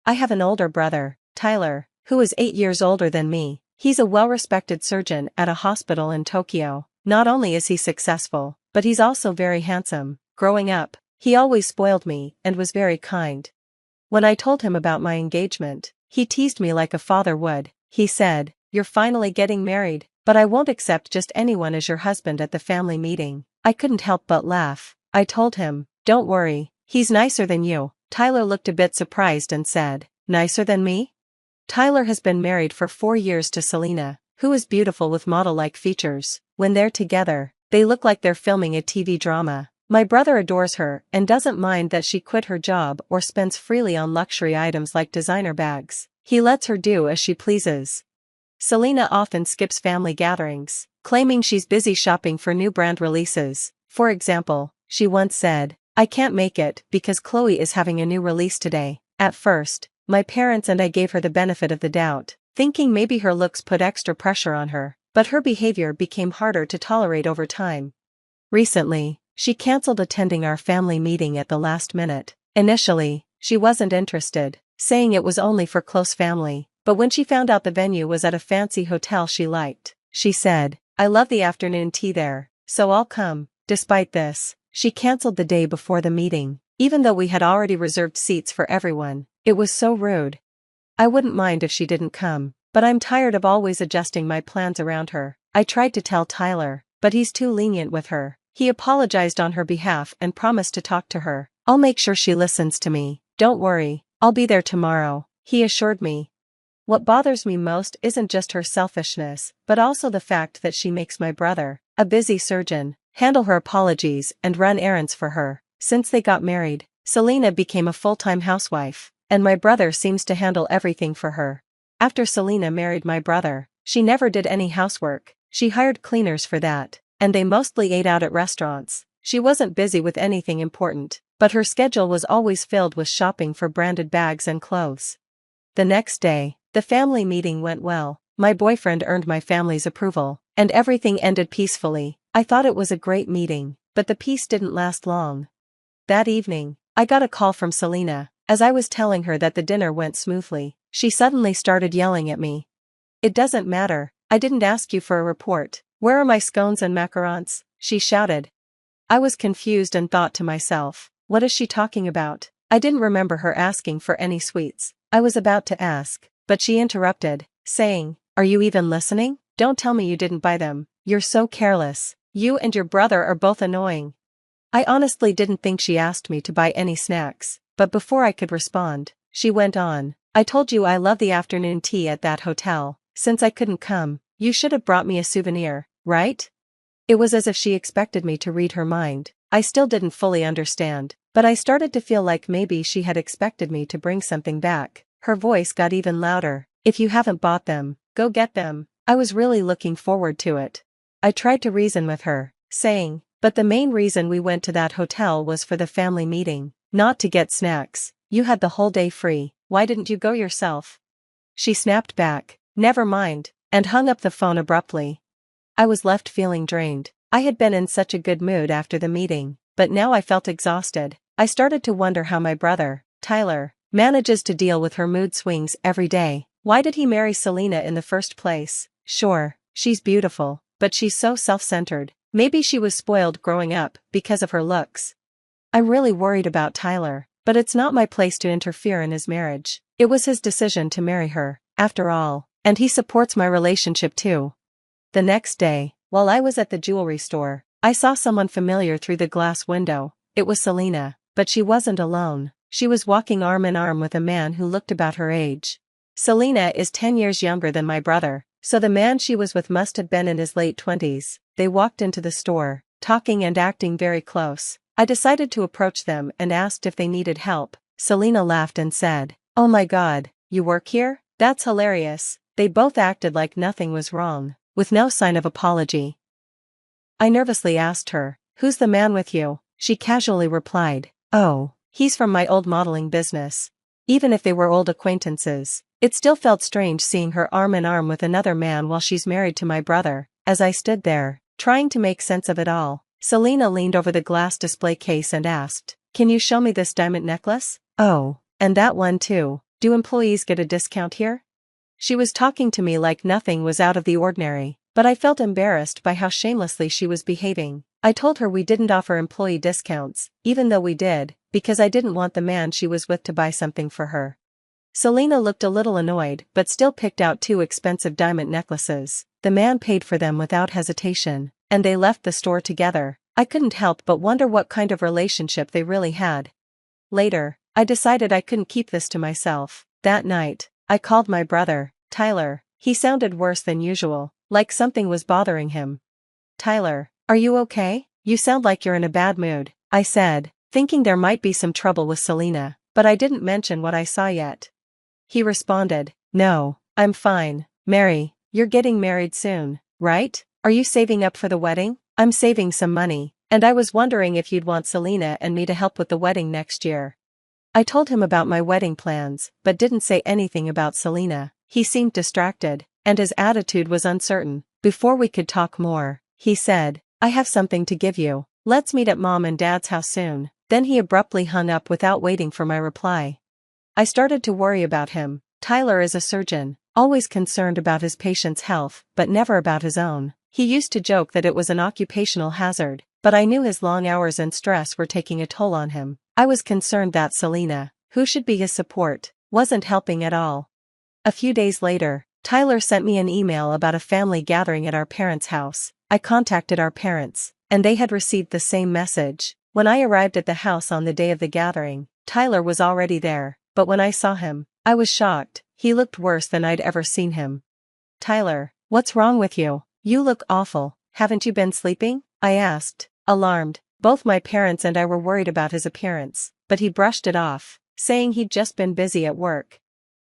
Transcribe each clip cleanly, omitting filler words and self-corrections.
I have an older brother, Tyler, who is 8 years older than me. He's a well-respected surgeon at a hospital in Tokyo. Not only is he successful, but he's also very handsome. Growing up, he always spoiled me and was very kind. When I told him about my engagement, he teased me like a father would. He said, "You're finally getting married, but I won't accept just anyone as your husband at the family meeting." I couldn't help but laugh. I told him, "Don't worry, he's nicer than you." Tyler looked a bit surprised and said, "Nicer than me?" Tyler has been married for 4 years to Selena, who is beautiful with model-like features. When they're together, they look like they're filming a TV drama. My brother adores her and doesn't mind that she quit her job or spends freely on luxury items like designer bags. He lets her do as she pleases. Selena often skips family gatherings, claiming she's busy shopping for new brand releases. For example, she once said, "I can't make it because Chloe is having a new release today." At first, my parents and I gave her the benefit of the doubt, thinking maybe her looks put extra pressure on her, but her behavior became harder to tolerate over time. Recently, she canceled attending our family meeting at the last minute. Initially, she wasn't interested, saying it was only for close family, but when she found out the venue was at a fancy hotel she liked, she said, "I love the afternoon tea there, so I'll come." Despite this, she canceled the day before the meeting, even though we had already reserved seats for everyone. It was so rude. I wouldn't mind if she didn't come, but I'm tired of always adjusting my plans around her. I tried to tell Tyler, but he's too lenient with her. He apologized on her behalf and promised to talk to her. "I'll make sure she listens to me. Don't worry, I'll be there tomorrow," he assured me. What bothers me most isn't just her selfishness, but also the fact that she makes my brother, a busy surgeon, handle her apologies and run errands for her. Since they got married, Selena became a full-time housewife, and my brother seems to handle everything for her. After Selena married my brother, she never did any housework. She hired cleaners for that, and they mostly ate out at restaurants. She wasn't busy with anything important, but her schedule was always filled with shopping for branded bags and clothes. The next day, the family meeting went well. My boyfriend earned my family's approval, and everything ended peacefully. I thought it was a great meeting, but the peace didn't last long. That evening, I got a call from Selena. As I was telling her that the dinner went smoothly, she suddenly started yelling at me. "It doesn't matter, I didn't ask you for a report. Where are my scones and macarons?" she shouted. I was confused and thought to myself, what is she talking about? I didn't remember her asking for any sweets. I was about to ask, but she interrupted, saying, "Are you even listening? Don't tell me you didn't buy them. You're so careless. You and your brother are both annoying." I honestly didn't think she asked me to buy any snacks, but before I could respond, she went on, "I told you I love the afternoon tea at that hotel. Since I couldn't come, you should have brought me a souvenir, right?" It was as if she expected me to read her mind. I still didn't fully understand, but I started to feel like maybe she had expected me to bring something back. Her voice got even louder. "If you haven't bought them, go get them." I was really looking forward to it. I tried to reason with her, saying, "But the main reason we went to that hotel was for the family meeting, not to get snacks. You had the whole day free, why didn't you go yourself?" She snapped back, "Never mind," and hung up the phone abruptly. I was left feeling drained. I had been in such a good mood after the meeting, but now I felt exhausted. I started to wonder how my brother, Tyler, manages to deal with her mood swings every day. Why did he marry Selena in the first place? Sure, she's beautiful, but she's so self-centered. Maybe she was spoiled growing up because of her looks. I'm really worried about Tyler, but it's not my place to interfere in his marriage. It was his decision to marry her, after all, and he supports my relationship too. The next day, while I was at the jewelry store, I saw someone familiar through the glass window. It was Selena, but she wasn't alone. She was walking arm in arm with a man who looked about her age. Selena is 10 years younger than my brother, so the man she was with must have been in his late 20s. They walked into the store, talking and acting very close. I decided to approach them and asked if they needed help. Selena laughed and said, "Oh my God, you work here? That's hilarious." They both acted like nothing was wrong, with no sign of apology. I nervously asked her, "Who's the man with you?" She casually replied, "Oh, he's from my old modeling business." Even if they were old acquaintances, it still felt strange seeing her arm in arm with another man while she's married to my brother. As I stood there, trying to make sense of it all, Selena leaned over the glass display case and asked, "Can you show me this diamond necklace?" "Oh, and that one too." Do employees get a discount here? She was talking to me like nothing was out of the ordinary, but I felt embarrassed by how shamelessly she was behaving. I told her we didn't offer employee discounts, even though we did, because I didn't want the man she was with to buy something for her. Selena looked a little annoyed but still picked out 2 expensive diamond necklaces. The man paid for them without hesitation, and they left the store together. I couldn't help but wonder what kind of relationship they really had. Later, I decided I couldn't keep this to myself. That night, I called my brother, Tyler. He sounded worse than usual, like something was bothering him. "Tyler, are you okay? You sound like you're in a bad mood," I said, thinking there might be some trouble with Selena, but I didn't mention what I saw yet. He responded, "No, I'm fine. Mary, you're getting married soon, right? Are you saving up for the wedding?" "I'm saving some money, and I was wondering if you'd want Selena and me to help with the wedding next year." I told him about my wedding plans, but didn't say anything about Selena. He seemed distracted, and his attitude was uncertain. Before we could talk more, he said, "I have something to give you. Let's meet at Mom and Dad's house soon." Then he abruptly hung up without waiting for my reply. I started to worry about him. Tyler is a surgeon, always concerned about his patients' health, but never about his own. He used to joke that it was an occupational hazard, but I knew his long hours and stress were taking a toll on him. I was concerned that Selena, who should be his support, wasn't helping at all. A few days later, Tyler sent me an email about a family gathering at our parents' house. I contacted our parents, and they had received the same message. When I arrived at the house on the day of the gathering, Tyler was already there, but when I saw him, I was shocked. He looked worse than I'd ever seen him. "Tyler, what's wrong with you? You look awful. Haven't you been sleeping?" I asked, alarmed. Both my parents and I were worried about his appearance, but he brushed it off, saying he'd just been busy at work.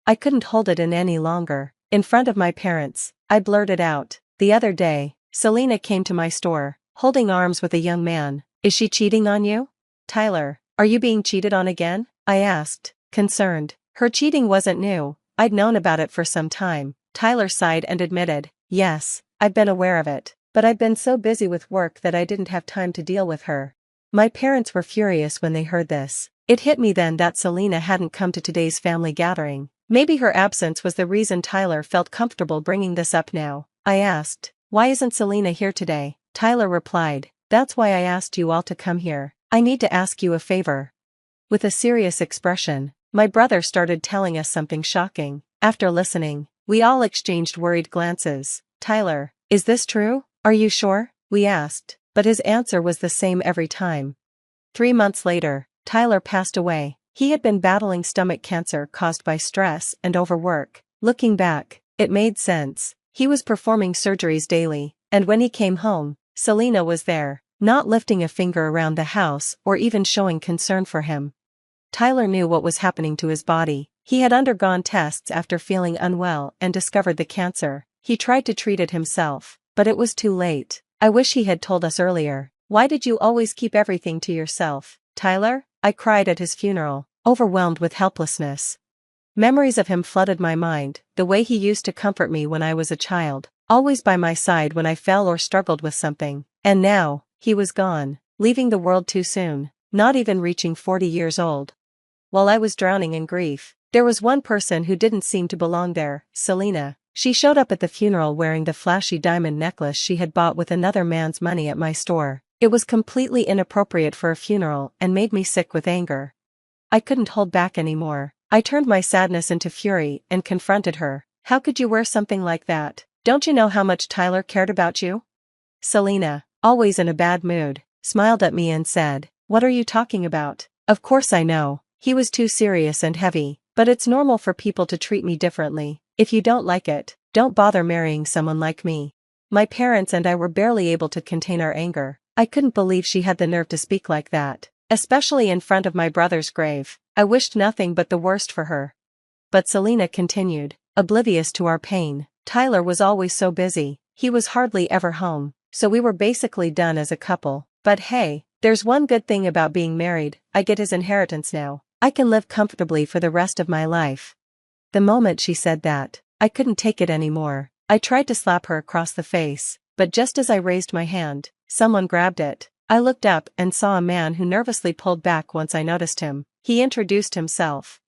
I couldn't hold it in any longer. In front of my parents, I blurted out, "The other day, Selena came to my store, holding arms with a young man. Is she cheating on you?" "Tyler, are you being cheated on again?" I asked, concerned. Her cheating wasn't new. I'd known about it for some time. Tyler sighed and admitted, "Yes, I've been aware of it, but I've been so busy with work that I didn't have time to deal with her." My parents were furious when they heard this. It hit me then that Selena hadn't come to today's family gathering. Maybe her absence was the reason Tyler felt comfortable bringing this up now. I asked, "Why isn't Selena here today?" Tyler replied, "That's why I asked you all to come here. I need to ask you a favor." With a serious expression, my brother started telling us something shocking. After listening, we all exchanged worried glances. "Tyler, is this true? Are you sure?" we asked, but his answer was the same every time. 3 months later, Tyler passed away. He had been battling stomach cancer caused by stress and overwork. Looking back, it made sense. He was performing surgeries daily, and when he came home, Selena was there, not lifting a finger around the house or even showing concern for him. Tyler knew what was happening to his body. He had undergone tests after feeling unwell and discovered the cancer. He tried to treat it himself, but it was too late. I wish he had told us earlier. "Why did you always keep everything to yourself, Tyler?" I cried at his funeral, overwhelmed with helplessness. Memories of him flooded my mind, the way he used to comfort me when I was a child, always by my side when I fell or struggled with something. And now, he was gone, leaving the world too soon, not even reaching 40 years old. While I was drowning in grief, there was one person who didn't seem to belong there, Selena. She showed up at the funeral wearing the flashy diamond necklace she had bought with another man's money at my store. It was completely inappropriate for a funeral and made me sick with anger. I couldn't hold back anymore. I turned my sadness into fury and confronted her. "How could you wear something like that? Don't you know how much Tyler cared about you?" Selena, always in a bad mood, smiled at me and said, "What are you talking about? Of course I know. He was too serious and heavy, but it's normal for people to treat me differently. If you don't like it, don't bother marrying someone like me." My parents and I were barely able to contain our anger. I couldn't believe she had the nerve to speak like that, especially in front of my brother's grave. I wished nothing but the worst for her. But Selena continued, oblivious to our pain. "Tyler was always so busy. He was hardly ever home, so we were basically done as a couple. But hey, there's one good thing about being married. I get his inheritance now. I can live comfortably for the rest of my life." The moment she said that, I couldn't take it anymore. I tried to slap her across the face, but just as I raised my hand, someone grabbed it. I looked up and saw a man who nervously pulled back once I noticed him. He introduced himself.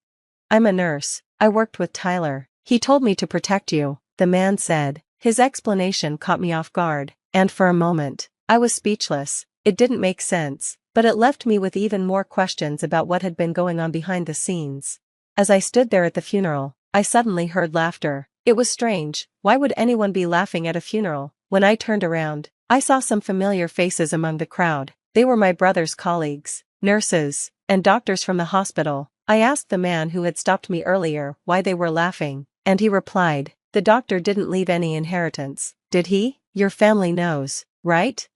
I'm a nurse. I worked with Tyler. He told me to protect you, the man said. His explanation caught me off guard, and for a moment, I was speechless. It didn't make sense, but it left me with even more questions about what had been going on behind the scenes. As I stood there at the funeral, I suddenly heard laughter. It was strange. Why would anyone be laughing at a funeral? When I turned around, I saw some familiar faces among the crowd. They were my brother's colleagues, nurses, and doctors from the hospital. I asked the man who had stopped me earlier why they were laughing, and he replied, "The doctor didn't leave any inheritance, did he? Your family knows, right?"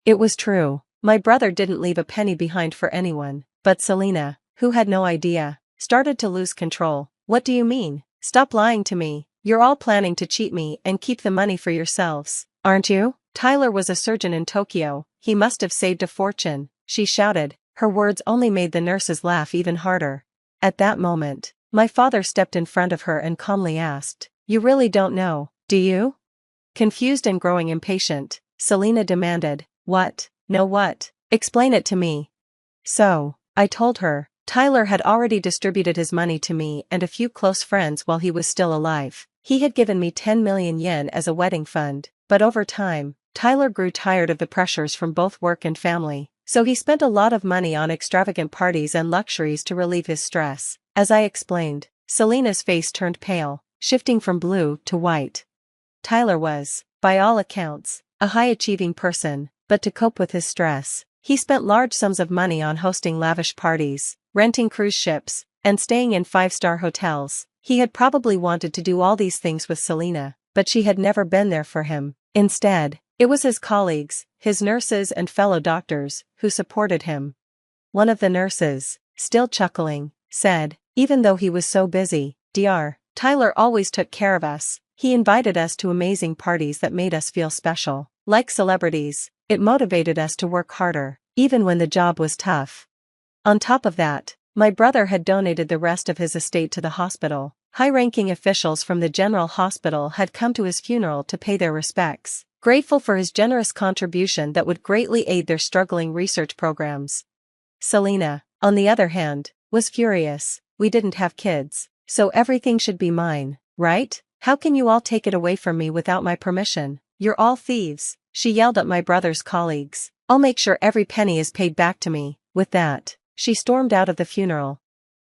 It was true. My brother didn't leave a penny behind for anyone, but Selena, who had no idea, started to lose control. "What do you mean? Stop lying to me. You're all planning to cheat me and keep the money for yourselves, aren't you? Tyler was a surgeon in Tokyo. He must have saved a fortune," she shouted. Her words only made the nurses laugh even harder. At that moment, my father stepped in front of her and calmly asked, "You really don't know, do you?" Confused and growing impatient, Selena demanded, "What? No what? Explain it to me." So, I told her, Tyler had already distributed his money to me and a few close friends while he was still alive. He had given me 10 million yen as a wedding fund, but over time, Tyler grew tired of the pressures from both work and family, so he spent a lot of money on extravagant parties and luxuries to relieve his stress. As I explained, Selena's face turned pale, shifting from blue to white. Tyler was, by all accounts, a high-achieving person, but to cope with his stress, he spent large sums of money on hosting lavish parties, renting cruise ships, and staying in five-star hotels. He had probably wanted to do all these things with Selena, but she had never been there for him. Instead, it was his colleagues, his nurses and fellow doctors, who supported him. One of the nurses, still chuckling, said, "Even though he was so busy, Dr. Tyler always took care of us. He invited us to amazing parties that made us feel special, like celebrities. It motivated us to work harder, even when the job was tough." On top of that, my brother had donated the rest of his estate to the hospital. High-ranking officials from the general hospital had come to his funeral to pay their respects, grateful for his generous contribution that would greatly aid their struggling research programs. Selena, on the other hand, was furious. "We didn't have kids, so everything should be mine, right? How can you all take it away from me without my permission? You're all thieves," she yelled at my brother's colleagues. "I'll make sure every penny is paid back to me." With that, she stormed out of the funeral.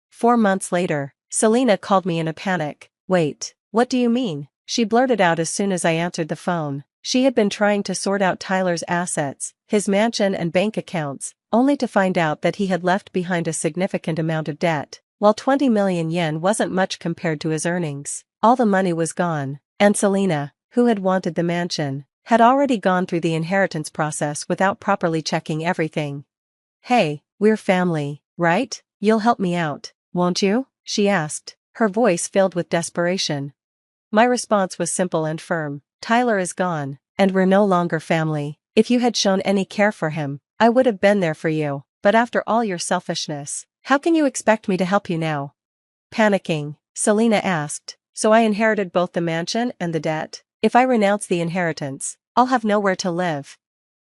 4 months later, Selena called me in a panic. "Wait, what do you mean?" she blurted out as soon as I answered the phone. She had been trying to sort out Tyler's assets, his mansion and bank accounts, only to find out that he had left behind a significant amount of debt. While 20 million yen wasn't much compared to his earnings, all the money was gone, and Selena, who had wanted the mansion, had already gone through the inheritance process without properly checking everything. "Hey, we're family, right? You'll help me out, won't you?" she asked, her voice filled with desperation. My response was simple and firm. "Tyler is gone, and we're no longer family. If you had shown any care for him, I would have been there for you, but after all your selfishness, how can you expect me to help you now?" Panicking, Selena asked, "So I inherited both the mansion and the debt? If I renounce the inheritance, I'll have nowhere to live."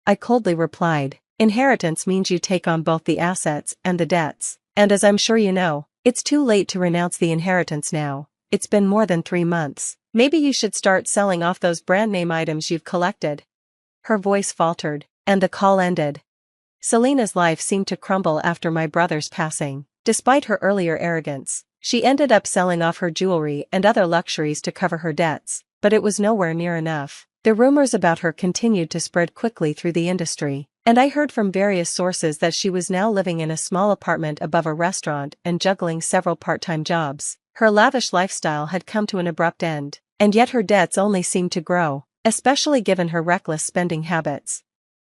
I coldly replied, "Inheritance means you take on both the assets and the debts, and as I'm sure you know, it's too late to renounce the inheritance now. It's been more than 3 months. Maybe you should start selling off those brand name items you've collected." Her voice faltered, and the call ended. Selena's life seemed to crumble after my brother's passing. Despite her earlier arrogance, she ended up selling off her jewelry and other luxuries to cover her debts, but it was nowhere near enough. The rumors about her continued to spread quickly through the industry, and I heard from various sources that she was now living in a small apartment above a restaurant and juggling several part-time jobs. Her lavish lifestyle had come to an abrupt end, and yet her debts only seemed to grow, especially given her reckless spending habits.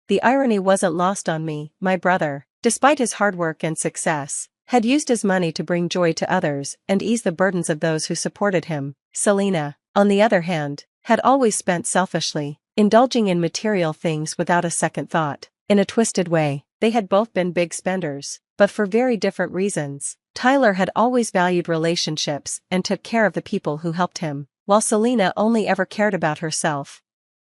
The irony wasn't lost on me. My brother, despite his hard work and success, had used his money to bring joy to others and ease the burdens of those who supported him. Selena, on the other hand, had always spent selfishly, indulging in material things without a second thought. In a twisted way, they had both been big spenders, but for very different reasons. Tyler had always valued relationships and took care of the people who helped him, while Selena only ever cared about herself.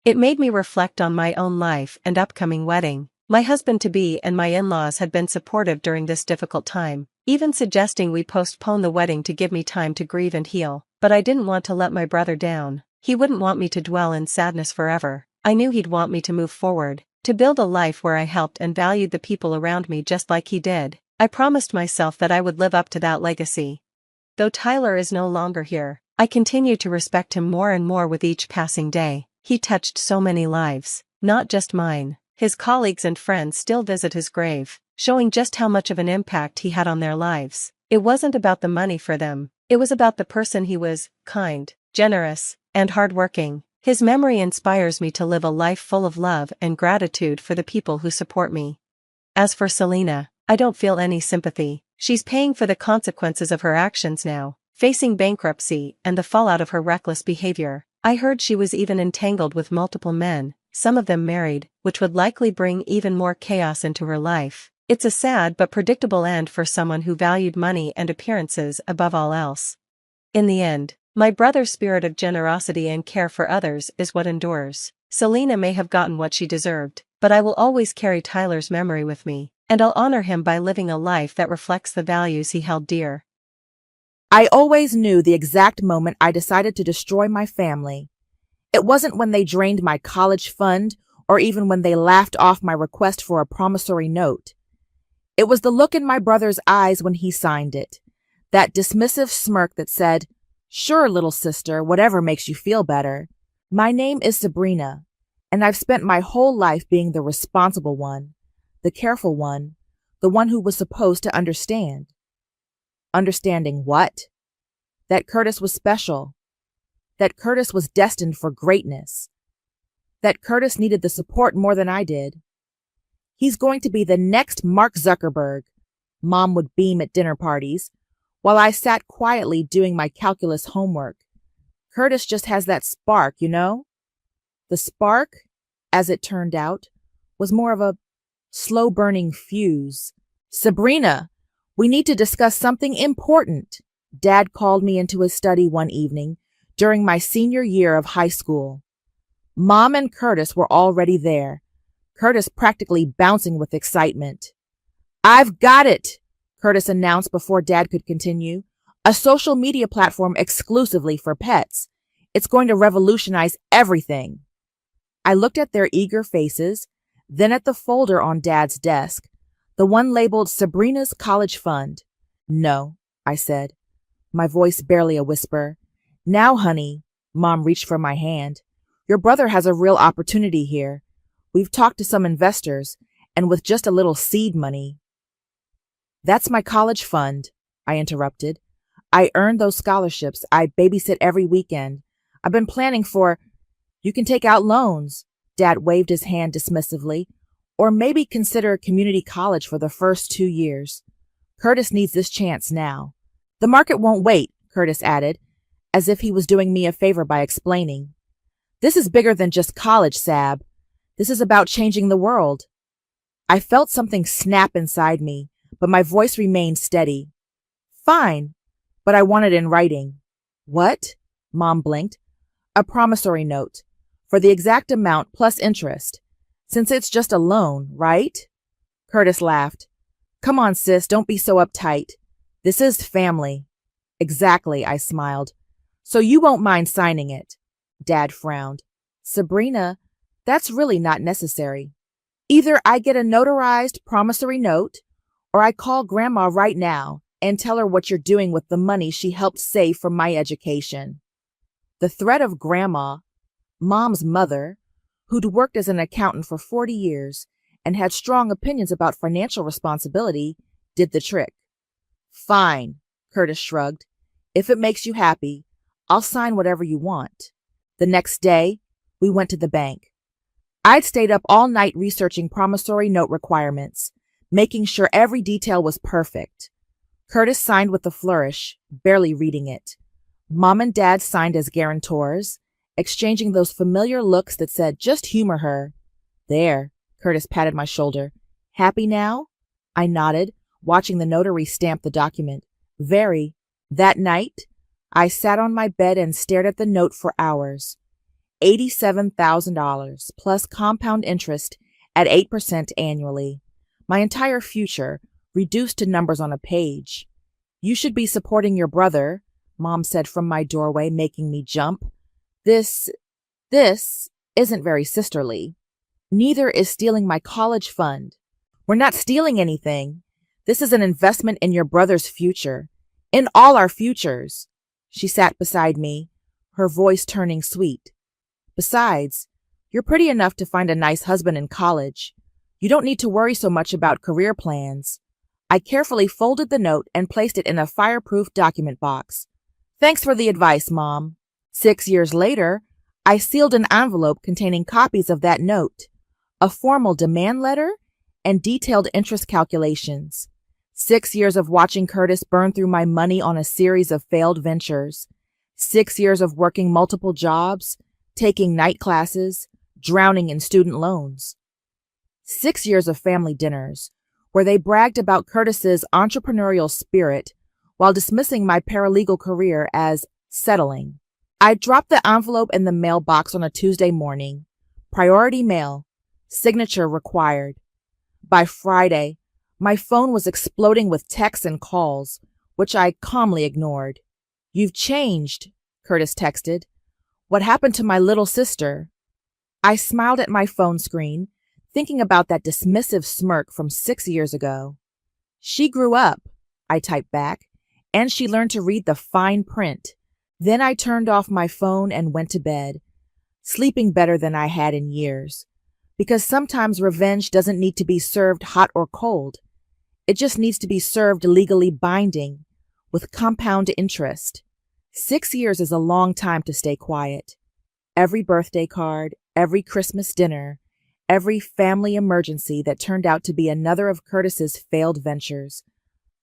It made me reflect on my own life and upcoming wedding. My husband-to-be and my in-laws had been supportive during this difficult time, even suggesting we postpone the wedding to give me time to grieve and heal. But I didn't want to let my brother down. He wouldn't want me to dwell in sadness forever. I knew he'd want me to move forward, to build a life where I helped and valued the people around me just like he did. I promised myself that I would live up to that legacy. Though Tyler is no longer here, I continue to respect him more and more with each passing day. He touched so many lives, not just mine. His colleagues and friends still visit his grave, showing just how much of an impact he had on their lives. It wasn't about the money for them, it was about the person he was: kind, generous, and hardworking. His memory inspires me to live a life full of love and gratitude for the people who support me. As for Selena, I don't feel any sympathy. She's paying for the consequences of her actions now, facing bankruptcy and the fallout of her reckless behavior. I heard she was even entangled with multiple men, some of them married, which would likely bring even more chaos into her life. It's a sad but predictable end for someone who valued money and appearances above all else. In the end, my brother's spirit of generosity and care for others is what endures. Selena may have gotten what she deserved, but I will always carry Tyler's memory with me, and I'll honor him by living a life that reflects the values he held dear. I always knew the exact moment I decided to destroy my family. It wasn't when they drained my college fund or even when they laughed off my request for a promissory note. It was the look in my brother's eyes when he signed it, that dismissive smirk that said, "Sure, little sister, whatever makes you feel better." My name is Sabrina, and I've spent my whole life being the responsible one, the careful one, the one who was supposed to understand. Understanding what? That Curtis was special. That Curtis was destined for greatness. That Curtis needed the support more than I did. He's going to be the next Mark Zuckerberg, Mom would beam at dinner parties, while I sat quietly doing my calculus homework. Curtis just has that spark, you know? The spark, as it turned out, was more of a slow-burning fuse. "Sabrina, we need to discuss something important." Dad called me into his study one evening during my senior year of high school. Mom and Curtis were already there, Curtis practically bouncing with excitement. "I've got it," Curtis announced before Dad could continue. "A social media platform exclusively for pets. It's going to revolutionize everything." I looked at their eager faces, then at the folder on Dad's desk, the one labeled Sabrina's College Fund. "No," I said, my voice barely a whisper. "Now, honey," Mom reached for my hand. "Your brother has a real opportunity here. We've talked to some investors, and with just a little seed money." "That's my college fund," I interrupted. "I earned those scholarships. I babysit every weekend. I've been planning for—" "You can take out loans," Dad waved his hand dismissively, "or maybe consider community college for the first 2 years. Curtis needs this chance now." "The market won't wait," Curtis added, as if he was doing me a favor by explaining. "This is bigger than just college, Sab. This is about changing the world." I felt something snap inside me, but my voice remained steady. "Fine, but I want it in writing." "What?" Mom blinked. "A promissory note, for the exact amount plus interest, since it's just a loan, right?" Curtis laughed. "Come on, sis, don't be so uptight. This is family." "Exactly," I smiled. "So you won't mind signing it?" Dad frowned. "Sabrina, that's really not necessary. Either I get a notarized promissory note, or I call Grandma right now and tell her what you're doing with the money she helped save for my education." The threat of Grandma, Mom's mother, who'd worked as an accountant for 40 years and had strong opinions about financial responsibility, did the trick. "Fine," Curtis shrugged. "If it makes you happy, I'll sign whatever you want." The next day, we went to the bank. I'd stayed up all night researching promissory note requirements, making sure every detail was perfect. Curtis signed with a flourish, barely reading it. Mom and Dad signed as guarantors, exchanging those familiar looks that said, "Just humor her." "There," Curtis patted my shoulder. "Happy now?" I nodded, watching the notary stamp the document. "Very." That night, I sat on my bed and stared at the note for hours. $87,000 plus compound interest at 8% annually. My entire future, reduced to numbers on a page. You should be supporting your brother, Mom said from my doorway, making me jump. This isn't very sisterly. Neither is stealing my college fund. We're not stealing anything. This is an investment in your brother's future, in all our futures. She sat beside me, her voice turning sweet. Besides, you're pretty enough to find a nice husband in college. You don't need to worry so much about career plans. I carefully folded the note and placed it in a fireproof document box. Thanks for the advice, Mom. 6 years later, I sealed an envelope containing copies of that note, a formal demand letter, and detailed interest calculations. 6 years of watching Curtis burn through my money on a series of failed ventures. 6 years of working multiple jobs, taking night classes, drowning in student loans. 6 years of family dinners, where they bragged about Curtis's entrepreneurial spirit while dismissing my paralegal career as settling. I dropped the envelope in the mailbox on a Tuesday morning. Priority mail. Signature required. By Friday, my phone was exploding with texts and calls, which I calmly ignored. You've changed, Curtis texted. What happened to my little sister? I smiled at my phone screen, thinking about that dismissive smirk from 6 years ago. She grew up, I typed back, and she learned to read the fine print. Then I turned off my phone and went to bed, sleeping better than I had in years. Because sometimes revenge doesn't need to be served hot or cold. It just needs to be served legally binding, with compound interest. 6 years is a long time to stay quiet. Every birthday card, every Christmas dinner, every family emergency that turned out to be another of Curtis's failed ventures.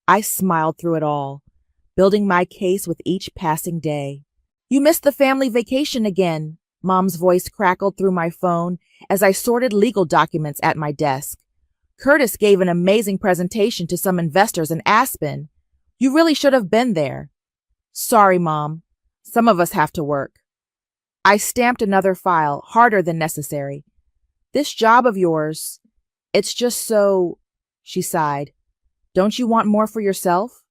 I smiled through it all, building my case with each passing day. You missed the family vacation again, Mom's voice crackled through my phone as I sorted legal documents at my desk. Curtis gave an amazing presentation to some investors in Aspen. You really should have been there. Sorry, Mom. Some of us have to work. I stamped another file, harder than necessary. This job of yours, it's just so, she sighed. Don't you want more for yourself?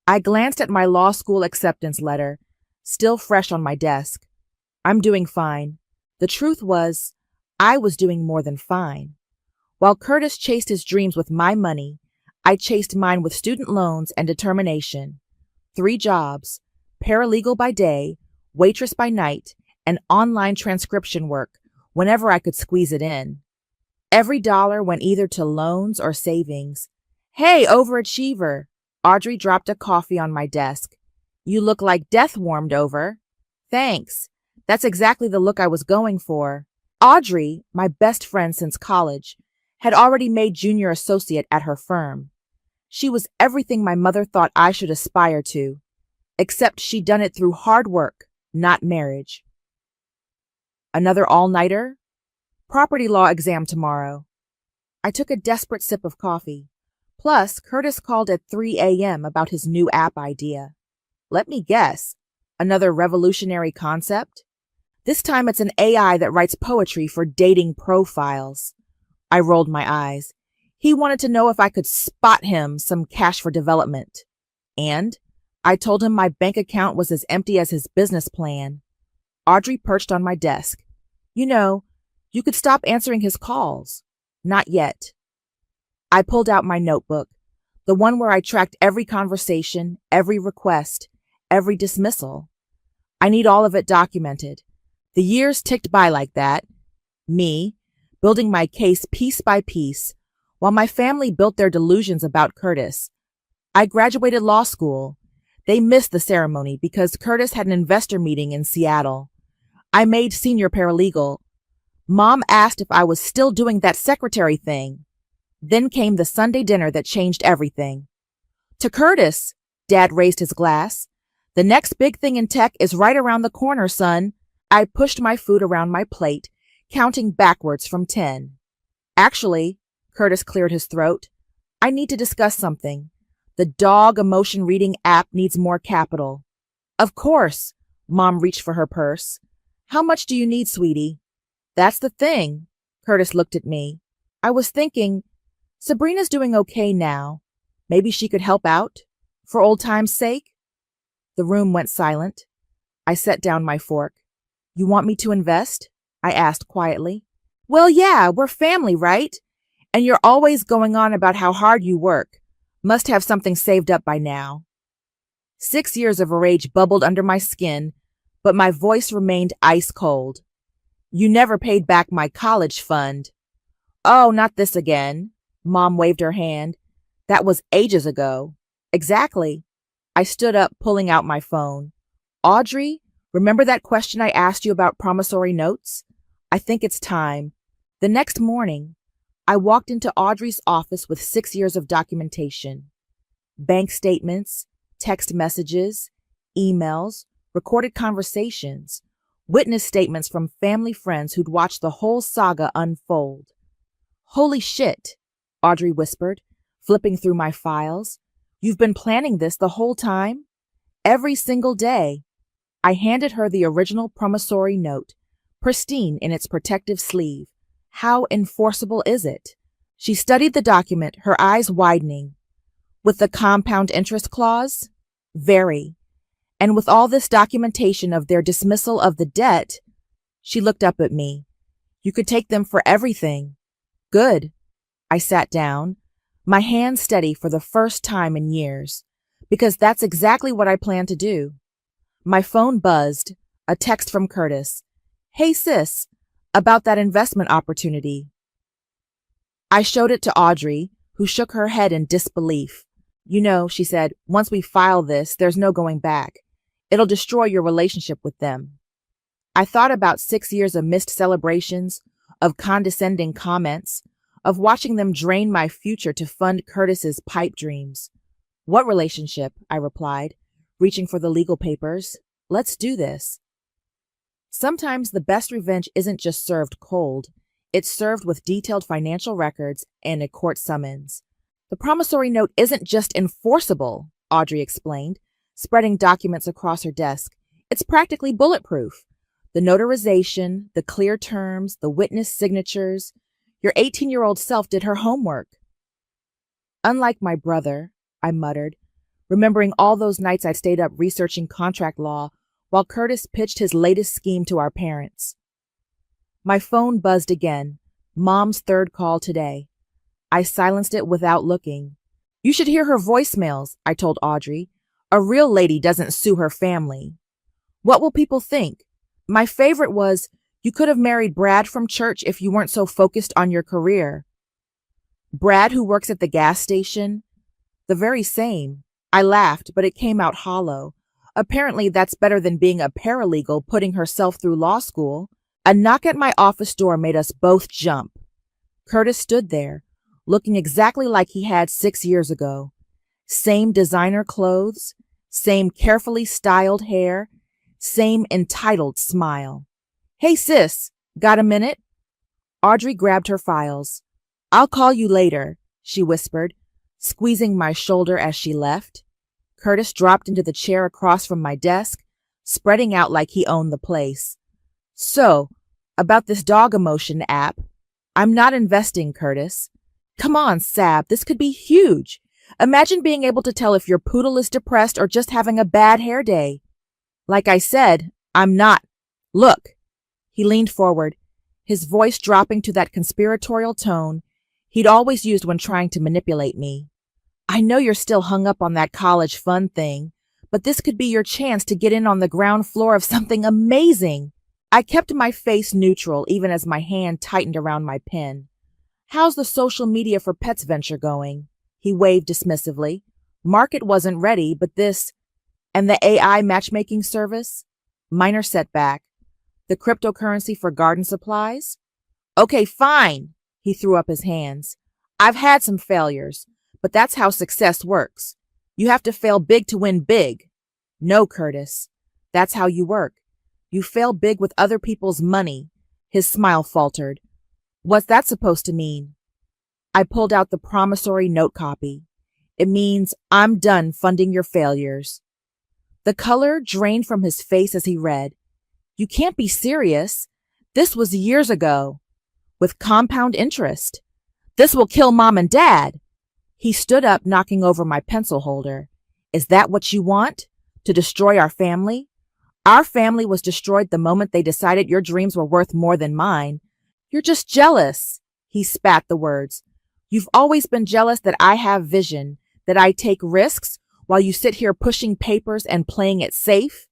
I glanced at my law school acceptance letter, still fresh on my desk. I'm doing fine. The truth was, I was doing more than fine. While Curtis chased his dreams with my money, I chased mine with student loans and determination. 3 jobs, paralegal by day, waitress by night, and online transcription work whenever I could squeeze it in. Every dollar went either to loans or savings. Hey, overachiever! Audrey dropped a coffee on my desk. You look like death warmed over. Thanks. That's exactly the look I was going for. Audrey, my best friend since college, had already made junior associate at her firm. She was everything my mother thought I should aspire to, except she'd done it through hard work, not marriage. Another all-nighter? Property law exam tomorrow. I took a desperate sip of coffee. Plus, Curtis called at 3 a.m. about his new app idea. Let me guess. Another revolutionary concept? This time it's an AI that writes poetry for dating profiles. I rolled my eyes. He wanted to know if I could spot him some cash for development. And I told him my bank account was as empty as his business plan. Audrey perched on my desk. You know, you could stop answering his calls. Not yet. I pulled out my notebook, the one where I tracked every conversation, every request, every dismissal. I need all of it documented. The years ticked by like that. Me, building my case piece by piece, while my family built their delusions about Curtis. I graduated law school. They missed the ceremony because Curtis had an investor meeting in Seattle. I made senior paralegal. Mom asked if I was still doing that secretary thing. Then came the Sunday dinner that changed everything. To Curtis, Dad raised his glass. The next big thing in tech is right around the corner, son. I pushed my food around my plate, counting backwards from 10. Actually, Curtis cleared his throat, I need to discuss something. The dog emotion reading app needs more capital. Of course. Mom reached for her purse. How much do you need, sweetie? That's the thing. Curtis looked at me. I was thinking, Sabrina's doing okay now. Maybe she could help out, for old time's sake? The room went silent. I set down my fork. You want me to invest? I asked quietly. Well, yeah, we're family, right? And you're always going on about how hard you work. Must have something saved up by now. 6 years of rage bubbled under my skin, but my voice remained ice cold. You never paid back my college fund. Oh, not this again. Mom waved her hand. That was ages ago. Exactly. I stood up, pulling out my phone. Audrey, remember that question I asked you about promissory notes? I think it's time. The next morning, I walked into Audrey's office with 6 years of documentation. Bank statements, text messages, emails, recorded conversations, witness statements from family friends who'd watched the whole saga unfold. Holy shit, Audrey whispered, flipping through my files. You've been planning this the whole time? Every single day. I handed her the original promissory note, pristine in its protective sleeve. How enforceable is it? She studied the document, her eyes widening. With the compound interest clause? Very. And with all this documentation of their dismissal of the debt, she looked up at me. You could take them for everything. Good. I sat down, my hands steady for the first time in years, because that's exactly what I plan to do. My phone buzzed, a text from Curtis. Hey sis, about that investment opportunity. I showed it to Audrey, who shook her head in disbelief. You know, she said, once we file this, there's no going back. It'll destroy your relationship with them. I thought about 6 years of missed celebrations, of condescending comments, of watching them drain my future to fund Curtis's pipe dreams. What relationship? I replied, reaching for the legal papers. Let's do this. Sometimes the best revenge isn't just served cold. It's served with detailed financial records and a court summons. The promissory note isn't just enforceable, Audrey explained, spreading documents across her desk. It's practically bulletproof. The notarization, the clear terms, the witness signatures. Your 18-year-old self did her homework. Unlike my brother, I muttered, remembering all those nights I'd stayed up researching contract law while Curtis pitched his latest scheme to our parents. My phone buzzed again, Mom's third call today. I silenced it without looking. You should hear her voicemails, I told Audrey. A real lady doesn't sue her family. What will people think? My favorite was, you could have married Brad from church if you weren't so focused on your career. Brad, who works at the gas station? The very same. I laughed, but it came out hollow. Apparently that's better than being a paralegal putting herself through law school. A knock at my office door made us both jump. Curtis stood there, looking exactly like he had 6 years ago. Same designer clothes, same carefully styled hair, same entitled smile. Hey sis, got a minute? Audrey grabbed her files. I'll call you later, she whispered, squeezing my shoulder as she left. Curtis dropped into the chair across from my desk, spreading out like he owned the place. So, about this dog emotion app, I'm not investing, Curtis. Come on, Sab, this could be huge. Imagine being able to tell if your poodle is depressed or just having a bad hair day. Like I said, I'm not. Look. He leaned forward, his voice dropping to that conspiratorial tone he'd always used when trying to manipulate me. I know you're still hung up on that college fund thing, but this could be your chance to get in on the ground floor of something amazing. I kept my face neutral even as my hand tightened around my pen. How's the social media for pets venture going? He waved dismissively. Market wasn't ready, but this, and the AI matchmaking service? Minor setback. The cryptocurrency for garden supplies? Okay, fine. He threw up his hands. I've had some failures, but that's how success works. You have to fail big to win big. No, Curtis. That's how you work. You fail big with other people's money. His smile faltered. What's that supposed to mean? I pulled out the promissory note copy. It means I'm done funding your failures. The color drained from his face as he read. You can't be serious. This was years ago. With compound interest. This will kill Mom and Dad. He stood up, knocking over my pencil holder. Is that what you want? To destroy our family? Our family was destroyed the moment they decided your dreams were worth more than mine. You're just jealous. He spat the words. You've always been jealous that I have vision, that I take risks, while you sit here pushing papers and playing it safe?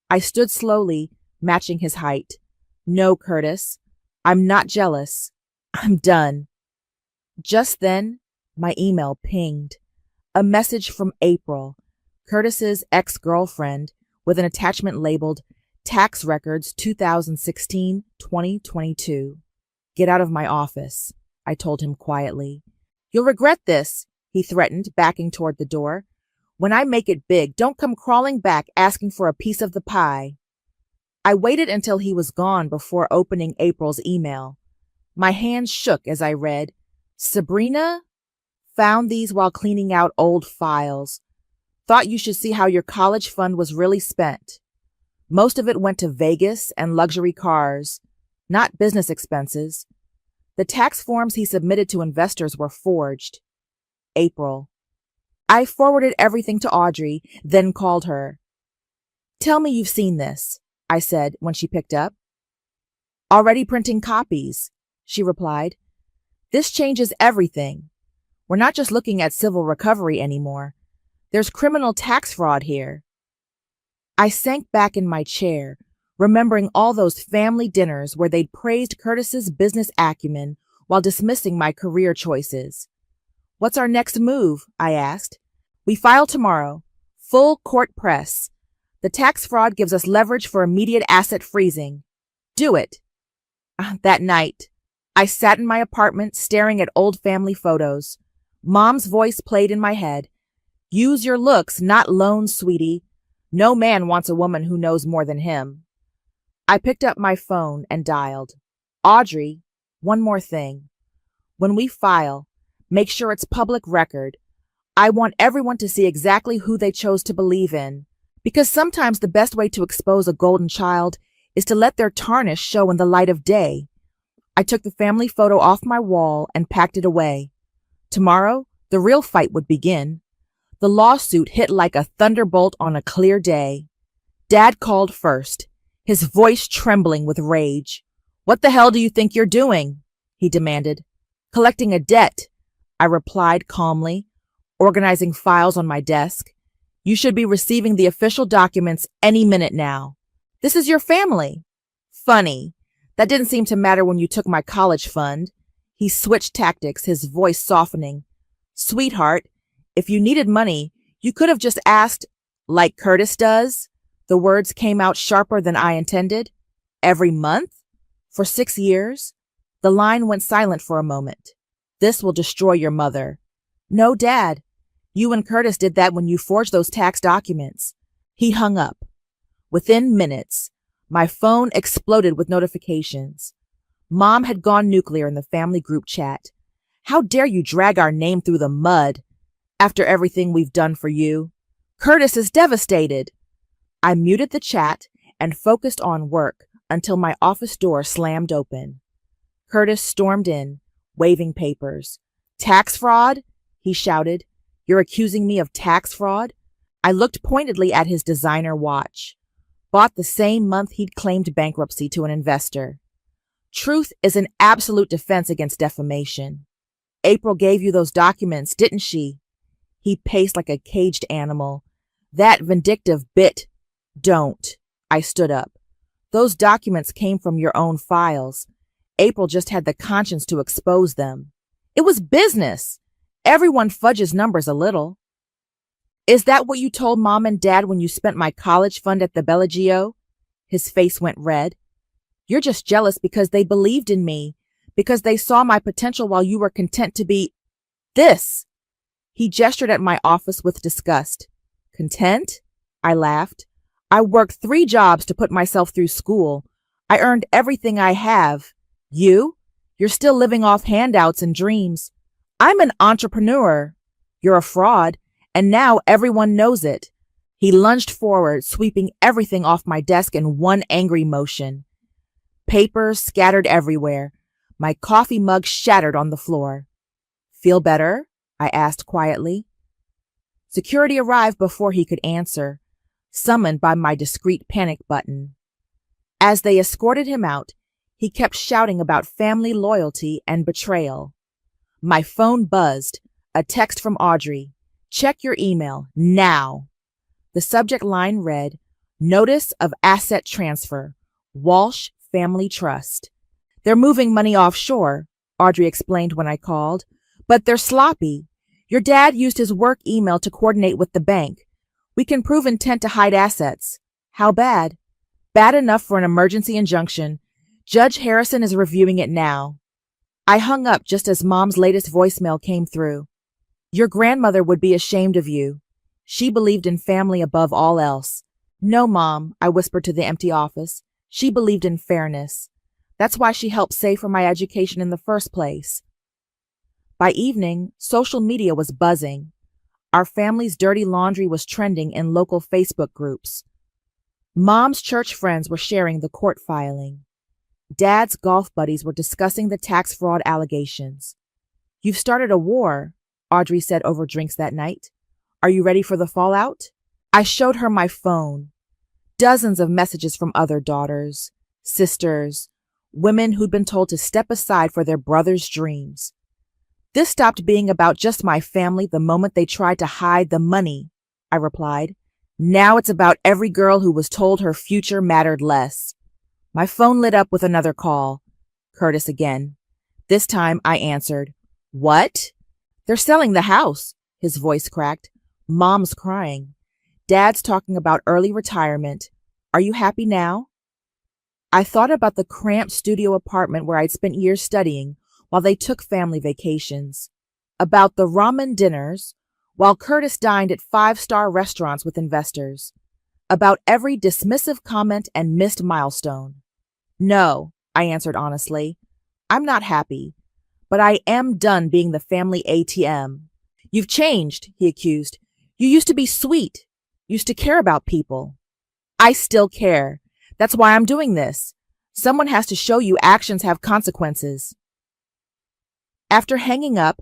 I stood slowly, matching his height. No, Curtis, I'm not jealous. I'm done. Just then, my email pinged. A message from April, Curtis's ex-girlfriend, with an attachment labeled Tax Records 2016-2022. Get out of my office, I told him quietly. You'll regret this, he threatened, backing toward the door. When I make it big, don't come crawling back asking for a piece of the pie. I waited until he was gone before opening April's email. My hands shook as I read, Sabrina? Found these while cleaning out old files. Thought you should see how your college fund was really spent. Most of it went to Vegas and luxury cars, not business expenses. The tax forms he submitted to investors were forged. April. I forwarded everything to Audrey, then called her. Tell me you've seen this, I said when she picked up. Already printing copies, she replied. This changes everything. We're not just looking at civil recovery anymore. There's criminal tax fraud here. I sank back in my chair, remembering all those family dinners where they'd praised Curtis's business acumen while dismissing my career choices. What's our next move? I asked. We file tomorrow. Full court press. The tax fraud gives us leverage for immediate asset freezing. Do it. That night, I sat in my apartment staring at old family photos. Mom's voice played in my head. Use your looks, not loans, sweetie. No man wants a woman who knows more than him. I picked up my phone and dialed. Audrey, one more thing. When we file, make sure it's public record. I want everyone to see exactly who they chose to believe in, because sometimes the best way to expose a golden child is to let their tarnish show in the light of day. I took the family photo off my wall and packed it away. Tomorrow, the real fight would begin. The lawsuit hit like a thunderbolt on a clear day. Dad called first, his voice trembling with rage. What the hell do you think you're doing? He demanded. Collecting a debt, I replied calmly, organizing files on my desk. You should be receiving the official documents any minute now. This is your family. Funny. That didn't seem to matter when you took my college fund. He switched tactics, his voice softening. Sweetheart, if you needed money, you could have just asked, like Curtis does. The words came out sharper than I intended. Every month? For 6 years? The line went silent for a moment. This will destroy your mother. No, Dad. You and Curtis did that when you forged those tax documents. He hung up. Within minutes, my phone exploded with notifications. Mom had gone nuclear in the family group chat. How dare you drag our name through the mud after everything we've done for you? Curtis is devastated. I muted the chat and focused on work until my office door slammed open. Curtis stormed in, waving papers. Tax fraud? He shouted. You're accusing me of tax fraud? I looked pointedly at his designer watch. Bought the same month he'd claimed bankruptcy to an investor. Truth is an absolute defense against defamation. April gave you those documents, didn't she? He paced like a caged animal. That vindictive bit. Don't. I stood up. Those documents came from your own files. April just had the conscience to expose them. It was business. Everyone fudges numbers a little. Is that what you told Mom and Dad when you spent my college fund at the Bellagio? His face went red. You're just jealous because they believed in me, because they saw my potential while you were content to be this. He gestured at my office with disgust. Content? I laughed. I worked 3 jobs to put myself through school. I earned everything I have. You're still living off handouts and dreams. I'm an entrepreneur. You're a fraud, and now everyone knows it. He lunged forward, sweeping everything off my desk in one angry motion. Papers scattered everywhere. My coffee mug shattered on the floor. Feel better? I asked quietly. Security arrived before he could answer, summoned by my discreet panic button. As they escorted him out, he kept shouting about family loyalty and betrayal. My phone buzzed, a text from Audrey. Check your email, now. The subject line read, Notice of Asset Transfer, Walsh Family Trust. They're moving money offshore, Audrey explained when I called, but they're sloppy. Your dad used his work email to coordinate with the bank. We can prove intent to hide assets. How bad? Bad enough for an emergency injunction. Judge Harrison is reviewing it now. I hung up just as Mom's latest voicemail came through. Your grandmother would be ashamed of you. She believed in family above all else. No, Mom, I whispered to the empty office. She believed in fairness. That's why she helped save for my education in the first place. By evening, social media was buzzing. Our family's dirty laundry was trending in local Facebook groups. Mom's church friends were sharing the court filing. Dad's golf buddies were discussing the tax fraud allegations. You've started a war, Audrey said over drinks that night. Are you ready for the fallout? I showed her my phone. Dozens of messages from other daughters, sisters, women who'd been told to step aside for their brother's dreams. This stopped being about just my family the moment they tried to hide the money, I replied. Now it's about every girl who was told her future mattered less. My phone lit up with another call. Curtis again. This time I answered. What? They're selling the house, his voice cracked. Mom's crying. Dad's talking about early retirement. Are you happy now? I thought about the cramped studio apartment where I'd spent years studying while they took family vacations, about the ramen dinners while Curtis dined at 5-star restaurants with investors, about every dismissive comment and missed milestone. No, I answered honestly. I'm not happy, but I am done being the family ATM. You've changed, he accused. You used to be sweet, used to care about people. I still care. That's why I'm doing this. Someone has to show you actions have consequences. After hanging up,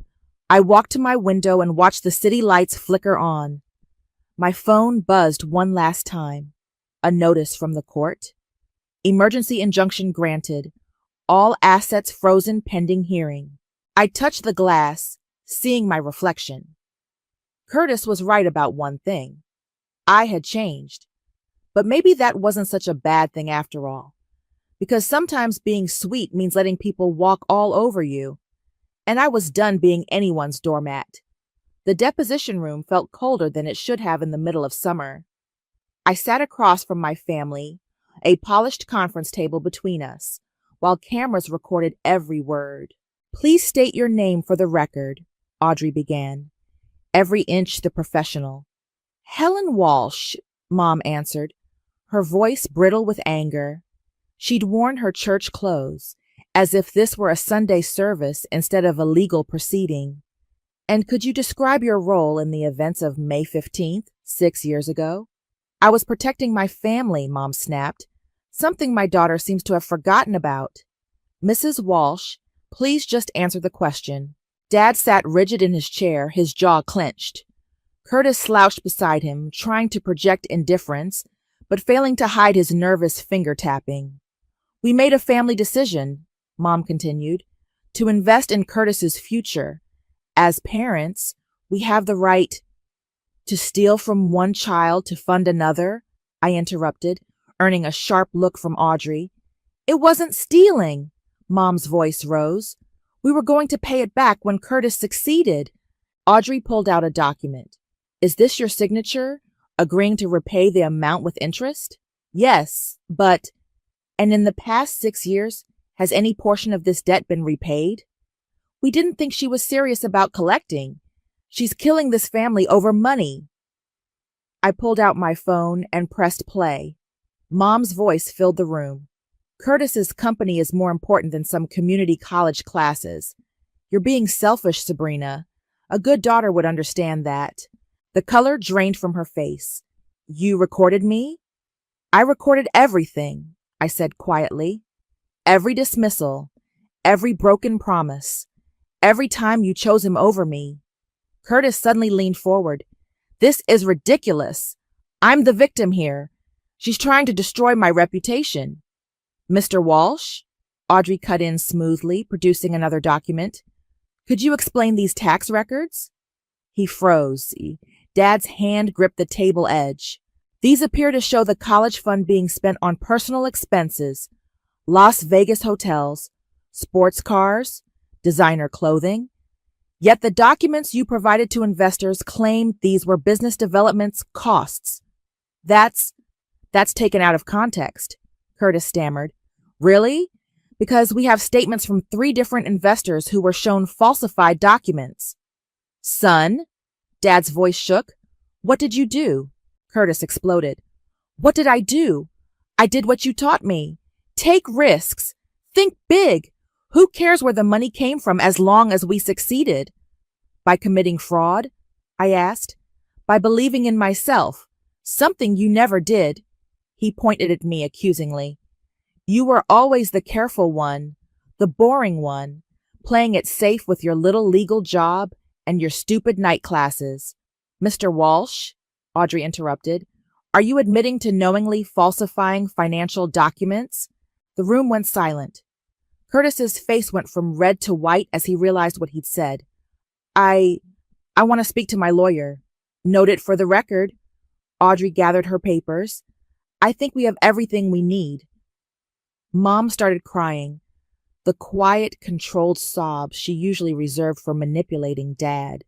I walked to my window and watched the city lights flicker on. My phone buzzed one last time. A notice from the court. Emergency injunction granted. All assets frozen pending hearing. I touched the glass, seeing my reflection. Curtis was right about one thing. I had changed. But maybe that wasn't such a bad thing after all. Because sometimes being sweet means letting people walk all over you. And I was done being anyone's doormat. The deposition room felt colder than it should have in the middle of summer. I sat across from my family, a polished conference table between us, while cameras recorded every word. Please state your name for the record, Audrey began, every inch the professional. Helen Walsh, Mom answered, her voice brittle with anger. She'd worn her church clothes, as if this were a Sunday service instead of a legal proceeding. And could you describe your role in the events of May 15th, 6 years ago? I was protecting my family, Mom snapped, something my daughter seems to have forgotten about. Mrs. Walsh, please just answer the question. Dad sat rigid in his chair, his jaw clenched. Curtis slouched beside him, trying to project indifference, but failing to hide his nervous finger-tapping. We made a family decision, Mom continued, to invest in Curtis's future. As parents, we have the right to steal from one child to fund another, I interrupted, earning a sharp look from Audrey. It wasn't stealing, Mom's voice rose. We were going to pay it back when Curtis succeeded. Audrey pulled out a document. Is this your signature, agreeing to repay the amount with interest? Yes, but... And in the past 6 years, has any portion of this debt been repaid? We didn't think she was serious about collecting. She's killing this family over money. I pulled out my phone and pressed play. Mom's voice filled the room. Curtis's company is more important than some community college classes. You're being selfish, Sabrina. A good daughter would understand that. The color drained from her face. You recorded me? I recorded everything, I said quietly. Every dismissal, every broken promise, every time you chose him over me. Curtis suddenly leaned forward. This is ridiculous. I'm the victim here. She's trying to destroy my reputation. Mr. Walsh? Audrey cut in smoothly, producing another document. Could you explain these tax records? He froze. Dad's hand gripped the table edge. These appear to show the college fund being spent on personal expenses, Las Vegas hotels, sports cars, designer clothing. Yet the documents you provided to investors claim these were business development's costs. That's taken out of context, Curtis stammered. Really? Because we have statements from 3 different investors who were shown falsified documents. Son? Dad's voice shook. What did you do? Curtis exploded. What did I do? I did what you taught me. Take risks. Think big. Who cares where the money came from as long as we succeeded? By committing fraud? I asked. By believing in myself. Something you never did. He pointed at me accusingly. You were always the careful one, the boring one, playing it safe with your little legal job and your stupid night classes. Mr. Walsh, Audrey interrupted, are you admitting to knowingly falsifying financial documents? The room went silent. Curtis's face went from red to white as he realized what he'd said. I want to speak to my lawyer. Note it for the record. Audrey gathered her papers. I think we have everything we need. Mom started crying, the quiet, controlled sobs she usually reserved for manipulating Dad.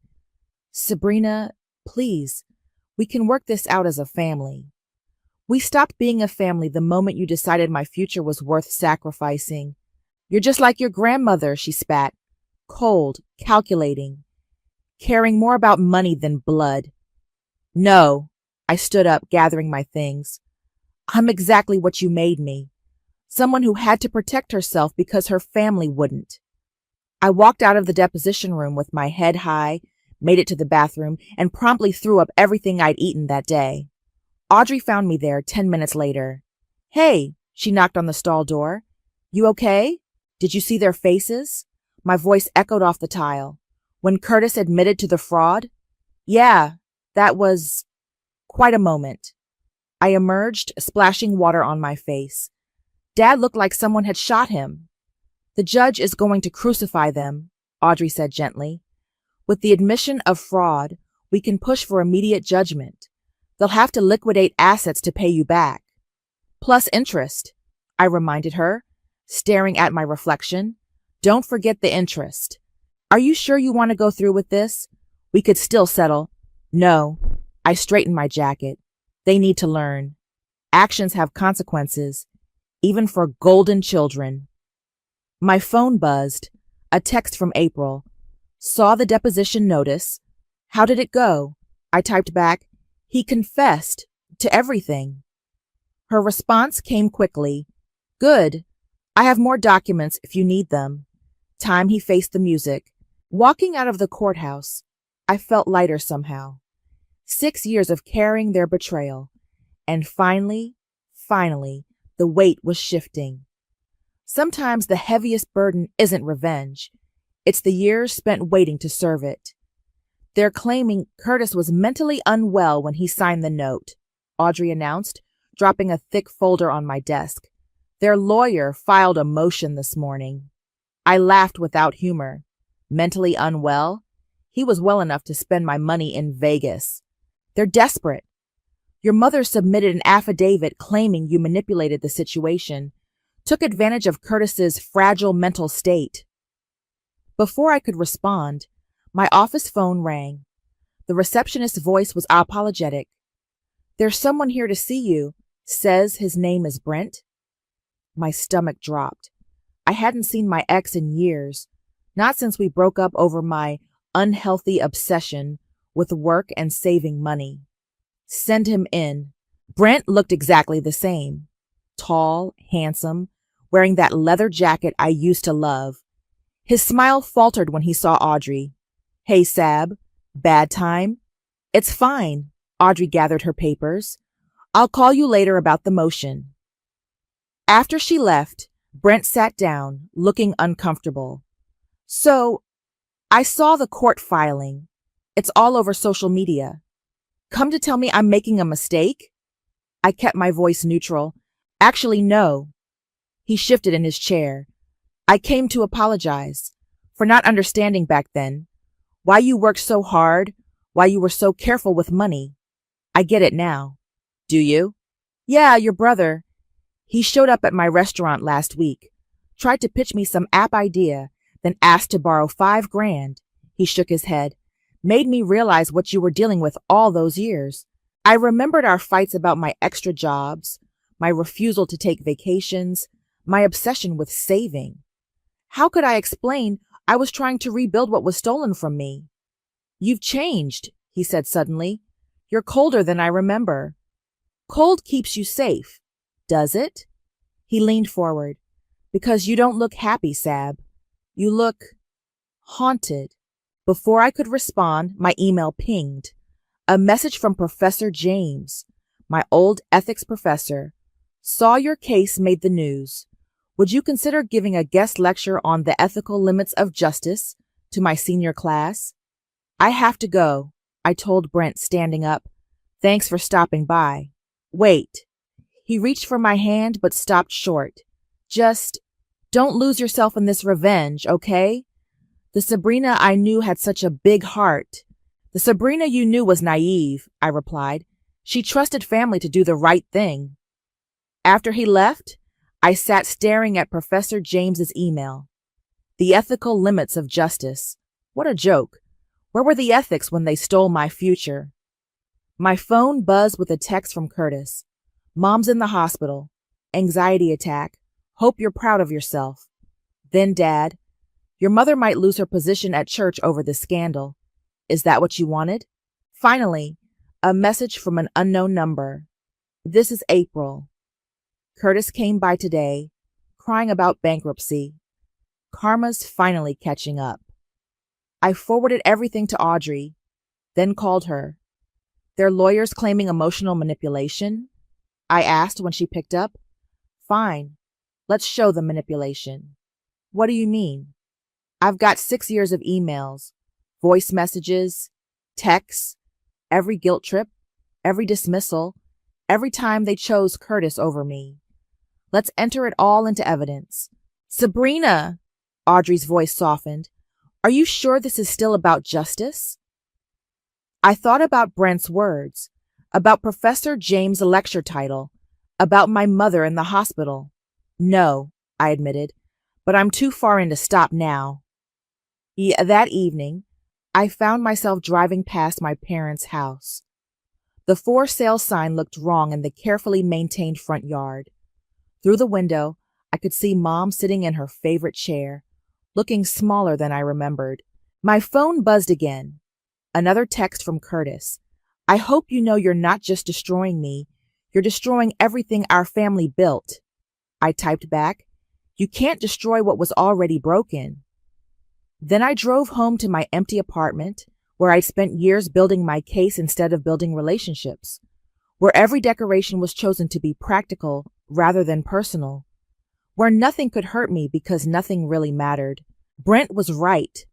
Sabrina, please, we can work this out as a family. We stopped being a family the moment you decided my future was worth sacrificing. You're just like your grandmother, she spat. Cold, calculating, caring more about money than blood. No, I stood up, gathering my things. I'm exactly what you made me. Someone who had to protect herself because her family wouldn't. I walked out of the deposition room with my head high, made it to the bathroom, and promptly threw up everything I'd eaten that day. Audrey found me there 10 minutes later. Hey, she knocked on the stall door. You okay? Did you see their faces? My voice echoed off the tile. When Curtis admitted to the fraud? Yeah, that was quite a moment. I emerged, splashing water on my face. Dad looked like someone had shot him. The judge is going to crucify them, Audrey said gently. With the admission of fraud, we can push for immediate judgment. They'll have to liquidate assets to pay you back. Plus interest, I reminded her, staring at my reflection. Don't forget the interest. Are you sure you want to go through with this? We could still settle. No. I straightened my jacket. They need to learn. Actions have consequences, even for golden children. My phone buzzed. A text from April. Saw the deposition notice. How did it go? I typed back, he confessed to everything. Her response came quickly. Good. I have more documents if you need them. Time he faced the music. Walking out of the courthouse, I felt lighter somehow. 6 years of carrying their betrayal. And finally, the weight was shifting. Sometimes the heaviest burden isn't revenge. It's the years spent waiting to serve it. They're claiming Curtis was mentally unwell when he signed the note, Audrey announced, dropping a thick folder on my desk. Their lawyer filed a motion this morning. I laughed without humor. Mentally unwell? He was well enough to spend my money in Vegas. They're desperate. Your mother submitted an affidavit claiming you manipulated the situation, took advantage of Curtis's fragile mental state. Before I could respond, my office phone rang. The receptionist's voice was apologetic. There's someone here to see you. Says his name is Brent. My stomach dropped. I hadn't seen my ex in years, not since we broke up over my unhealthy obsession with work and saving money. Send him in. Brent looked exactly the same. Tall, handsome, wearing that leather jacket I used to love. His smile faltered when he saw Audrey. Hey, Sab. Bad time? It's fine. Audrey gathered her papers. I'll call you later about the motion. After she left, Brent sat down, looking uncomfortable. So, I saw the court filing. It's all over social media. Come to tell me I'm making a mistake? I kept my voice neutral. Actually, no. He shifted in his chair. I came to apologize for not understanding back then. Why you worked so hard, why you were so careful with money. I get it now. Do you? Yeah, your brother. He showed up at my restaurant last week, tried to pitch me some app idea, then asked to borrow $5,000. He shook his head. Made me realize what you were dealing with all those years. I remembered our fights about my extra jobs, my refusal to take vacations, my obsession with saving. How could I explain I was trying to rebuild what was stolen from me? You've changed, he said suddenly. You're colder than I remember. Cold keeps you safe, does it? He leaned forward. Because you don't look happy, Sab. You look haunted. Before I could respond, my email pinged. A message from Professor James, my old ethics professor. Saw your case made the news. Would you consider giving a guest lecture on the ethical limits of justice to my senior class? I have to go, I told Brent, standing up. Thanks for stopping by. Wait. He reached for my hand but stopped short. Just don't lose yourself in this revenge, okay? The Sabrina I knew had such a big heart. The Sabrina you knew was naive, I replied. She trusted family to do the right thing. After he left, I sat staring at Professor James's email. The ethical limits of justice. What a joke. Where were the ethics when they stole my future? My phone buzzed with a text from Curtis. Mom's in the hospital. Anxiety attack. Hope you're proud of yourself. Then Dad, your mother might lose her position at church over this scandal. Is that what you wanted? Finally, a message from an unknown number. This is April. Curtis came by today, crying about bankruptcy. Karma's finally catching up. I forwarded everything to Audrey, then called her. Their lawyers claiming emotional manipulation? I asked when she picked up. Fine. Let's show the manipulation. What do you mean? I've got 6 years of emails, voice messages, texts, every guilt trip, every dismissal, every time they chose Curtis over me. Let's enter it all into evidence. Sabrina, Audrey's voice softened. Are you sure this is still about justice? I thought about Brent's words, about Professor James' lecture title, about my mother in the hospital. No, I admitted, but I'm too far in to stop now. That evening, I found myself driving past my parents' house. The for sale sign looked wrong in the carefully maintained front yard. Through the window, I could see Mom sitting in her favorite chair, looking smaller than I remembered. My phone buzzed again. Another text from Curtis. I hope you know you're not just destroying me, you're destroying everything our family built. I typed back, you can't destroy what was already broken. Then I drove home to my empty apartment, where I'd spent years building my case instead of building relationships, where every decoration was chosen to be practical rather than personal, where nothing could hurt me because nothing really mattered. Brent was right.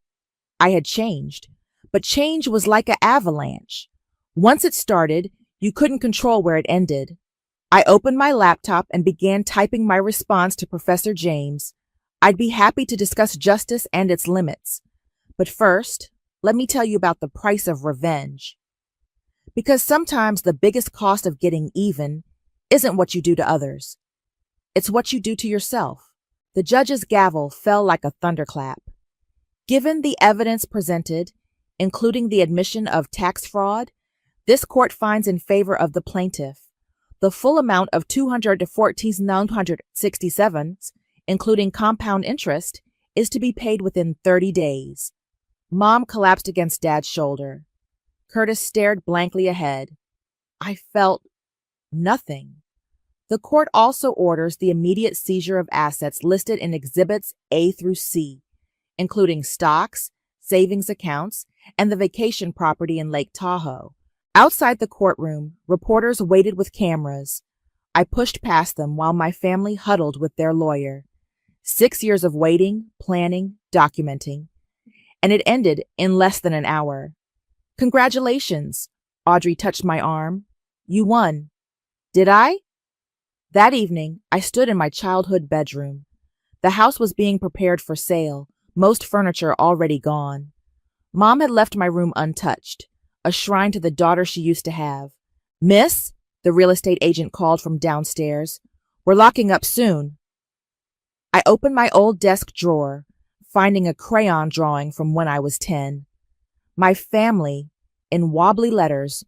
I had changed, but change was like an avalanche. Once it started, you couldn't control where it ended. I opened my laptop and began typing my response to Professor James. I'd be happy to discuss justice and its limits. But first, let me tell you about the price of revenge. Because sometimes the biggest cost of getting even isn't what you do to others. It's what you do to yourself. The judge's gavel fell like a thunderclap. Given the evidence presented, including the admission of tax fraud, this court finds in favor of the plaintiff. The full amount of $214,967, including compound interest, is to be paid within 30 days. Mom collapsed against Dad's shoulder. Curtis stared blankly ahead. I felt nothing. The court also orders the immediate seizure of assets listed in Exhibits A through C, including stocks, savings accounts, and the vacation property in Lake Tahoe. Outside the courtroom, reporters waited with cameras. I pushed past them while my family huddled with their lawyer. 6 years of waiting, planning, documenting. And it ended in less than an hour. Congratulations. Audrey touched my arm. You won. Did I? That evening, I stood in my childhood bedroom. The house was being prepared for sale, most furniture already gone. Mom had left my room untouched, a shrine to the daughter she used to have. Miss, the real estate agent called from downstairs. We're locking up soon. I opened my old desk drawer, finding a crayon drawing from when I was 10. My family, in wobbly letters,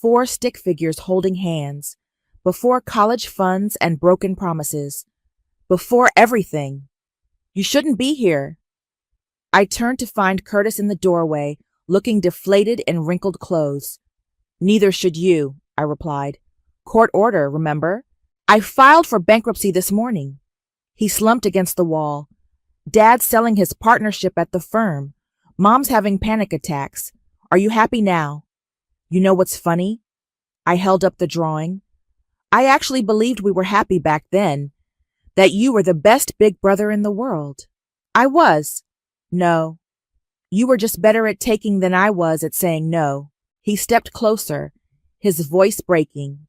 4 stick figures holding hands, before college funds and broken promises, before everything. You shouldn't be here. I turned to find Curtis in the doorway, looking deflated in wrinkled clothes. Neither should you, I replied. Court order, remember? I filed for bankruptcy this morning. He slumped against the wall. Dad's selling his partnership at the firm. Mom's having panic attacks. Are you happy now? You know what's funny? I held up the drawing. I actually believed we were happy back then, that you were the best big brother in the world. I was. No. You were just better at taking than I was at saying no. He stepped closer, his voice breaking.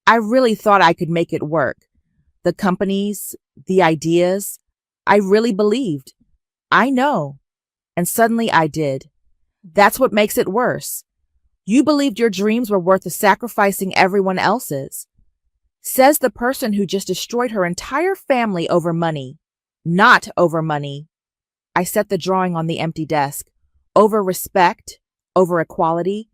I really thought I could make it work. The companies, the ideas, I really believed. I know. And suddenly I did. That's what makes it worse. You believed your dreams were worth sacrificing everyone else's. Says the person who just destroyed her entire family over money. Not over money. I set the drawing on the empty desk. Over respect, over equality,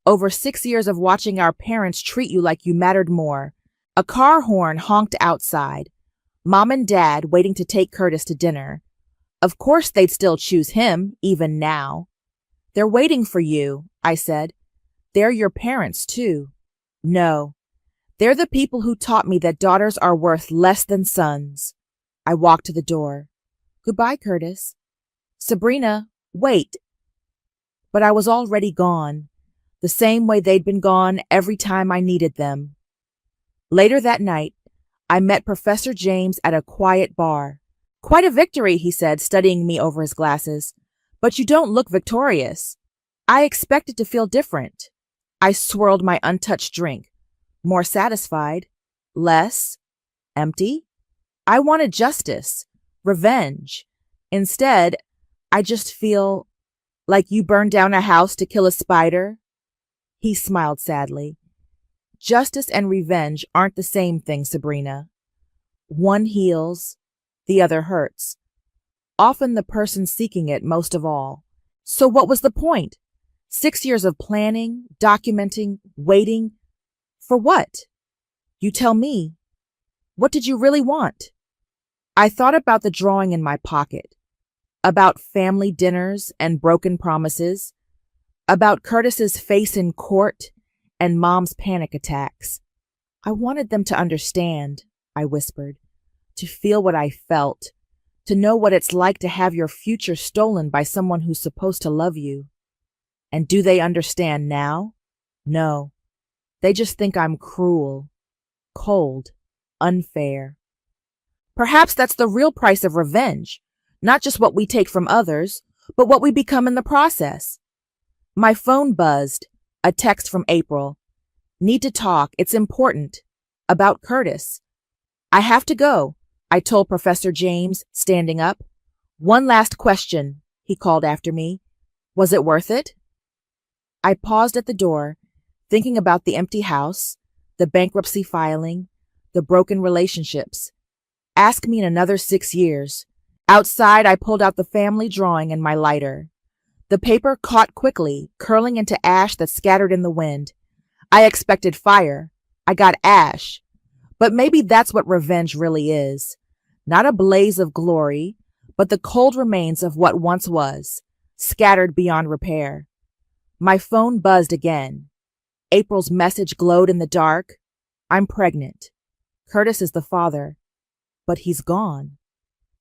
over 6 years of watching our parents treat you like you mattered more. A car horn honked outside. Mom and Dad waiting to take Curtis to dinner. Of course they'd still choose him, even now. They're waiting for you, I said. They're your parents, too. No. They're the people who taught me that daughters are worth less than sons. I walked to the door. Goodbye, Curtis. Sabrina, wait. But I was already gone, the same way they'd been gone every time I needed them. Later that night, I met Professor James at a quiet bar. Quite a victory, he said, studying me over his glasses. But you don't look victorious. I expected to feel different. I swirled my untouched drink. More satisfied. Less. Empty. I wanted justice. Revenge. Instead, I just feel like you burned down a house to kill a spider. He smiled sadly. Justice and revenge aren't the same thing, Sabrina. One heals, the other hurts. Often the person seeking it most of all. So what was the point? 6 years of planning, documenting, waiting. For what? You tell me. What did you really want? I thought about the drawing in my pocket, about family dinners and broken promises, about Curtis's face in court and Mom's panic attacks. I wanted them to understand, I whispered, to feel what I felt, to know what it's like to have your future stolen by someone who's supposed to love you. And do they understand now? No. They just think I'm cruel, cold, unfair. Perhaps that's the real price of revenge, not just what we take from others, but what we become in the process. My phone buzzed, a text from April. Need to talk, it's important. About Curtis. I have to go, I told Professor James, standing up. One last question, he called after me. Was it worth it? I paused at the door, thinking about the empty house, the bankruptcy filing, the broken relationships. Ask me in another 6 years. Outside, I pulled out the family drawing and my lighter. The paper caught quickly, curling into ash that scattered in the wind. I expected fire. I got ash. But maybe that's what revenge really is. Not a blaze of glory, but the cold remains of what once was, scattered beyond repair. My phone buzzed again. April's message glowed in the dark. I'm pregnant. Curtis is the father. But he's gone.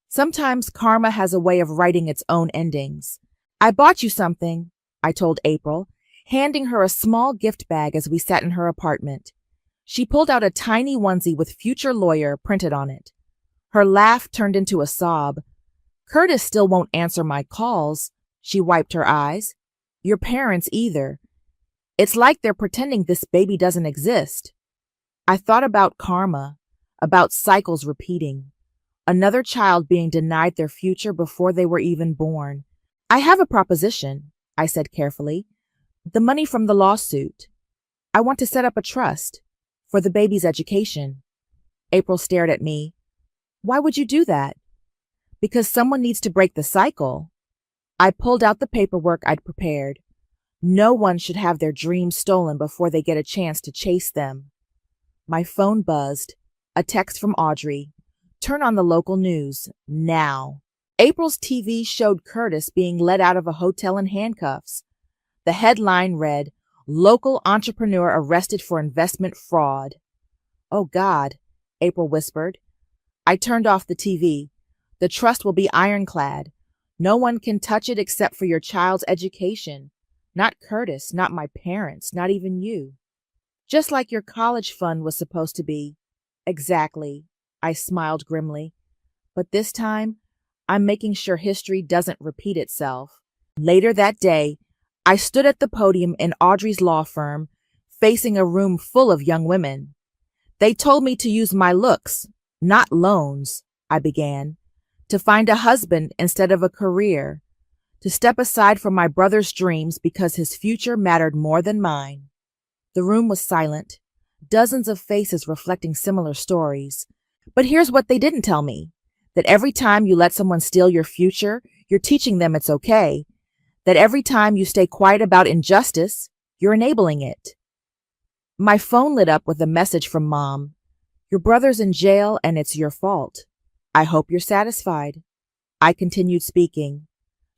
Sometimes karma has a way of writing its own endings. I bought you something, I told April, handing her a small gift bag as we sat in her apartment. She pulled out a tiny onesie with future lawyer printed on it. Her laugh turned into a sob. Curtis still won't answer my calls. She wiped her eyes. your parents either. It's like they're pretending this baby doesn't exist. I thought about karma, about cycles repeating, another child being denied their future before they were even born. I have a proposition, I said carefully. The money from the lawsuit. I want to set up a trust for the baby's education. April stared at me. Why would you do that? Because someone needs to break the cycle. I pulled out the paperwork I'd prepared. No one should have their dreams stolen before they get a chance to chase them. My phone buzzed. A text from Audrey. Turn on the local news, now. April's TV showed Curtis being led out of a hotel in handcuffs. The headline read, Local entrepreneur arrested for investment fraud. Oh God, April whispered. I turned off the TV. The trust will be ironclad. No one can touch it except for your child's education. Not Curtis, not my parents, not even you. Just like your college fund was supposed to be. Exactly, I smiled grimly. But this time, I'm making sure history doesn't repeat itself. Later that day, I stood at the podium in Audrey's law firm, facing a room full of young women. They told me to use my looks, not loans, I began, to find a husband instead of a career, to step aside from my brother's dreams because his future mattered more than mine. The room was silent, dozens of faces reflecting similar stories. But here's what they didn't tell me, that every time you let someone steal your future, you're teaching them it's okay, that every time you stay quiet about injustice, you're enabling it. My phone lit up with a message from Mom. Your brother's in jail and it's your fault. I hope you're satisfied. I continued speaking.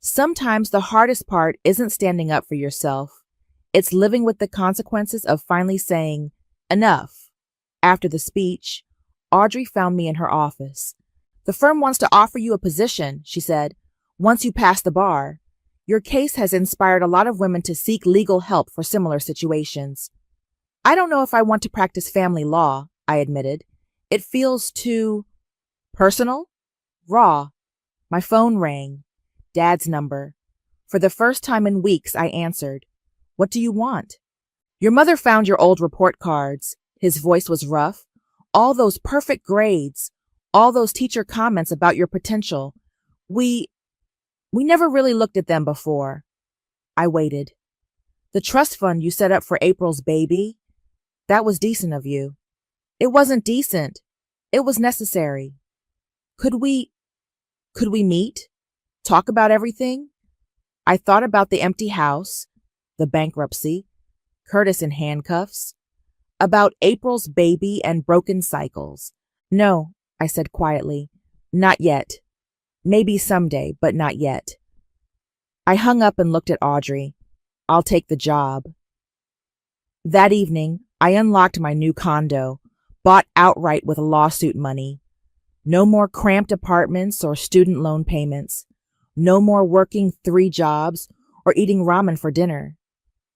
Sometimes the hardest part isn't standing up for yourself. It's living with the consequences of finally saying, enough. After the speech, Audrey found me in her office. The firm wants to offer you a position, she said, once you pass the bar. Your case has inspired a lot of women to seek legal help for similar situations. I don't know if I want to practice family law, I admitted. It feels too personal, raw. My phone rang. Dad's number. For the first time in weeks, I answered. What do you want? Your mother found your old report cards. His voice was rough. All those perfect grades. All those teacher comments about your potential. We never really looked at them before. I waited. The trust fund you set up for April's baby? That was decent of you. It wasn't decent. It was necessary. Could we meet? Talk about everything? I thought about the empty house, the bankruptcy, Curtis in handcuffs, about April's baby and broken cycles. No, I said quietly, not yet. Maybe someday, but not yet. I hung up and looked at Audrey. I'll take the job. That evening, I unlocked my new condo, bought outright with lawsuit money. No more cramped apartments or student loan payments. No more working 3 jobs or eating ramen for dinner.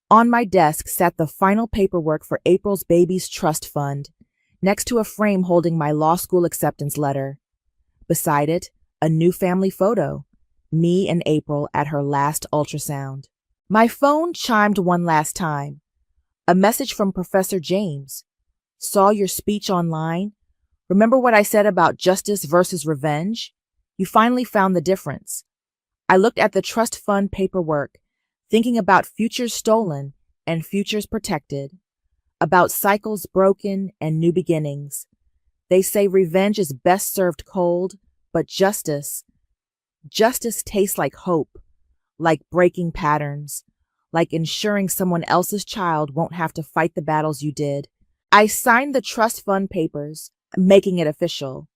On my desk sat the final paperwork for April's baby's trust fund, next to a frame holding my law school acceptance letter. Beside it, a new family photo, me and April at her last ultrasound. My phone chimed one last time. A message from Professor James. Saw your speech online? Remember what I said about justice versus revenge? You finally found the difference. I looked at the trust fund paperwork, thinking about futures stolen and futures protected, about cycles broken and new beginnings. They say revenge is best served cold, but justice tastes like hope, like breaking patterns, like ensuring someone else's child won't have to fight the battles you did. I signed the trust fund papers, making it official.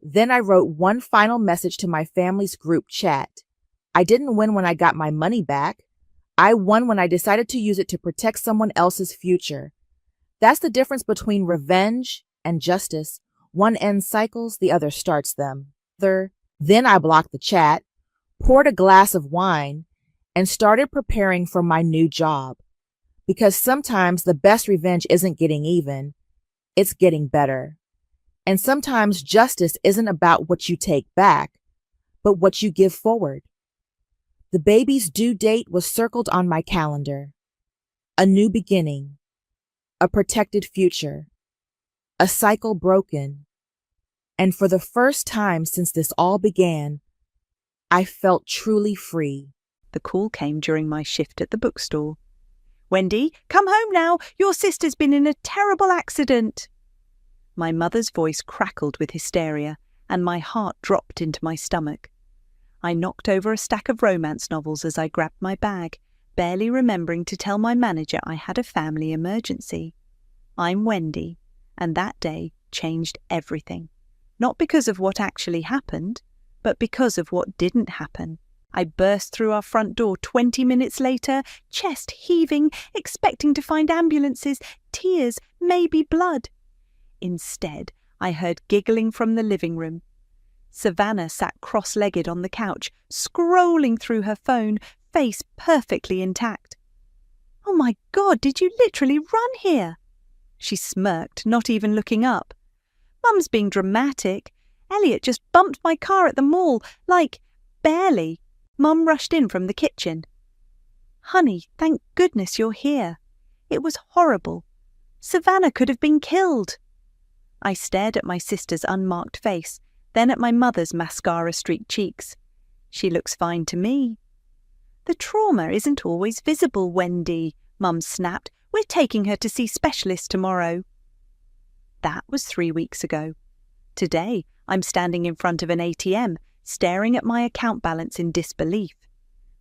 Then I wrote one final message to my family's group chat. I didn't win when I got my money back. I won when I decided to use it to protect someone else's future. That's the difference between revenge and justice. One ends cycles, the other starts them. Then I blocked the chat, poured a glass of wine, and started preparing for my new job. Because sometimes the best revenge isn't getting even, it's getting better. And sometimes justice isn't about what you take back, but what you give forward. The baby's due date was circled on my calendar. A new beginning. A protected future. A cycle broken. And for the first time since this all began, I felt truly free. The call came during my shift at the bookstore. "Wendy, come home now. Your sister's been in a terrible accident." My mother's voice crackled with hysteria, and my heart dropped into my stomach. I knocked over a stack of romance novels as I grabbed my bag, barely remembering to tell my manager I had a family emergency. I'm Wendy, and that day changed everything. Not because of what actually happened, but because of what didn't happen. I burst through our front door 20 minutes later, chest heaving, expecting to find ambulances, tears, maybe blood. Instead, I heard giggling from the living room. Savannah sat cross-legged on the couch, scrolling through her phone, face perfectly intact. "Oh my God, did you literally run here?" She smirked, not even looking up. "Mum's being dramatic. Elliot just bumped my car at the mall, like, barely." Mum rushed in from the kitchen. "Honey, thank goodness you're here. It was horrible. Savannah could have been killed." I stared at my sister's unmarked face, then at my mother's mascara-streaked cheeks. "She looks fine to me." "The trauma isn't always visible, Wendy," Mum snapped. "We're taking her to see specialists tomorrow." That was 3 weeks ago. Today, I'm standing in front of an ATM, staring at my account balance in disbelief.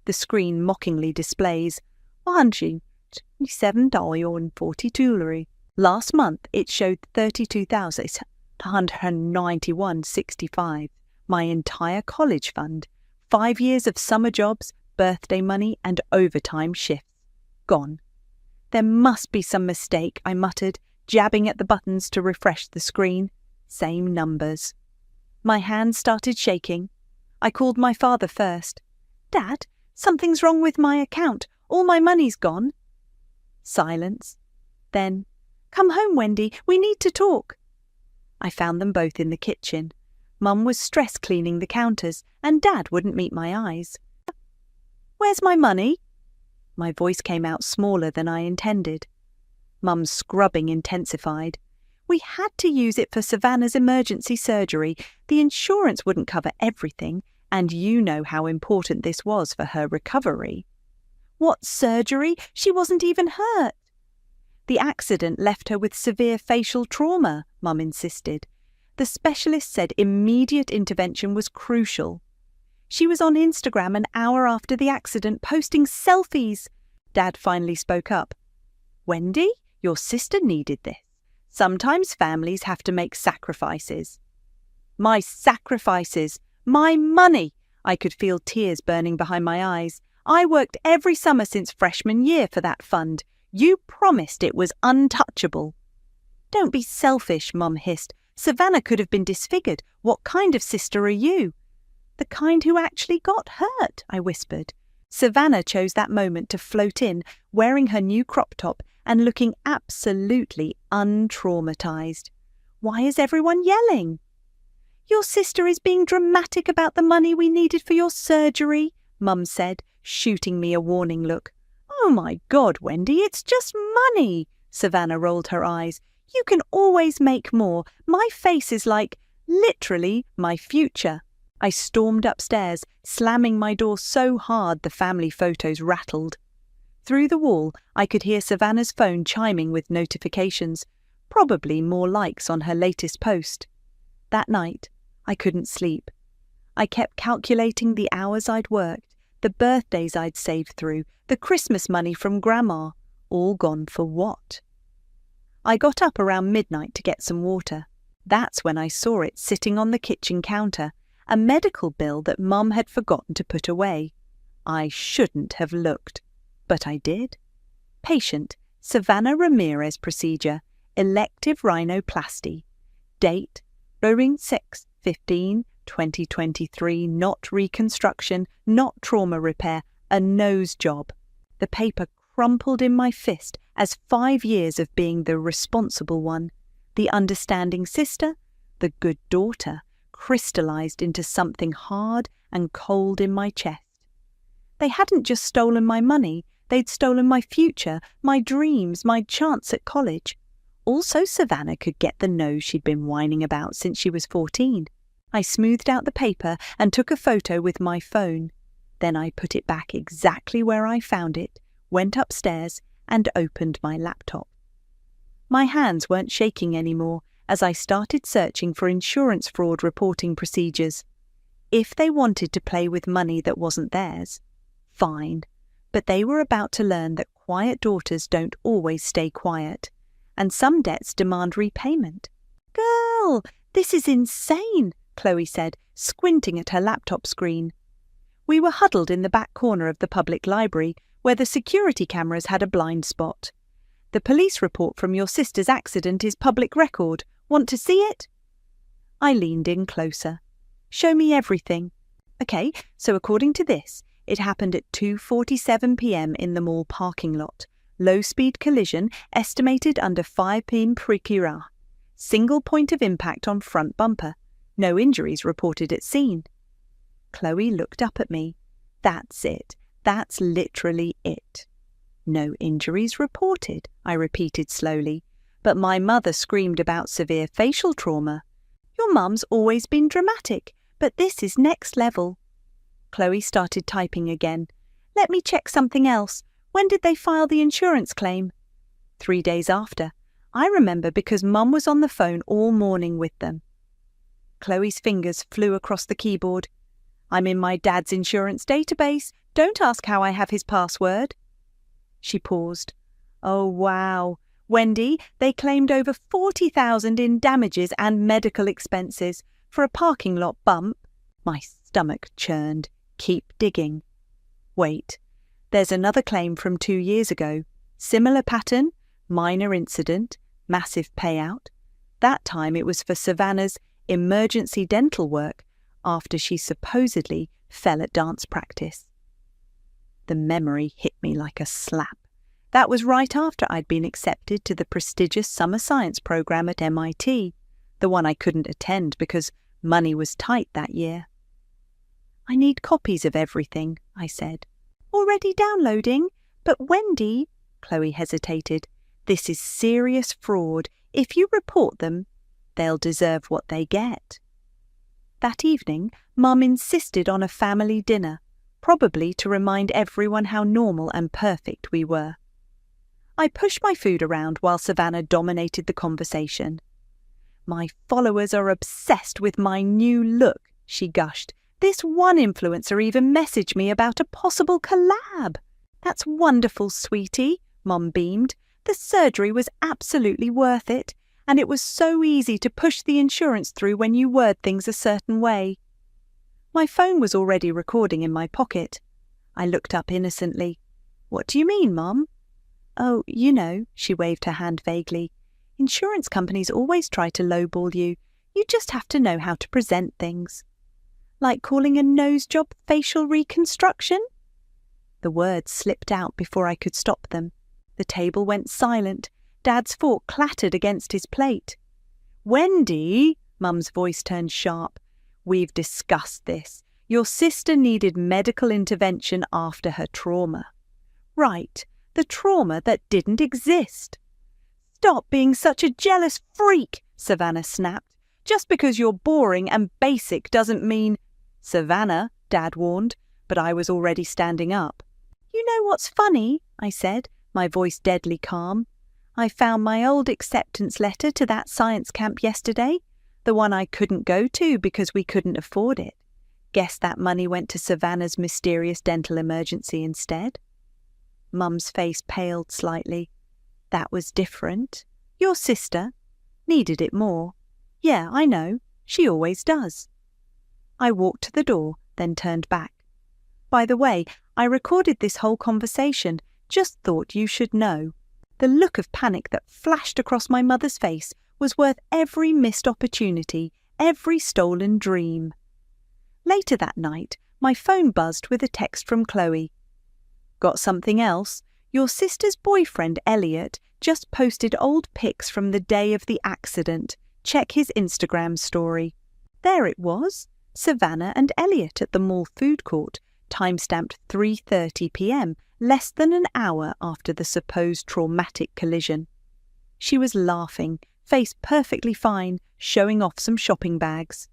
The screen mockingly displays $127.42. Last month, it showed $32,191.65. My entire college fund, 5 years of summer jobs, birthday money, and overtime shifts. Gone. "There must be some mistake," I muttered, jabbing at the buttons to refresh the screen. Same numbers. My hands started shaking. I called my father first. "Dad, something's wrong with my account. All my money's gone." Silence. Then, "Come home, Wendy. We need to talk." I found them both in the kitchen. Mum was stress cleaning the counters, and Dad wouldn't meet my eyes. "Where's my money?" My voice came out smaller than I intended. Mum's scrubbing intensified. "We had to use it for Savannah's emergency surgery. The insurance wouldn't cover everything, and you know how important this was for her recovery." "What surgery? She wasn't even hurt." "The accident left her with severe facial trauma," Mum insisted. "The specialist said immediate intervention was crucial." "She was on Instagram an hour after the accident posting selfies." Dad finally spoke up. "Wendy, your sister needed this. Sometimes families have to make sacrifices." "My sacrifices! My money!" I could feel tears burning behind my eyes. "I worked every summer since freshman year for that fund. You promised it was untouchable." "Don't be selfish," Mum hissed. "Savannah could have been disfigured. What kind of sister are you?" "The kind who actually got hurt," I whispered. Savannah chose that moment to float in, wearing her new crop top and looking absolutely untraumatized. "Why is everyone yelling?" "Your sister is being dramatic about the money we needed for your surgery," Mum said, shooting me a warning look. "Oh my God, Wendy, it's just money." Savannah rolled her eyes. "You can always make more. My face is like, literally, my future." I stormed upstairs, slamming my door so hard the family photos rattled. Through the wall, I could hear Savannah's phone chiming with notifications, probably more likes on her latest post. That night, I couldn't sleep. I kept calculating the hours I'd worked, the birthdays I'd saved through, the Christmas money from Grandma, all gone for what? I got up around midnight to get some water. That's when I saw it sitting on the kitchen counter, a medical bill that Mum had forgotten to put away. I shouldn't have looked, but I did. Patient, Savannah Ramirez procedure, elective rhinoplasty. Date, Roaring 6/15/2023, not reconstruction, not trauma repair, a nose job. The paper crumpled in my fist as 5 years of being the responsible one, the understanding sister, the good daughter, crystallized into something hard and cold in my chest. They hadn't just stolen my money, they'd stolen my future, my dreams, my chance at college. Also, Savannah could get the nose she'd been whining about since she was 14. I smoothed out the paper and took a photo with my phone. Then I put it back exactly where I found it, went upstairs, and opened my laptop. My hands weren't shaking anymore as I started searching for insurance fraud reporting procedures. If they wanted to play with money that wasn't theirs, fine, but they were about to learn that quiet daughters don't always stay quiet, and some debts demand repayment. "Girl, this is insane," Chloe said, squinting at her laptop screen. We were huddled in the back corner of the public library, where the security cameras had a blind spot. "The police report from your sister's accident is public record. Want to see it?" I leaned in closer. "Show me everything." "Okay, so according to this, it happened at 2:47 p.m. in the mall parking lot. Low-speed collision, estimated under 5 pin/km. Single point of impact on front bumper. No injuries reported at scene." Chloe looked up at me. "That's it. That's literally it." "No injuries reported," I repeated slowly. "But my mother screamed about severe facial trauma." "Your mum's always been dramatic, but this is next level." Chloe started typing again. "Let me check something else. When did they file the insurance claim?" 3 days after. I remember because Mum was on the phone all morning with them. Chloe's fingers flew across the keyboard. "I'm in my dad's insurance database. Don't ask how I have his password." She paused. "Oh, wow. Wendy, they claimed over 40,000 in damages and medical expenses for a parking lot bump." My stomach churned. "Keep digging." "Wait. There's another claim from 2 years ago. Similar pattern, minor incident, massive payout. That time it was for Savannah's emergency dental work after she supposedly fell at dance practice." The memory hit me like a slap. That was right after I'd been accepted to the prestigious summer science program at MIT, the one I couldn't attend because money was tight that year. "I need copies of everything," I said. "Already downloading? But Wendy," Chloe hesitated, "this is serious fraud. If you report them, they'll deserve what they get." That evening, Mum insisted on a family dinner, probably to remind everyone how normal and perfect we were. I pushed my food around while Savannah dominated the conversation. "My followers are obsessed with my new look," she gushed. "This one influencer even messaged me about a possible collab." "That's wonderful, sweetie," Mum beamed. "The surgery was absolutely worth it, and it was so easy to push the insurance through when you word things a certain way." My phone was already recording in my pocket. I looked up innocently. "What do you mean, Mum?" "Oh, you know," she waved her hand vaguely. "Insurance companies always try to lowball you. You just have to know how to present things." "Like calling a nose job facial reconstruction?" The words slipped out before I could stop them. The table went silent. Dad's fork clattered against his plate. "Wendy," Mum's voice turned sharp, "we've discussed this. Your sister needed medical intervention after her trauma." "Right, the trauma that didn't exist." "Stop being such a jealous freak," Savannah snapped. "Just because you're boring and basic doesn't mean—" "Savannah," Dad warned, but I was already standing up. "You know what's funny?" I said, my voice deadly calm. "I found my old acceptance letter to that science camp yesterday, the one I couldn't go to because we couldn't afford it. Guess that money went to Savannah's mysterious dental emergency instead." Mum's face paled slightly. "That was different. Your sister needed it more." "Yeah, I know. She always does." I walked to the door, then turned back. "By the way, I recorded this whole conversation. Just thought you should know." The look of panic that flashed across my mother's face was worth every missed opportunity, every stolen dream. Later that night, my phone buzzed with a text from Chloe. "Got something else? Your sister's boyfriend, Elliot, just posted old pics from the day of the accident. Check his Instagram story." There it was, Savannah and Elliot at the mall food court, timestamped 3:30 p.m., less than an hour after the supposed traumatic collision. She was laughing, face perfectly fine, showing off some shopping bags.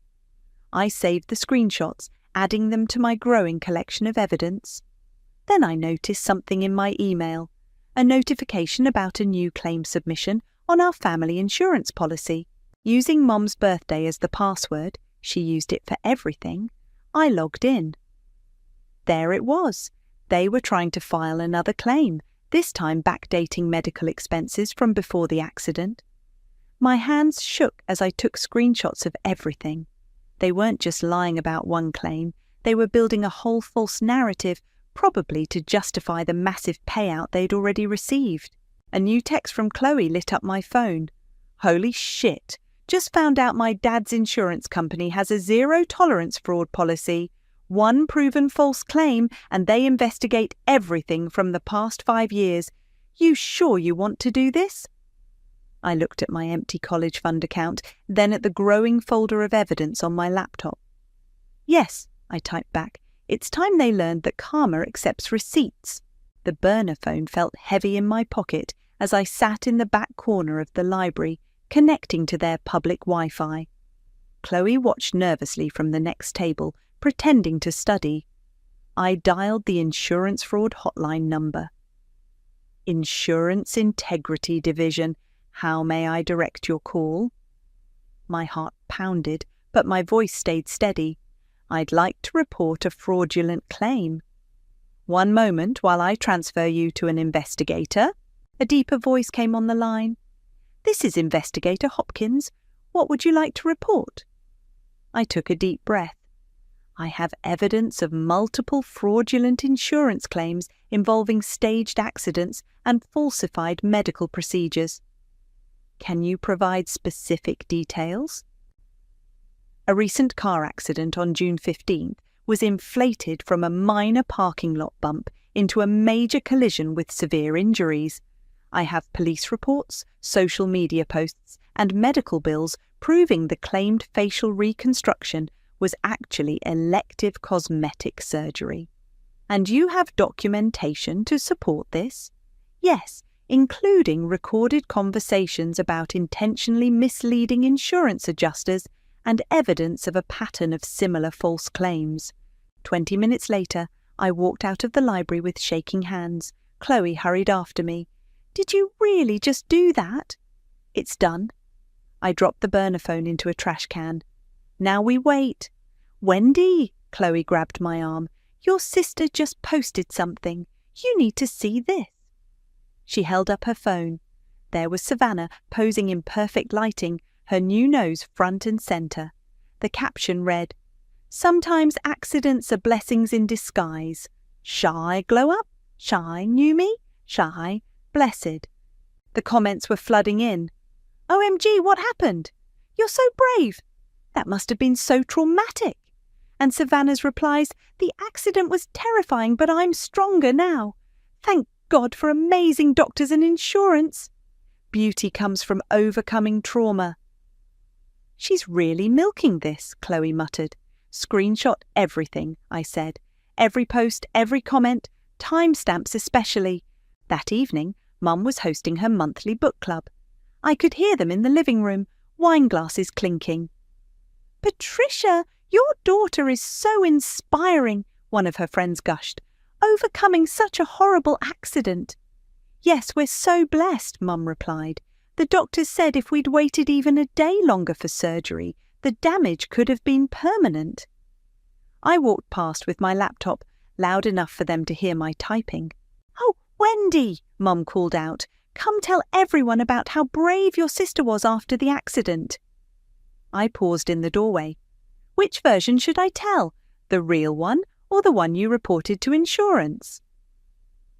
I saved the screenshots, adding them to my growing collection of evidence. Then I noticed something in my email, a notification about a new claim submission on our family insurance policy. Using Mom's birthday as the password, she used it for everything, I logged in. There it was. They were trying to file another claim, this time backdating medical expenses from before the accident. My hands shook as I took screenshots of everything. They weren't just lying about one claim, they were building a whole false narrative, probably to justify the massive payout they'd already received. A new text from Chloe lit up my phone. Holy shit! Just found out my dad's insurance company has a zero-tolerance fraud policy. One proven false claim, and they investigate everything from the past 5 years. You sure you want to do this? I looked at my empty college fund account, then at the growing folder of evidence on my laptop. Yes, I typed back. It's time they learned that karma accepts receipts. The burner phone felt heavy in my pocket as I sat in the back corner of the library, connecting to their public Wi-Fi. Chloe watched nervously from the next table, pretending to study. I dialed the insurance fraud hotline number. Insurance Integrity Division. How may I direct your call? My heart pounded, but my voice stayed steady. I'd like to report a fraudulent claim. One moment while I transfer you to an investigator. A deeper voice came on the line. This is Investigator Hopkins. What would you like to report? I took a deep breath. I have evidence of multiple fraudulent insurance claims involving staged accidents and falsified medical procedures. Can you provide specific details? A recent car accident on June 15th was inflated from a minor parking lot bump into a major collision with severe injuries. I have police reports, social media posts, and medical bills proving the claimed facial reconstruction was actually elective cosmetic surgery. And you have documentation to support this? Yes, including recorded conversations about intentionally misleading insurance adjusters and evidence of a pattern of similar false claims. 20 minutes later, I walked out of the library with shaking hands. Chloe hurried after me. Did you really just do that? It's done. I dropped the burner phone into a trash can. Now we wait. Wendy, Chloe grabbed my arm. Your sister just posted something. You need to see this. She held up her phone. There was Savannah posing in perfect lighting, her new nose front and center. The caption read, "Sometimes accidents are blessings in disguise. Shy glow up, shy new me, shy, blessed." The comments were flooding in. OMG, what happened? You're so brave. That must have been so traumatic. And Savannah's replies, the accident was terrifying, but I'm stronger now. Thank God for amazing doctors and insurance. Beauty comes from overcoming trauma. She's really milking this, Chloe muttered. Screenshot everything, I said. Every post, every comment, timestamps especially. That evening, Mum was hosting her monthly book club. I could hear them in the living room, wine glasses clinking. Patricia, your daughter is so inspiring, one of her friends gushed. Overcoming such a horrible accident. Yes, we're so blessed, Mum replied. The doctors said if we'd waited even a day longer for surgery, the damage could have been permanent. I walked past with my laptop, loud enough for them to hear my typing. Oh, Wendy, Mum called out. Come tell everyone about how brave your sister was after the accident. I paused in the doorway. Which version should I tell? The real one or the one you reported to insurance?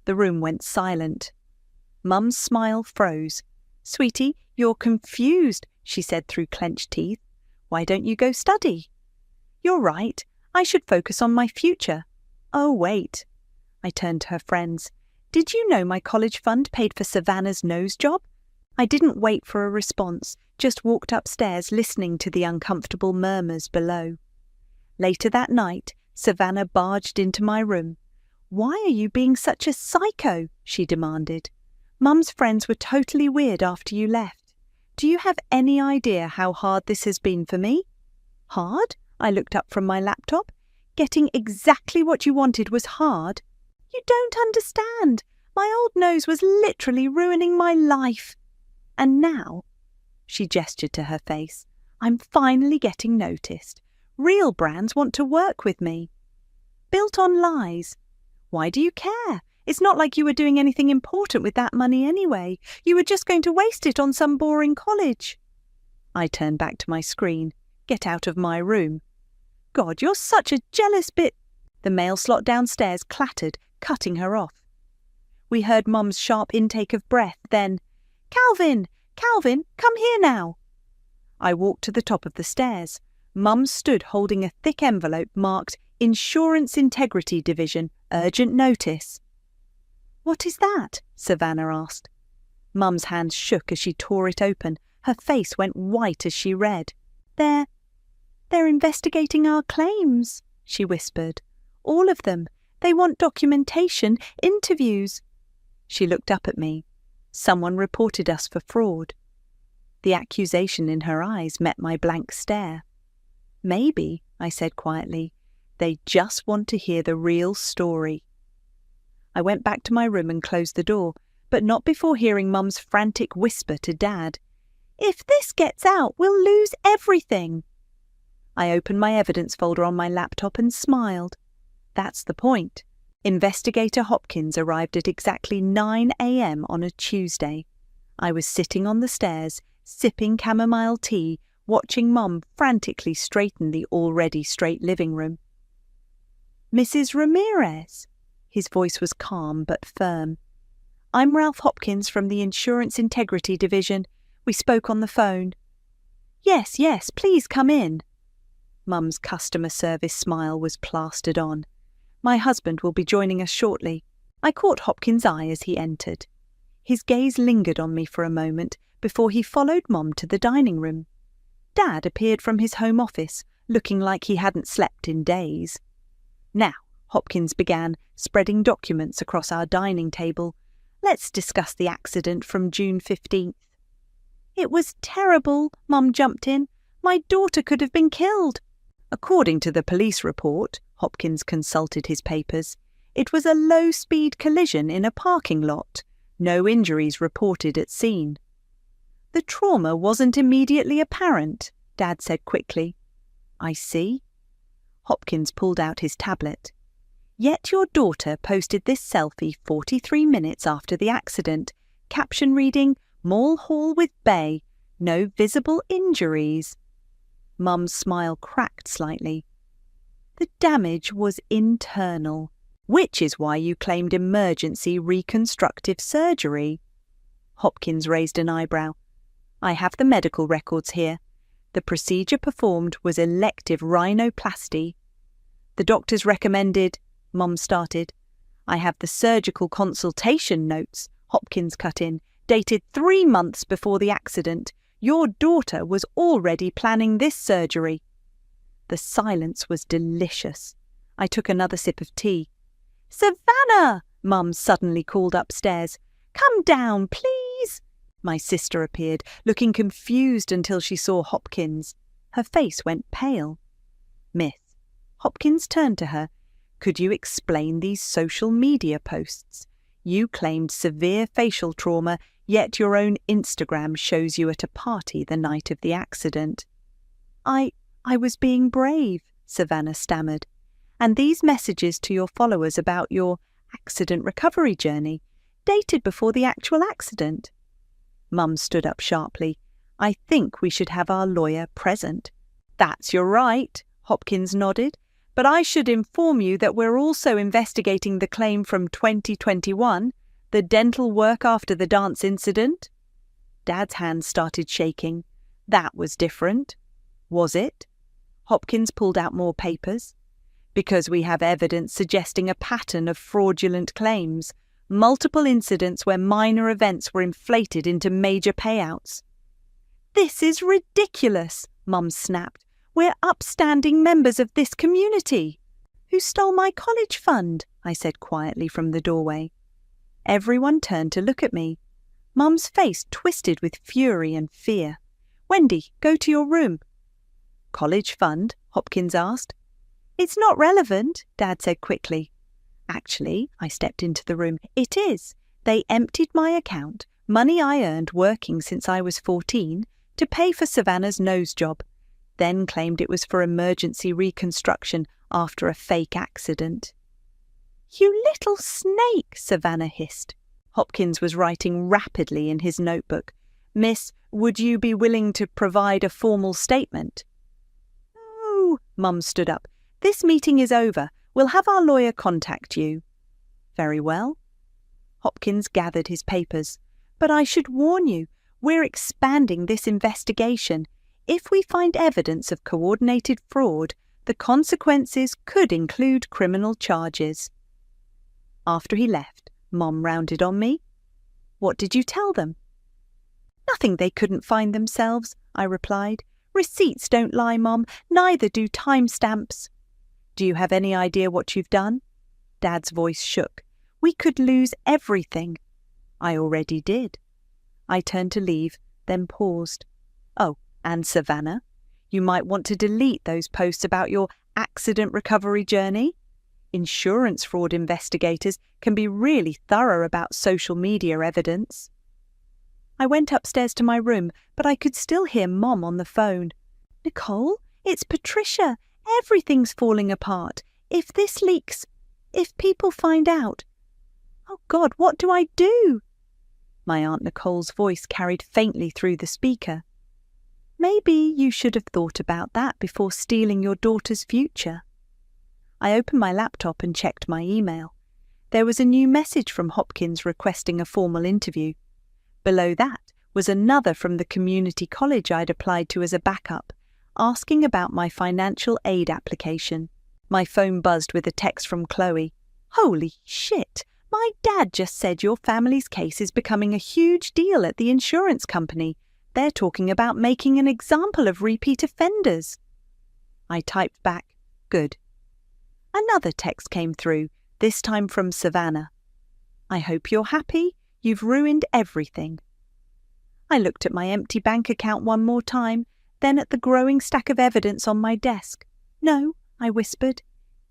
The room went silent. Mum's smile froze. Sweetie, you're confused, she said through clenched teeth. Why don't you go study? You're right. I should focus on my future. Oh, wait. I turned to her friends. Did you know my college fund paid for Savannah's nose job? I didn't wait for a response, just walked upstairs listening to the uncomfortable murmurs below. Later that night, Savannah barged into my room. "Why are you being such a psycho?" she demanded. "Mum's friends were totally weird after you left. Do you have any idea how hard this has been for me?" "Hard?" I looked up from my laptop. "Getting exactly what you wanted was hard? You don't understand. My old nose was literally ruining my life. And now," she gestured to her face, "I'm finally getting noticed. Real brands want to work with me." "Built on lies. Why do you care? It's not like you were doing anything important with that money anyway. You were just going to waste it on some boring college." I turned back to my screen. Get out of my room. "God, you're such a jealous bit—" The mail slot downstairs clattered, cutting her off. We heard Mum's sharp intake of breath, then, "Calvin! Calvin, come here now!" I walked to the top of the stairs. Mum stood holding a thick envelope marked Insurance Integrity Division, Urgent Notice. "What is that?" Savannah asked. Mum's hands shook as she tore it open. Her face went white as she read. They're investigating our claims," she whispered. "All of them. They want documentation, interviews." She looked up at me. Someone reported us for fraud. The accusation in her eyes met my blank stare. "Maybe," I said quietly, "they just want to hear the real story." I went back to my room and closed the door, but not before hearing Mum's frantic whisper to Dad. "If this gets out, we'll lose everything." I opened my evidence folder on my laptop and smiled. That's the point. Investigator Hopkins arrived at exactly 9 a.m. on a Tuesday. I was sitting on the stairs, sipping chamomile tea, watching Mum frantically straighten the already straight living room. "Mrs. Ramirez?" His voice was calm but firm. "I'm Ralph Hopkins from the Insurance Integrity Division. We spoke on the phone." Yes, please come in." Mum's customer service smile was plastered on. "My husband will be joining us shortly." I caught Hopkins' eye as he entered. His gaze lingered on me for a moment before he followed Mum to the dining room. Dad appeared from his home office, looking like he hadn't slept in days. "Now," Hopkins began, spreading documents across our dining table, "let's discuss the accident from June 15th. "It was terrible," Mum jumped in. "My daughter could have been killed." According to the police report, Hopkins consulted his papers, it was a low-speed collision in a parking lot. No injuries reported at scene. "The trauma wasn't immediately apparent," Dad said quickly. "I see." Hopkins pulled out his tablet. "Yet your daughter posted this selfie 43 minutes after the accident, caption reading, 'Mall Hall with Bay, no visible injuries.'" Mum's smile cracked slightly. "The damage was internal, which is why you claimed emergency reconstructive surgery." Hopkins raised an eyebrow. "I have the medical records here. The procedure performed was elective rhinoplasty. The doctors recommended—" Mum started. "I have the surgical consultation notes," Hopkins cut in, "dated 3 months before the accident. Your daughter was already planning this surgery." The silence was delicious. I took another sip of tea. "Savannah!" Mum suddenly called upstairs. "Come down, please." My sister appeared, looking confused until she saw Hopkins. Her face went pale. "Miss," Hopkins turned to her, "could you explain these social media posts? You claimed severe facial trauma, yet your own Instagram shows you at a party the night of the accident." I was being brave," Savannah stammered. "And these messages to your followers about your accident recovery journey, dated before the actual accident." Mum stood up sharply. "I think we should have our lawyer present." "That's your right," Hopkins nodded. "But I should inform you that we're also investigating the claim from 2021, the dental work after the dance incident." Dad's hands started shaking. "That was different." "Was it?" Hopkins pulled out more papers. "Because we have evidence suggesting a pattern of fraudulent claims, multiple incidents where minor events were inflated into major payouts." "This is ridiculous," Mum snapped. "We're upstanding members of this community." "Who stole my college fund?" I said quietly from the doorway. Everyone turned to look at me. Mum's face twisted with fury and fear. "Wendy, go to your room." "College fund?" Hopkins asked. "It's not relevant," Dad said quickly. "Actually," I stepped into the room, "it is. They emptied my account, money I earned working since I was 14, to pay for Savannah's nose job, then claimed it was for emergency reconstruction after a fake accident." "You little snake," Savannah hissed. Hopkins was writing rapidly in his notebook. "Miss, would you be willing to provide a formal statement?" "No," Mum stood up. "This meeting is over. We'll have our lawyer contact you." "Very well." Hopkins gathered his papers. "But I should warn you, we're expanding this investigation. If we find evidence of coordinated fraud, the consequences could include criminal charges." After he left, Mom rounded on me. "What did you tell them?" "Nothing they couldn't find themselves," I replied. "Receipts don't lie, Mom, neither do timestamps." "Do you have any idea what you've done?" Dad's voice shook. "We could lose everything." "I already did." I turned to leave, then paused. "Oh, and Savannah, you might want to delete those posts about your accident recovery journey. Insurance fraud investigators can be really thorough about social media evidence." I went upstairs to my room, but I could still hear Mom on the phone. "Nicole, it's Patricia. Everything's falling apart. If this leaks, if people find out. Oh God, what do I do?" My Aunt Nicole's voice carried faintly through the speaker. "Maybe you should have thought about that before stealing your daughter's future." I opened my laptop and checked my email. There was a new message from Hopkins requesting a formal interview. Below that was another from the community college I'd applied to as a backup, asking about my financial aid application. My phone buzzed with a text from Chloe. "Holy shit! My dad just said your family's case is becoming a huge deal at the insurance company. They're talking about making an example of repeat offenders." I typed back, "Good." Another text came through, this time from Savannah. "I hope you're happy. You've ruined everything." I looked at my empty bank account one more time, then at the growing stack of evidence on my desk. "No," I whispered.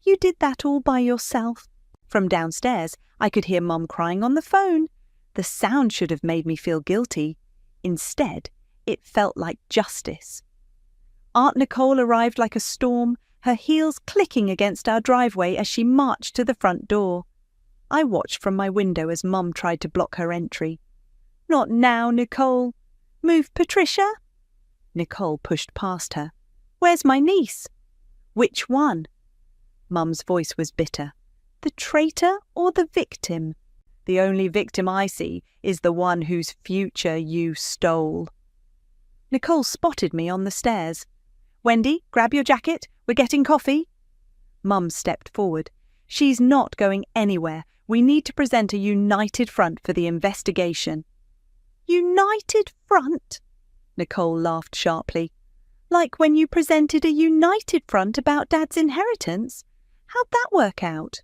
"You did that all by yourself." From downstairs, I could hear Mum crying on the phone. The sound should have made me feel guilty. Instead, it felt like justice. Aunt Nicole arrived like a storm, her heels clicking against our driveway as she marched to the front door. I watched from my window as Mum tried to block her entry. "Not now, Nicole. Move, Patricia." Nicole pushed past her. "Where's my niece?" "Which one?" Mum's voice was bitter. "The traitor or the victim? The only victim I see is the one whose future you stole." Nicole spotted me on the stairs. "Wendy, grab your jacket. We're getting coffee." Mum stepped forward. "She's not going anywhere. We need to present a united front for the investigation." "United front?" Nicole laughed sharply. "Like when you presented a united front about Dad's inheritance? How'd that work out?"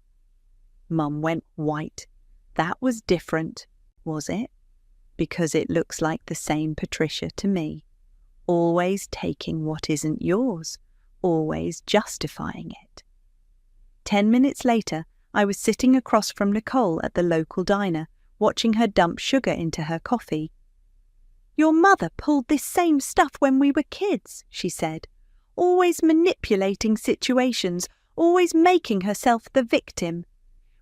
Mum went white. That was different, was it? Because it looks like the same Patricia to me. Always taking what isn't yours, always justifying it. 10 minutes later, I was sitting across from Nicole at the local diner, watching her dump sugar into her coffee. "Your mother pulled this same stuff when we were kids," she said. "Always manipulating situations, always making herself the victim.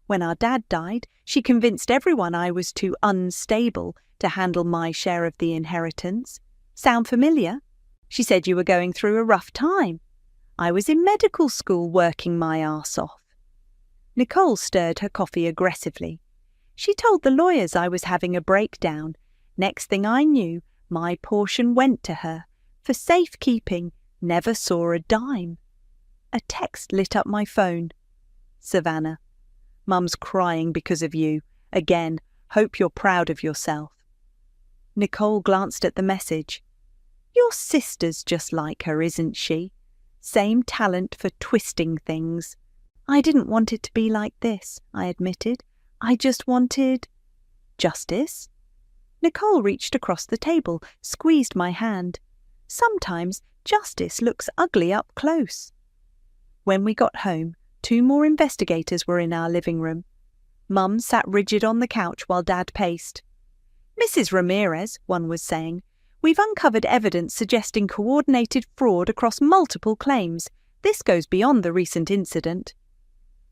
When our dad died, she convinced everyone I was too unstable to handle my share of the inheritance. Sound familiar? She said you were going through a rough time. I was in medical school working my arse off." Nicole stirred her coffee aggressively. "She told the lawyers I was having a breakdown. Next thing I knew, my portion went to her. For safekeeping, never saw a dime." A text lit up my phone. "Savannah, Mum's crying because of you. Again, hope you're proud of yourself." Nicole glanced at the message. "Your sister's just like her, isn't she? Same talent for twisting things. I didn't want it to be like this, I admitted. I just wanted justice. Nicole reached across the table, squeezed my hand. Sometimes justice looks ugly up close. When we got home, 2 more investigators were in our living room. Mum sat rigid on the couch while Dad paced. "Mrs. Ramirez," one was saying, "we've uncovered evidence suggesting coordinated fraud across multiple claims. This goes beyond the recent incident."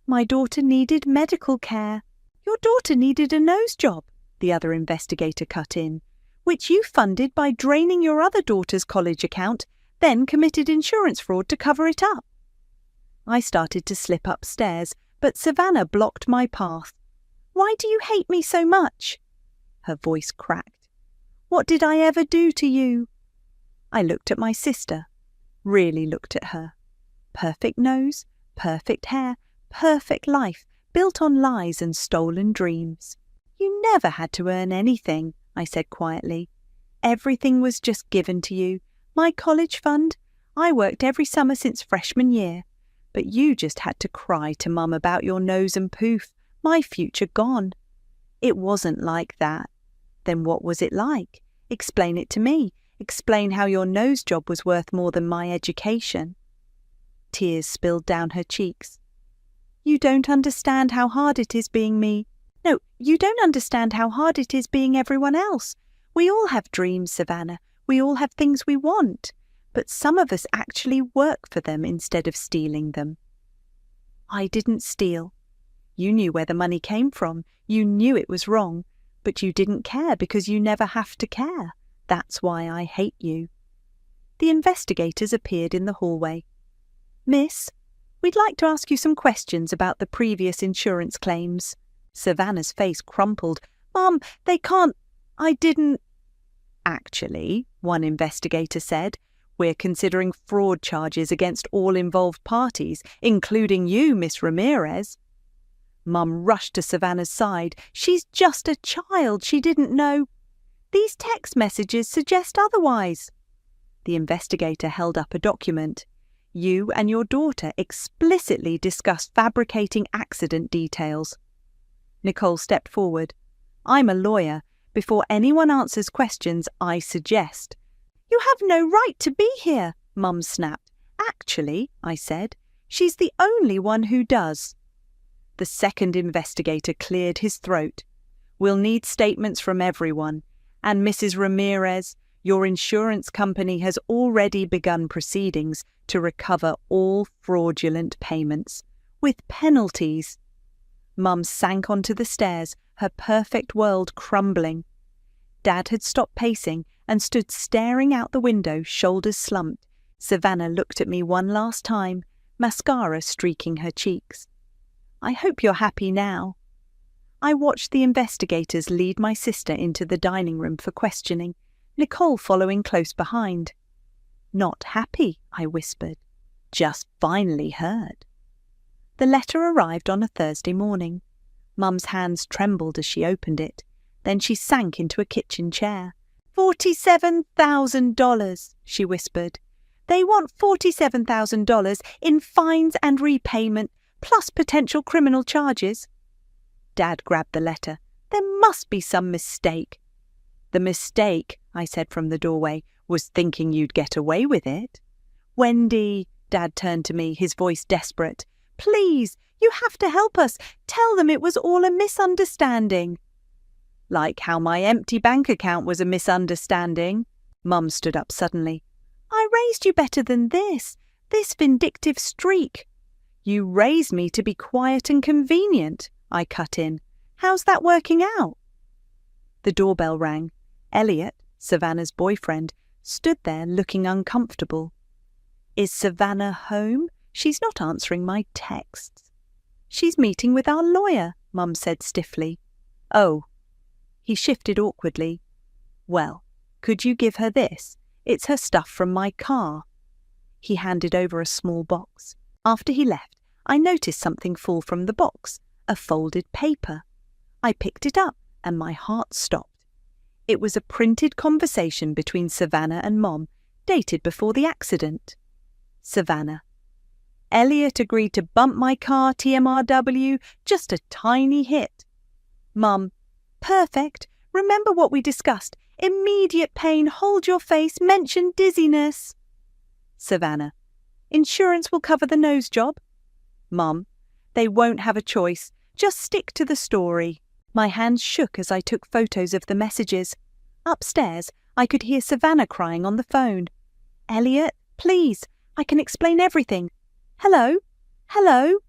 "My daughter needed medical care." "Your daughter needed a nose job," the other investigator cut in, "which you funded by draining your other daughter's college account, then committed insurance fraud to cover it up." I started to slip upstairs, but Savannah blocked my path. "Why do you hate me so much?" Her voice cracked. "What did I ever do to you?" I looked at my sister, really looked at her. Perfect nose, perfect hair, perfect life, built on lies and stolen dreams. "You never had to earn anything," I said quietly. "Everything was just given to you. My college fund. I worked every summer since freshman year. But you just had to cry to Mum about your nose and poof, my future gone. It wasn't like that." "Then what was it like? Explain it to me. Explain how your nose job was worth more than my education." Tears spilled down her cheeks. "You don't understand how hard it is being me. No, you don't understand how hard it is being everyone else. We all have dreams, Savannah. We all have things we want. But some of us actually work for them instead of stealing them." "I didn't steal. You knew where the money came from. You knew it was wrong. But you didn't care because you never have to care. That's why I hate you." The investigators appeared in the hallway. "Miss, we'd like to ask you some questions about the previous insurance claims." Savannah's face crumpled. "Mum, they can't. I didn't." "Actually," one investigator said, "we're considering fraud charges against all involved parties, including you, Miss Ramirez." Mum rushed to Savannah's side. "She's just a child. She didn't know." "These text messages suggest otherwise." The investigator held up a document. "You and your daughter explicitly discussed fabricating accident details." Nicole stepped forward. "I'm a lawyer. Before anyone answers questions, I suggest." "You have no right to be here," Mum snapped. "Actually," I said, "she's the only one who does." The second investigator cleared his throat. "We'll need statements from everyone. And Mrs. Ramirez, your insurance company has already begun proceedings to recover all fraudulent payments, with penalties." Mum sank onto the stairs, her perfect world crumbling. Dad had stopped pacing and stood staring out the window, shoulders slumped. Savannah looked at me one last time, mascara streaking her cheeks. "I hope you're happy now." I watched the investigators lead my sister into the dining room for questioning, Nicole following close behind. "Not happy," I whispered. "Just finally heard." The letter arrived on a Thursday morning. Mum's hands trembled as she opened it. Then she sank into a kitchen chair. $47,000, she whispered. "They want $47,000 in fines and repayment, plus potential criminal charges." Dad grabbed the letter. "There must be some mistake." "The mistake," I said from the doorway, "was thinking you'd get away with it." "Wendy," Dad turned to me, his voice desperate. "Please, you have to help us. Tell them it was all a misunderstanding." "Like how my empty bank account was a misunderstanding." Mum stood up suddenly. "I raised you better than this vindictive streak." "You raised me to be quiet and convenient," I cut in. "How's that working out?" The doorbell rang. Elliot, Savannah's boyfriend, stood there looking uncomfortable. "Is Savannah home? She's not answering my texts." "She's meeting with our lawyer," Mum said stiffly. "Oh." He shifted awkwardly. "Well, could you give her this? It's her stuff from my car." He handed over a small box. After he left, I noticed something fall from the box, a folded paper. I picked it up and my heart stopped. It was a printed conversation between Savannah and Mom, dated before the accident. Savannah: Elliot agreed to bump my car, TMRW, just a tiny hit. Mum: perfect. Remember what we discussed. Immediate pain, hold your face, mention dizziness. Savannah: insurance will cover the nose job. Mum: they won't have a choice. Just stick to the story. My hands shook as I took photos of the messages. Upstairs, I could hear Savannah crying on the phone. Elliot, please, I can explain everything. Hello? Hello?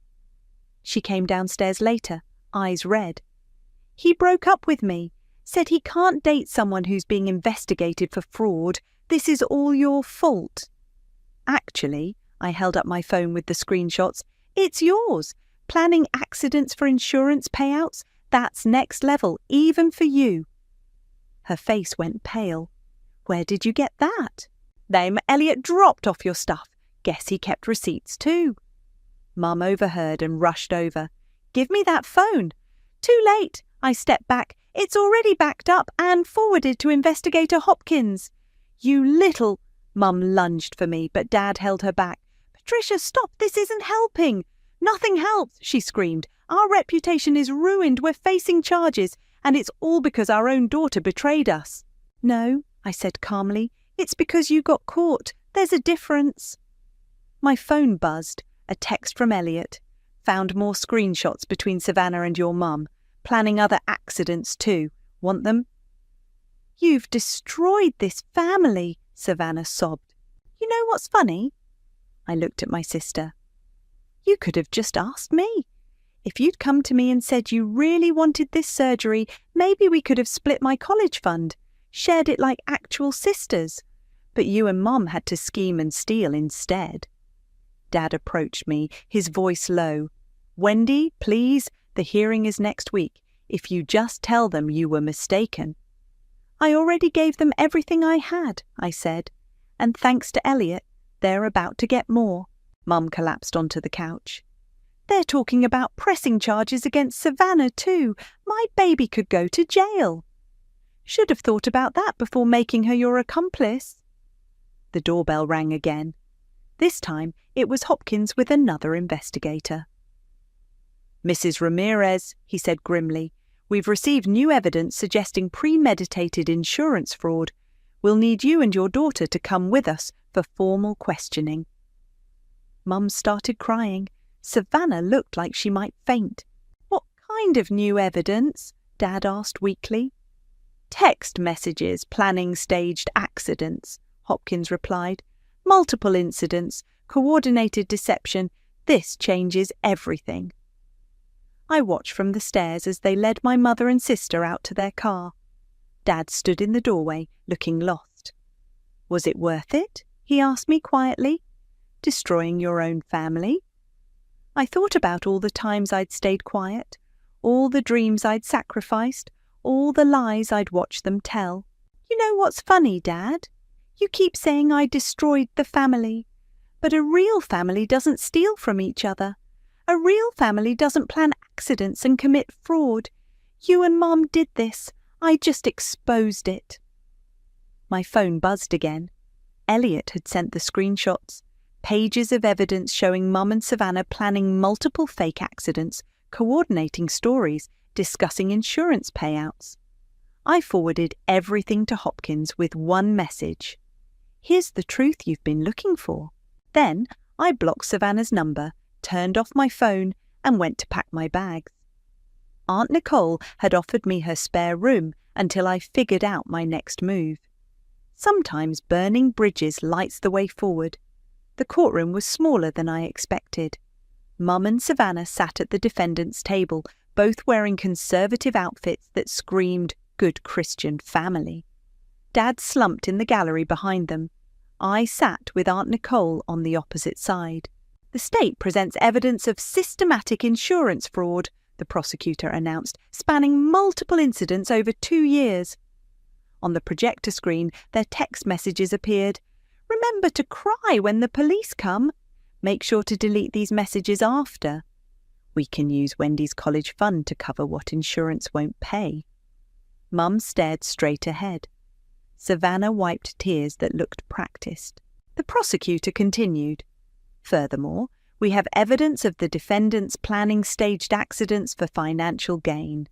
She came downstairs later, eyes red. He broke up with me, said he can't date someone who's being investigated for fraud. This is all your fault. Actually, I held up my phone with the screenshots. It's yours. Planning accidents for insurance payouts? That's next level, even for you. Her face went pale. Where did you get that? Then Elliot dropped off your stuff. Guess he kept receipts too. Mum overheard and rushed over. Give me that phone. Too late. I stepped back. It's already backed up and forwarded to Investigator Hopkins. You little... Mum lunged for me, but Dad held her back. Patricia, stop. This isn't helping. Nothing helps, she screamed. Our reputation is ruined. We're facing charges, and it's all because our own daughter betrayed us. No, I said calmly. It's because you got caught. There's a difference. My phone buzzed. A text from Elliot. Found more screenshots between Savannah and your mum. Planning other accidents too. Want them? You've destroyed this family, Savannah sobbed. You know what's funny? I looked at my sister. You could have just asked me. If you'd come to me and said you really wanted this surgery, maybe we could have split my college fund, shared it like actual sisters. But you and Mum had to scheme and steal instead. Dad approached me, his voice low. Wendy, please, the hearing is next week. If you just tell them you were mistaken. I already gave them everything I had, I said. And thanks to Elliot, they're about to get more. Mum collapsed onto the couch. They're talking about pressing charges against Savannah too. My baby could go to jail. Should have thought about that before making her your accomplice. The doorbell rang again. This time it was Hopkins with another investigator. Mrs. Ramirez, he said grimly, we've received new evidence suggesting premeditated insurance fraud. We'll need you and your daughter to come with us for formal questioning. Mum started crying. Savannah looked like she might faint. What kind of new evidence? Dad asked weakly. Text messages planning staged accidents, Hopkins replied. Multiple incidents, coordinated deception. This changes everything. I watched from the stairs as they led my mother and sister out to their car. Dad stood in the doorway, looking lost. Was it worth it? He asked me quietly. Destroying your own family? I thought about all the times I'd stayed quiet, all the dreams I'd sacrificed, all the lies I'd watched them tell. You know what's funny, Dad? You keep saying I destroyed the family. But a real family doesn't steal from each other. A real family doesn't plan accidents and commit fraud. You and Mum did this. I just exposed it. My phone buzzed again. Elliot had sent the screenshots. Pages of evidence showing Mum and Savannah planning multiple fake accidents, coordinating stories, discussing insurance payouts. I forwarded everything to Hopkins with one message. Here's the truth you've been looking for. Then I blocked Savannah's number, turned off my phone, and went to pack my bags. Aunt Nicole had offered me her spare room until I figured out my next move. Sometimes burning bridges lights the way forward. The courtroom was smaller than I expected. Mum and Savannah sat at the defendant's table, both wearing conservative outfits that screamed good Christian family. Dad slumped in the gallery behind them. I sat with Aunt Nicole on the opposite side. The state presents evidence of systematic insurance fraud, the prosecutor announced, spanning multiple incidents over 2 years. On the projector screen, their text messages appeared. Remember to cry when the police come. Make sure to delete these messages after. We can use Wendy's college fund to cover what insurance won't pay. Mum stared straight ahead. Savannah wiped tears that looked practiced. The prosecutor continued. Furthermore, We have evidence of the defendants planning staged accidents for financial gain.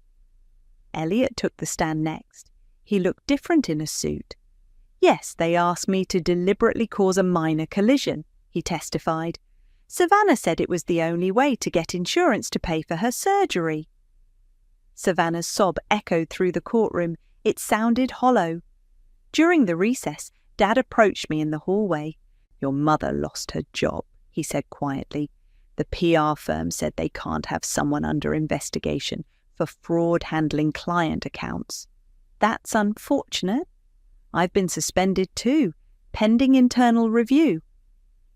Elliot took the stand next. He looked different in a suit. Yes, they asked me to deliberately cause a minor collision, he testified. Savannah said it was the only way to get insurance to pay for her surgery. Savannah's sob echoed through the courtroom. It sounded hollow. During the recess, Dad approached me in the hallway. Your mother lost her job, he said quietly. The PR firm said they can't have someone under investigation for fraud handling client accounts. That's unfortunate. I've been suspended too, pending internal review.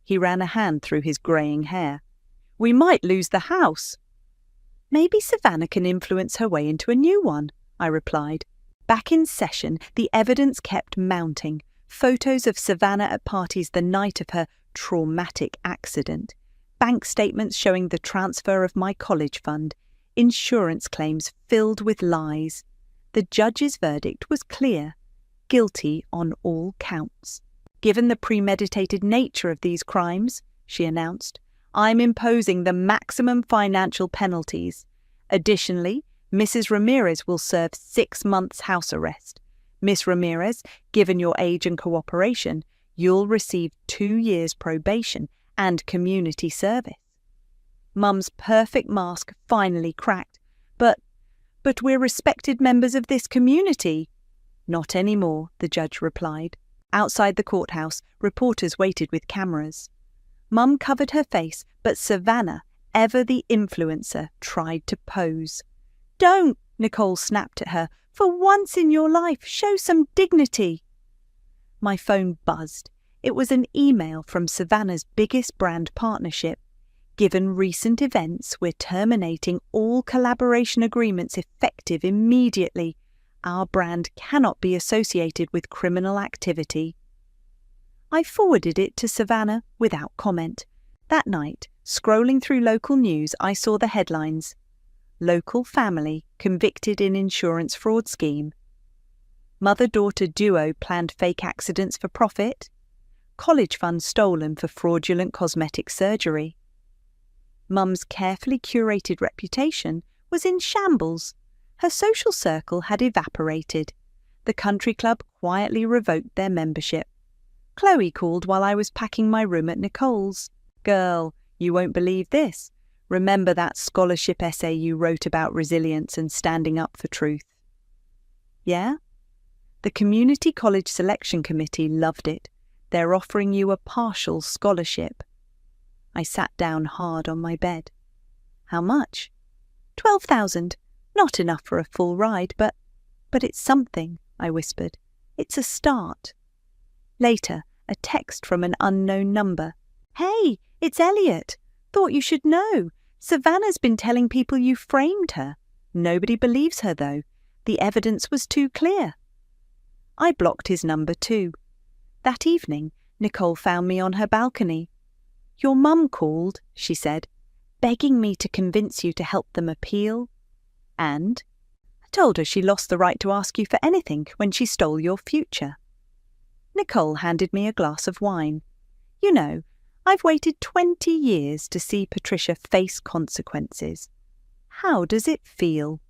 He ran a hand through his greying hair. We might lose the house. Maybe Savannah can influence her way into a new one, I replied. Back in session, the evidence kept mounting. Photos of Savannah at parties the night of her traumatic accident. Bank statements showing the transfer of my college fund. Insurance claims filled with lies. The judge's verdict was clear. Guilty on all counts. Given the premeditated nature of these crimes, she announced, I'm imposing the maximum financial penalties. Additionally, Mrs. Ramirez will serve 6 months house arrest. Miss Ramirez, given your age and cooperation, you'll receive 2 years probation and community service. Mum's perfect mask finally cracked. But we're respected members of this community. Not anymore, the judge replied. Outside the courthouse, reporters waited with cameras. Mum covered her face, but Savannah, ever the influencer, tried to pose. Don't, Nicole snapped at her. For once in your life, show some dignity. My phone buzzed. It was an email from Savannah's biggest brand partnership. Given recent events, we're terminating all collaboration agreements effective immediately. Our brand cannot be associated with criminal activity. I forwarded it to Savannah without comment. That night, scrolling through local news, I saw the headlines. Local family convicted in insurance fraud scheme. Mother-daughter duo planned fake accidents for profit. College fund stolen for fraudulent cosmetic surgery. Mum's carefully curated reputation was in shambles. Her social circle had evaporated. The country club quietly revoked their membership. Chloe called while I was packing my room at Nicole's. Girl, you won't believe this. Remember that scholarship essay you wrote about resilience and standing up for truth? Yeah? The Community College Selection Committee loved it. They're offering you a partial scholarship. I sat down hard on my bed. How much? 12,000. Not enough for a full ride, but it's something, I whispered. It's a start. Later, a text from an unknown number. Hey, it's Elliot. Thought you should know. Savannah's been telling people you framed her. Nobody believes her, though. The evidence was too clear. I blocked his number too. That evening, Nicole found me on her balcony. Your mum called, she said, begging me to convince you to help them appeal. And I told her she lost the right to ask you for anything when she stole your future. Nicole handed me a glass of wine. You know, I've waited 20 years to see Patricia face consequences. How does it feel?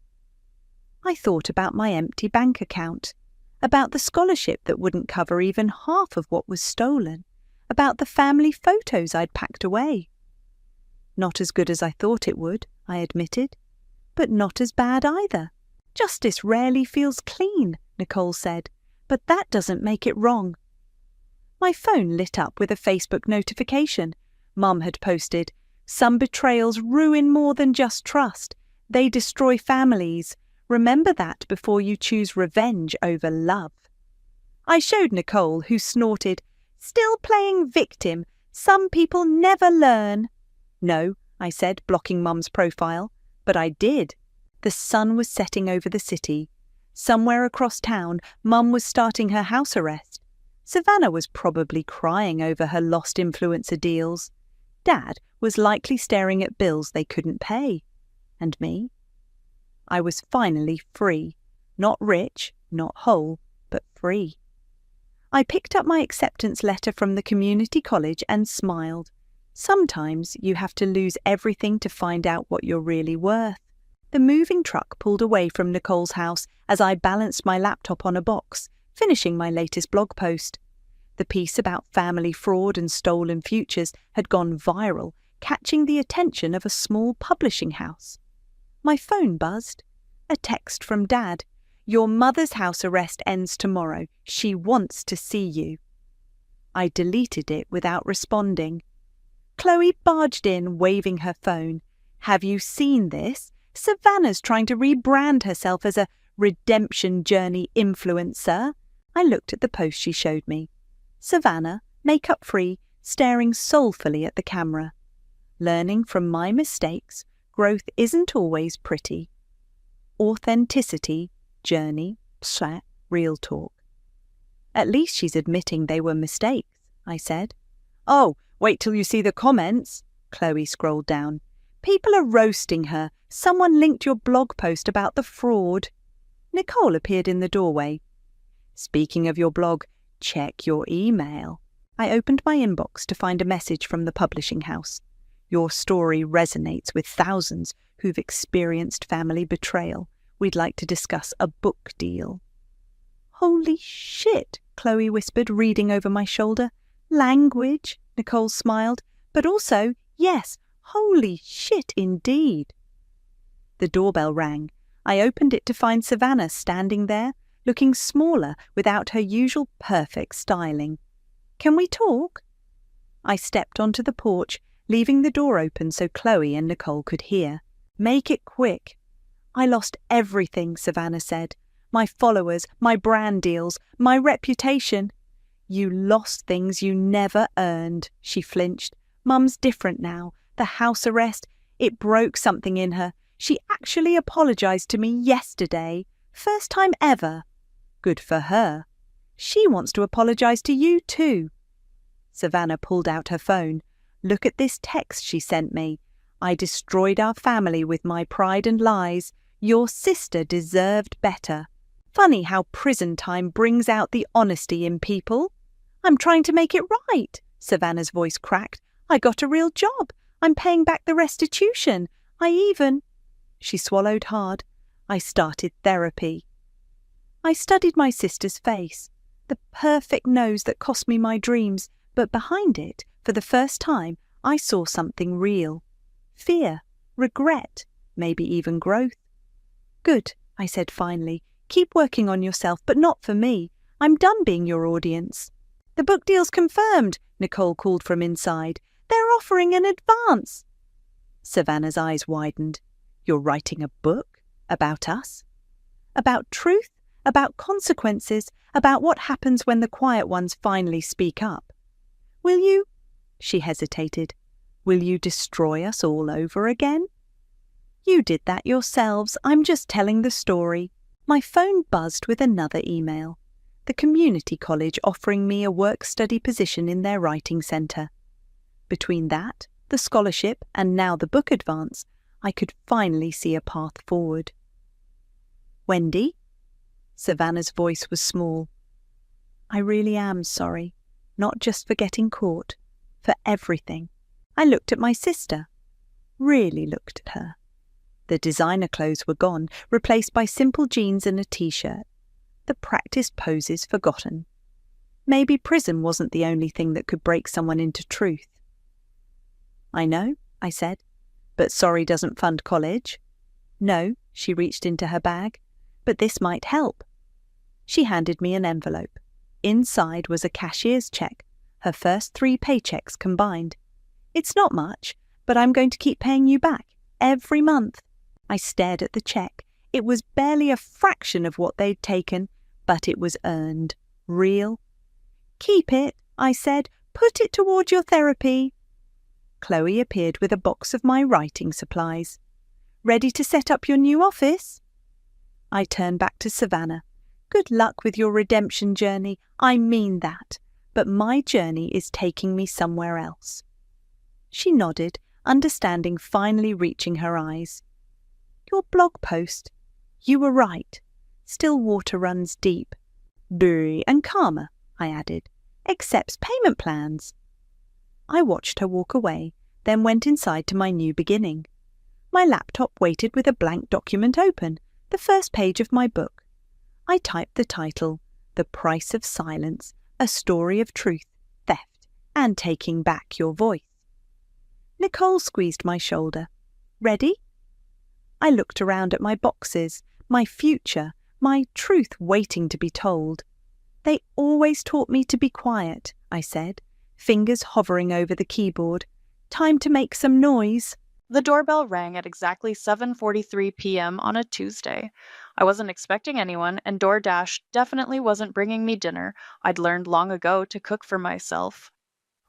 I thought about my empty bank account, about the scholarship that wouldn't cover even half of what was stolen, about the family photos I'd packed away. Not as good as I thought it would, I admitted, but not as bad either. Justice rarely feels clean, Nicole said, but that doesn't make it wrong. My phone lit up with a Facebook notification. Mum had posted, "Some betrayals ruin more than just trust. They destroy families. Remember that before you choose revenge over love." I showed Nicole, who snorted, "Still playing victim. Some people never learn." "No," I said, blocking Mum's profile. But I did. The sun was setting over the city. Somewhere across town, Mum was starting her house arrest. Savannah was probably crying over her lost influencer deals. Dad was likely staring at bills they couldn't pay. And me? I was finally free. Not rich, not whole, but free. I picked up my acceptance letter from the community college and smiled. Sometimes you have to lose everything to find out what you're really worth. The moving truck pulled away from Nicole's house as I balanced my laptop on a box, finishing my latest blog post. The piece about family fraud and stolen futures had gone viral, catching the attention of a small publishing house. My phone buzzed. A text from Dad. "Your mother's house arrest ends tomorrow. She wants to see you." I deleted it without responding. Chloe barged in, waving her phone. "Have you seen this? Savannah's trying to rebrand herself as a redemption journey influencer." I looked at the post she showed me. Savannah, makeup-free, staring soulfully at the camera. Learning from my mistakes, growth isn't always pretty. Authenticity, journey, real talk. "At least she's admitting they were mistakes," I said. "Oh, wait till you see the comments." Chloe scrolled down. "People are roasting her. Someone linked your blog post about the fraud." Nicole appeared in the doorway. "Speaking of your blog, check your email." I opened my inbox to find a message from the publishing house. "Your story resonates with thousands who've experienced family betrayal. We'd like to discuss a book deal." "Holy shit," Chloe whispered, reading over my shoulder. "Language," Nicole smiled, "but also, yes, holy shit indeed." The doorbell rang. I opened it to find Savannah standing there, looking smaller without her usual perfect styling. "Can we talk?" I stepped onto the porch, leaving the door open so Chloe and Nicole could hear. "Make it quick." "I lost everything," Savannah said. "My followers, my brand deals, my reputation." "You lost things you never earned," she flinched. "Mum's different now. The house arrest, it broke something in her. She actually apologized to me yesterday. First time ever." "Good for her." "She wants to apologize to you too." Savannah pulled out her phone. "Look at this text she sent me. I destroyed our family with my pride and lies. Your sister deserved better. Funny how prison time brings out the honesty in people." "I'm trying to make it right," Savannah's voice cracked. "I got a real job. I'm paying back the restitution. I even—" She swallowed hard. "I started therapy." I studied my sister's face. The perfect nose that cost me my dreams, but behind it, for the first time, I saw something real. Fear, regret, maybe even growth. "Good," I said finally. "Keep working on yourself, but not for me. I'm done being your audience." "The book deal's confirmed," Nicole called from inside. "They're offering an advance." Savannah's eyes widened. "You're writing a book? About us? About truth? About consequences? About what happens when the quiet ones finally speak up? Will you—" She hesitated. "Will you destroy us all over again?" "You did that yourselves. I'm just telling the story." My phone buzzed with another email. The community college offering me a work-study position in their writing centre. Between that, the scholarship, and now the book advance, I could finally see a path forward. "Wendy?" Savannah's voice was small. "I really am sorry. Not just for getting caught. For everything." I looked at my sister. Really looked at her. The designer clothes were gone, replaced by simple jeans and a t-shirt. The practiced poses forgotten. Maybe prison wasn't the only thing that could break someone into truth. "I know," I said. "But sorry doesn't fund college." "No," she reached into her bag. "But this might help." She handed me an envelope. Inside was a cashier's check, her first 3 paychecks combined. "It's not much, but I'm going to keep paying you back, every month." I stared at the check. It was barely a fraction of what they'd taken, but it was earned. Real. "Keep it," I said. "Put it toward your therapy." Chloe appeared with a box of my writing supplies. "Ready to set up your new office?" I turned back to Savannah. "Good luck with your redemption journey. I mean that. But my journey is taking me somewhere else." She nodded, understanding finally reaching her eyes. "Your blog post. You were right. Still water runs deep. Buoy and Karma," I added. "Accepts payment plans." I watched her walk away, then went inside to my new beginning. My laptop waited with a blank document open, the first page of my book. I typed the title, The Price of Silence, A Story of Truth, Theft, and Taking Back Your Voice. Nicole squeezed my shoulder. Ready? I looked around at my boxes, my future, my truth waiting to be told. They always taught me to be quiet, I said, fingers hovering over the keyboard. Time to make some noise. The doorbell rang at exactly 7:43 p.m. on a Tuesday. I wasn't expecting anyone, and DoorDash definitely wasn't bringing me dinner. I'd learned long ago to cook for myself.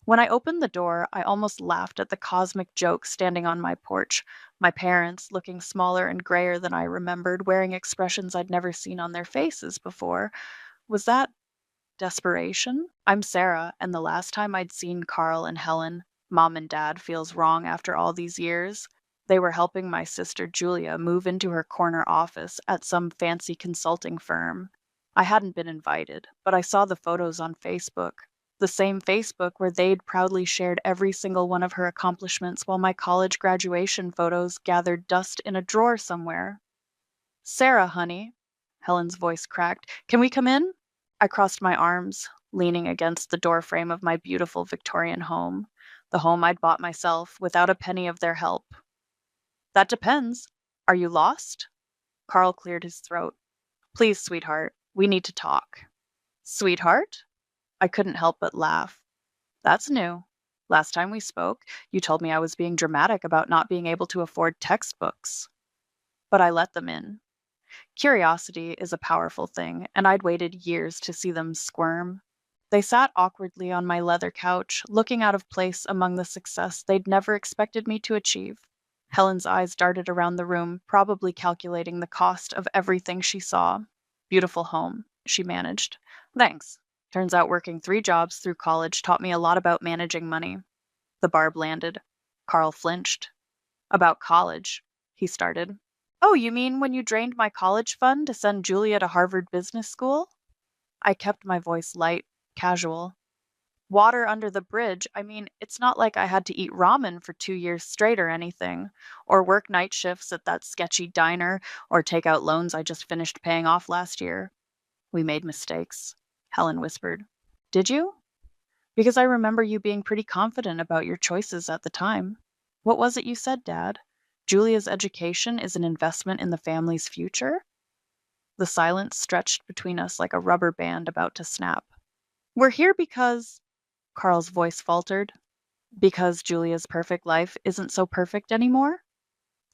When I opened the door, I almost laughed at the cosmic joke standing on my porch. My parents, looking smaller and grayer than I remembered, wearing expressions I'd never seen on their faces before. Was that desperation? I'm Sarah, and the last time I'd seen Carl and Helen, Mom and Dad feels wrong after all these years. They were helping my sister Julia move into her corner office at some fancy consulting firm. I hadn't been invited, but I saw the photos on Facebook. The same Facebook where they'd proudly shared every single one of her accomplishments while my college graduation photos gathered dust in a drawer somewhere. Sarah, honey, Helen's voice cracked. Can we come in? I crossed my arms, leaning against the doorframe of my beautiful Victorian home. The home I'd bought myself, without a penny of their help. That depends. Are you lost? Carl cleared his throat. Please, sweetheart, we need to talk. Sweetheart? I couldn't help but laugh. That's new. Last time we spoke, you told me I was being dramatic about not being able to afford textbooks. But I let them in. Curiosity is a powerful thing, and I'd waited years to see them squirm. They sat awkwardly on my leather couch, looking out of place among the success they'd never expected me to achieve. Helen's eyes darted around the room, probably calculating the cost of everything she saw. Beautiful home, she managed. Thanks. Turns out working 3 jobs through college taught me a lot about managing money. The barb landed. Carl flinched. About college, he started. Oh, you mean when you drained my college fund to send Julia to Harvard Business School? I kept my voice light, casual. Water under the bridge, I mean, it's not like I had to eat ramen for 2 years straight or anything, or work night shifts at that sketchy diner, or take out loans I just finished paying off last year. We made mistakes, Helen whispered. Did you? Because I remember you being pretty confident about your choices at the time. What was it you said, Dad? Julia's education is an investment in the family's future? The silence stretched between us like a rubber band about to snap. We're here because... Carl's voice faltered. Because Julia's perfect life isn't so perfect anymore?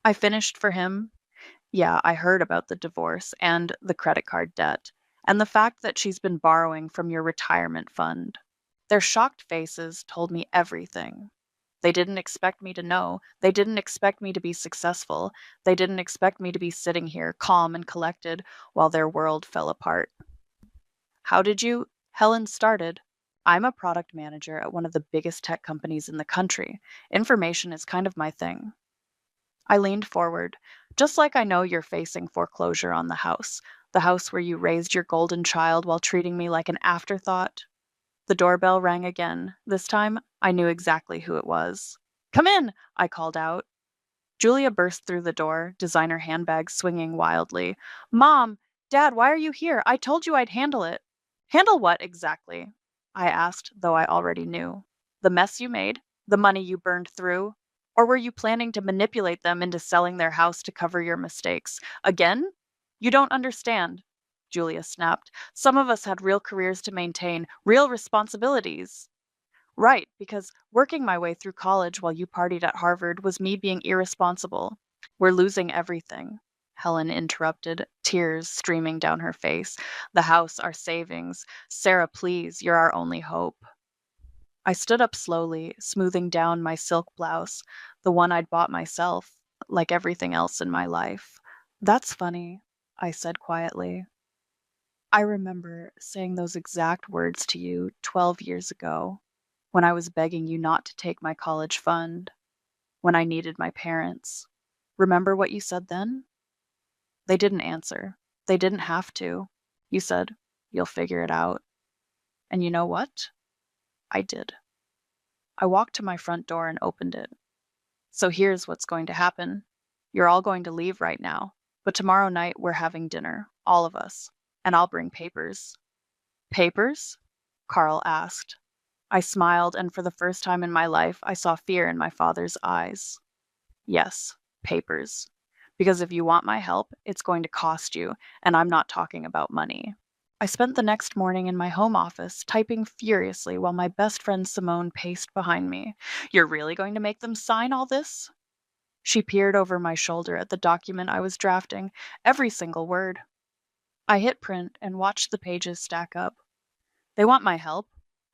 I finished for him. Yeah, I heard about the divorce and the credit card debt, and the fact that she's been borrowing from your retirement fund. Their shocked faces told me everything. They didn't expect me to know. They didn't expect me to be successful. They didn't expect me to be sitting here, calm and collected, while their world fell apart. How did you? Helen started. I'm a product manager at one of the biggest tech companies in the country. Information is kind of my thing. I leaned forward. Just like I know you're facing foreclosure on the house where you raised your golden child while treating me like an afterthought. The doorbell rang again. This time, I knew exactly who it was. Come in, I called out. Julia burst through the door, designer handbag swinging wildly. Mom, Dad, why are you here? I told you I'd handle it. Handle what exactly? I asked, though I already knew. The mess you made? The money you burned through? Or were you planning to manipulate them into selling their house to cover your mistakes? Again? You don't understand, Julia snapped. Some of us had real careers to maintain, real responsibilities. Right, because working my way through college while you partied at Harvard was me being irresponsible. We're losing everything, Helen interrupted, tears streaming down her face. The house, our savings. Sarah, please, you're our only hope. I stood up slowly, smoothing down my silk blouse, the one I'd bought myself, like everything else in my life. That's funny, I said quietly. I remember saying those exact words to you 12 years ago, when I was begging you not to take my college fund, when I needed my parents. Remember what you said then? They didn't answer. They didn't have to. You said, you'll figure it out. And you know what? I did. I walked to my front door and opened it. So here's what's going to happen. You're all going to leave right now, but tomorrow night we're having dinner, all of us, and I'll bring papers. Papers? Carl asked. I smiled, and for the first time in my life, I saw fear in my father's eyes. Yes, papers. Because if you want my help, it's going to cost you, and I'm not talking about money. I spent the next morning in my home office, typing furiously while my best friend Simone paced behind me. You're really going to make them sign all this? She peered over my shoulder at the document I was drafting, every single word. I hit print and watched the pages stack up. They want my help.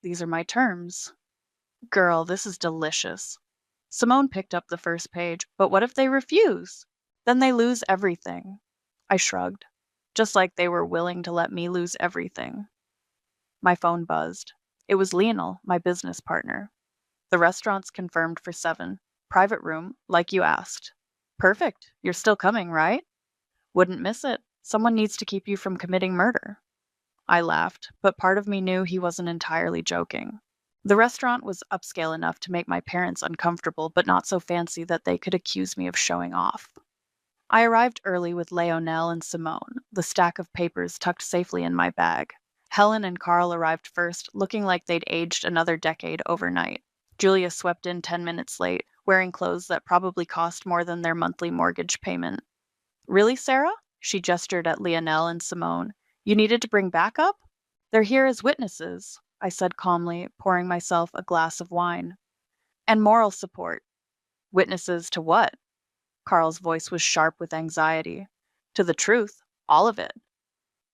These are my terms. Girl, this is delicious. Simone picked up the first page. But what if they refuse? Then they lose everything. I shrugged, just like they were willing to let me lose everything. My phone buzzed. It was Lionel, my business partner. The restaurant's confirmed for 7. Private room, like you asked. Perfect. You're still coming, right? Wouldn't miss it. Someone needs to keep you from committing murder. I laughed, but part of me knew he wasn't entirely joking. The restaurant was upscale enough to make my parents uncomfortable, but not so fancy that they could accuse me of showing off. I arrived early with Leonel and Simone, the stack of papers tucked safely in my bag. Helen and Carl arrived first, looking like they'd aged another decade overnight. Julia swept in 10 minutes late, wearing clothes that probably cost more than their monthly mortgage payment. Really, Sarah? She gestured at Leonel and Simone. You needed to bring backup? They're here as witnesses, I said calmly, pouring myself a glass of wine. And moral support. Witnesses to what? Carl's voice was sharp with anxiety. To the truth, all of it.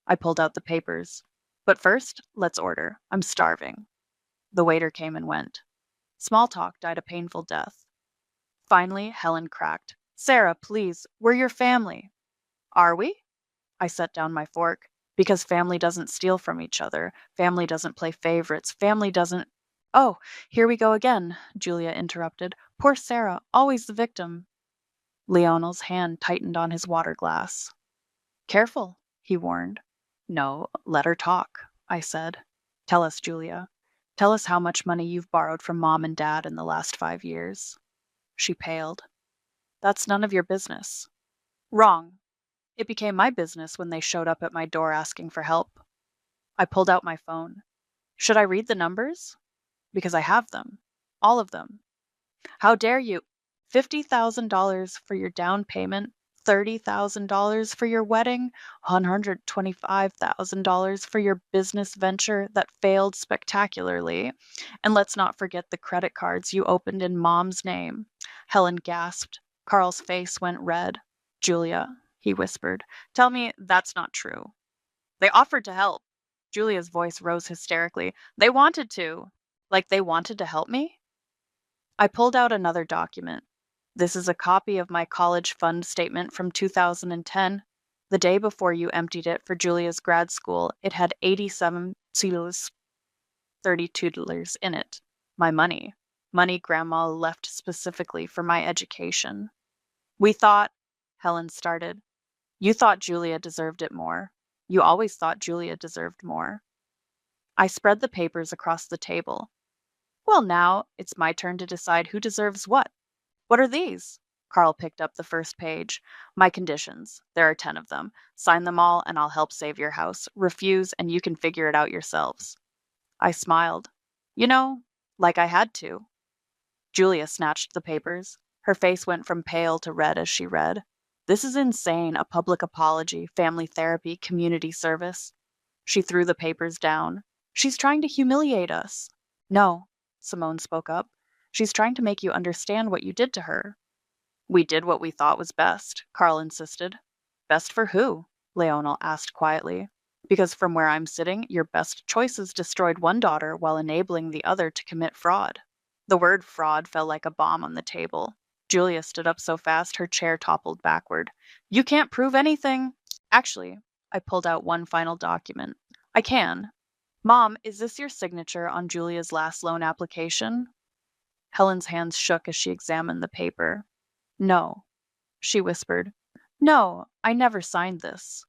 I pulled out the papers. But first, let's order. I'm starving. The waiter came and went. Small talk died a painful death. Finally, Helen cracked. Sarah, please, we're your family. Are we? I set down my fork. Because family doesn't steal from each other. Family doesn't play favorites. Family doesn't... Oh, here we go again, Julia interrupted. Poor Sarah, always the victim. Leonel's hand tightened on his water glass. Careful, he warned. No, let her talk, I said. Tell us, Julia. Tell us how much money you've borrowed from Mom and Dad in the last 5 years. She paled. That's none of your business. Wrong. It became my business when they showed up at my door asking for help. I pulled out my phone. Should I read the numbers? Because I have them. All of them. How dare you? $50,000 for your down payment, $30,000 for your wedding, $125,000 for your business venture that failed spectacularly. And let's not forget the credit cards you opened in Mom's name. Helen gasped. Carl's face went red. Julia, he whispered, tell me that's not true. They offered to help. Julia's voice rose hysterically. They wanted to. Like they wanted to help me? I pulled out another document. This is a copy of my college fund statement from 2010. The day before you emptied it for Julia's grad school, it had 87 $32 in it. My money. Money Grandma left specifically for my education. We thought, Helen started. You thought Julia deserved it more. You always thought Julia deserved more. I spread the papers across the table. Well, now it's my turn to decide who deserves what. What are these? Carl picked up the first page. My conditions. There are 10 of them. Sign them all and I'll help save your house. Refuse and you can figure it out yourselves. I smiled. You know, like I had to. Julia snatched the papers. Her face went from pale to red as she read. This is insane, a public apology, family therapy, community service. She threw the papers down. She's trying to humiliate us. No, Simone spoke up. She's trying to make you understand what you did to her. We did what we thought was best, Carl insisted. Best for who? Leonel asked quietly. Because from where I'm sitting, your best choices destroyed one daughter while enabling the other to commit fraud. The word fraud fell like a bomb on the table. Julia stood up so fast her chair toppled backward. You can't prove anything. Actually, I pulled out one final document. I can. Mom, is this your signature on Julia's last loan application? Helen's hands shook as she examined the paper. No, she whispered. No, I never signed this.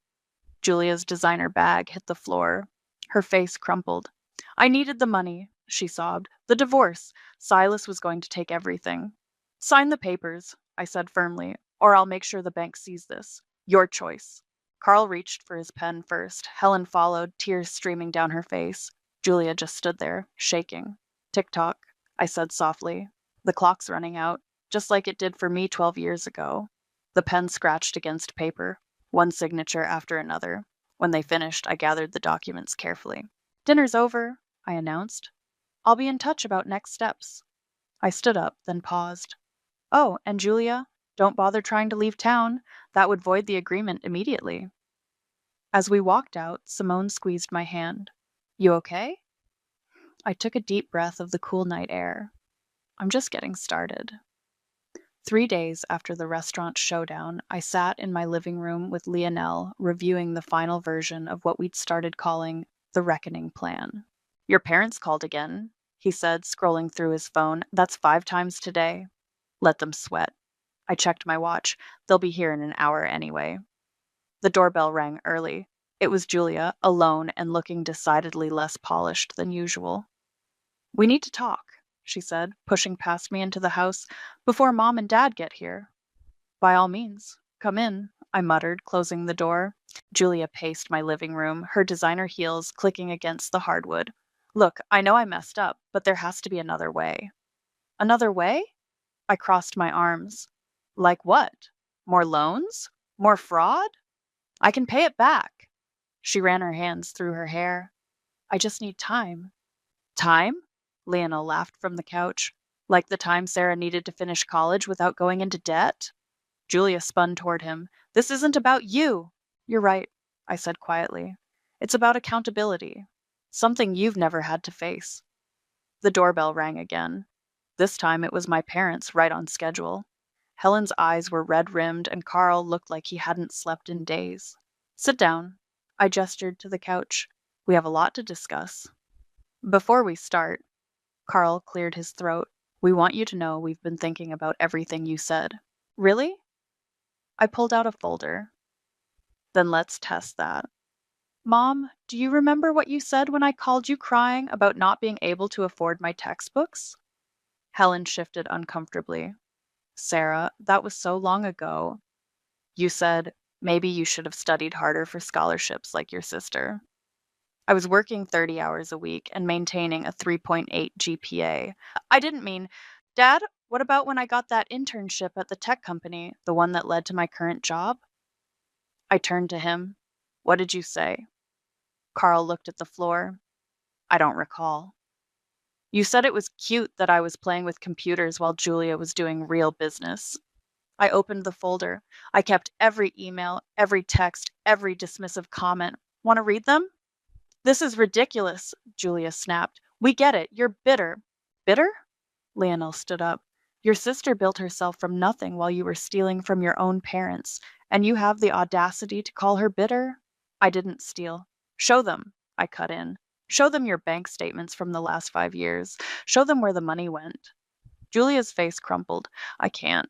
Julia's designer bag hit the floor. Her face crumpled. I needed the money. she sobbed. The divorce. Silas was going to take everything. Sign the papers, I said firmly, or I'll make sure the bank sees this. Your choice. Carl reached for his pen first. Helen followed, tears streaming down her face. Julia just stood there, shaking. Tick-tock, I said softly. The clock's running out, just like it did for me 12 years ago. The pen scratched against paper, one signature after another. When they finished, I gathered the documents carefully. Dinner's over, I announced. I'll be in touch about next steps. I stood up, then paused. Oh, and Julia, don't bother trying to leave town. That would void the agreement immediately. As we walked out, Simone squeezed my hand. You okay? I took a deep breath of the cool night air. I'm just getting started. 3 days after the restaurant showdown, I sat in my living room with Lionel, reviewing the final version of what we'd started calling the reckoning plan. Your parents called again, he said, scrolling through his phone. That's 5 times today. Let them sweat. I checked my watch. They'll be here in an hour anyway. The doorbell rang early. It was Julia, alone and looking decidedly less polished than usual. We need to talk, she said, pushing past me into the house, before Mom and Dad get here. By all means, come in, I muttered, closing the door. Julia paced my living room, her designer heels clicking against the hardwood. Look, I know I messed up, but there has to be another way. Another way? I crossed my arms. Like what? More loans? More fraud? I can pay it back. She ran her hands through her hair. I just need time. Time? Lionel laughed from the couch. Like the time Sarah needed to finish college without going into debt? Julia spun toward him. This isn't about you. You're right, I said quietly. It's about accountability. Something you've never had to face. The doorbell rang again. This time it was my parents, right on schedule. Helen's eyes were red-rimmed, and Carl looked like he hadn't slept in days. Sit down. I gestured to the couch. We have a lot to discuss. Before we start, Carl cleared his throat. We want you to know we've been thinking about everything you said. Really? I pulled out a folder. Then let's test that. Mom, do you remember what you said when I called you crying about not being able to afford my textbooks? Helen shifted uncomfortably. Sarah, that was so long ago. You said, maybe you should have studied harder for scholarships like your sister. I was working 30 hours a week and maintaining a 3.8 GPA. I didn't mean, Dad, what about when I got that internship at the tech company, the one that led to my current job? I turned to him. What did you say? Carl looked at the floor. I don't recall. You said it was cute that I was playing with computers while Julia was doing real business. I opened the folder. I kept every email, every text, every dismissive comment. Want to read them? This is ridiculous, Julia snapped. We get it. You're bitter. Bitter? Lionel stood up. Your sister built herself from nothing while you were stealing from your own parents, and you have the audacity to call her bitter? I didn't steal. Show them, I cut in. Show them your bank statements from the last 5 years. Show them where the money went. Julia's face crumpled. I can't.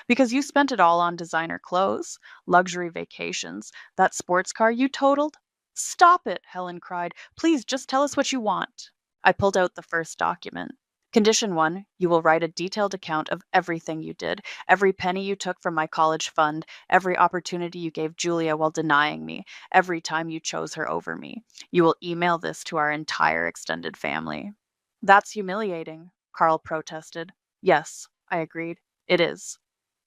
Because you spent it all on designer clothes, luxury vacations, that sports car you totaled. Stop it, Helen cried. Please just tell us what you want. I pulled out the first document. Condition 1, you will write a detailed account of everything you did, every penny you took from my college fund, every opportunity you gave Julia while denying me, every time you chose her over me. You will email this to our entire extended family. That's humiliating, Carl protested. Yes, I agreed. It is.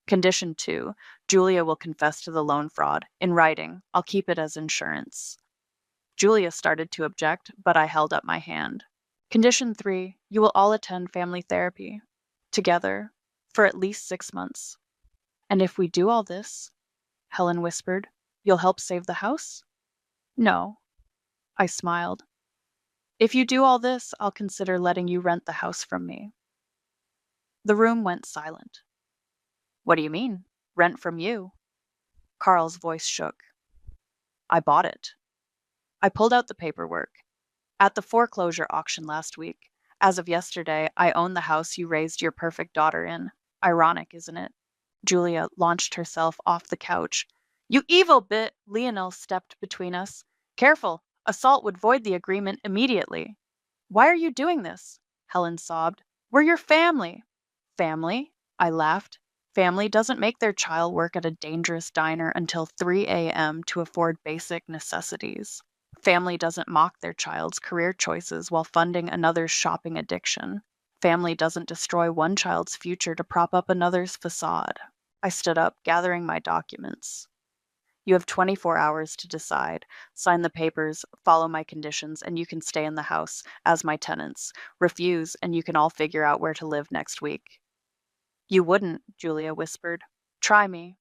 Condition 2, Julia will confess to the loan fraud. In writing, I'll keep it as insurance. Julia started to object, but I held up my hand. Condition 3, you will all attend family therapy. Together. For at least 6 months. And if we do all this, Helen whispered, you'll help save the house? No. I smiled. If you do all this, I'll consider letting you rent the house from me. The room went silent. What do you mean? Rent from you? Carl's voice shook. I bought it. I pulled out the paperwork. At the foreclosure auction last week, as of yesterday, I own the house you raised your perfect daughter in. Ironic, isn't it? Julia launched herself off the couch. You evil bit! Lionel stepped between us. Careful! Assault would void the agreement immediately. Why are you doing this? Helen sobbed. We're your family. Family? I laughed. Family doesn't make their child work at a dangerous diner until 3 a.m. to afford basic necessities. Family doesn't mock their child's career choices while funding another's shopping addiction. Family doesn't destroy one child's future to prop up another's facade. I stood up, gathering my documents. You have 24 hours to decide. Sign the papers, follow my conditions, and you can stay in the house as my tenants. Refuse, and you can all figure out where to live next week. You wouldn't, Julia whispered. Try me.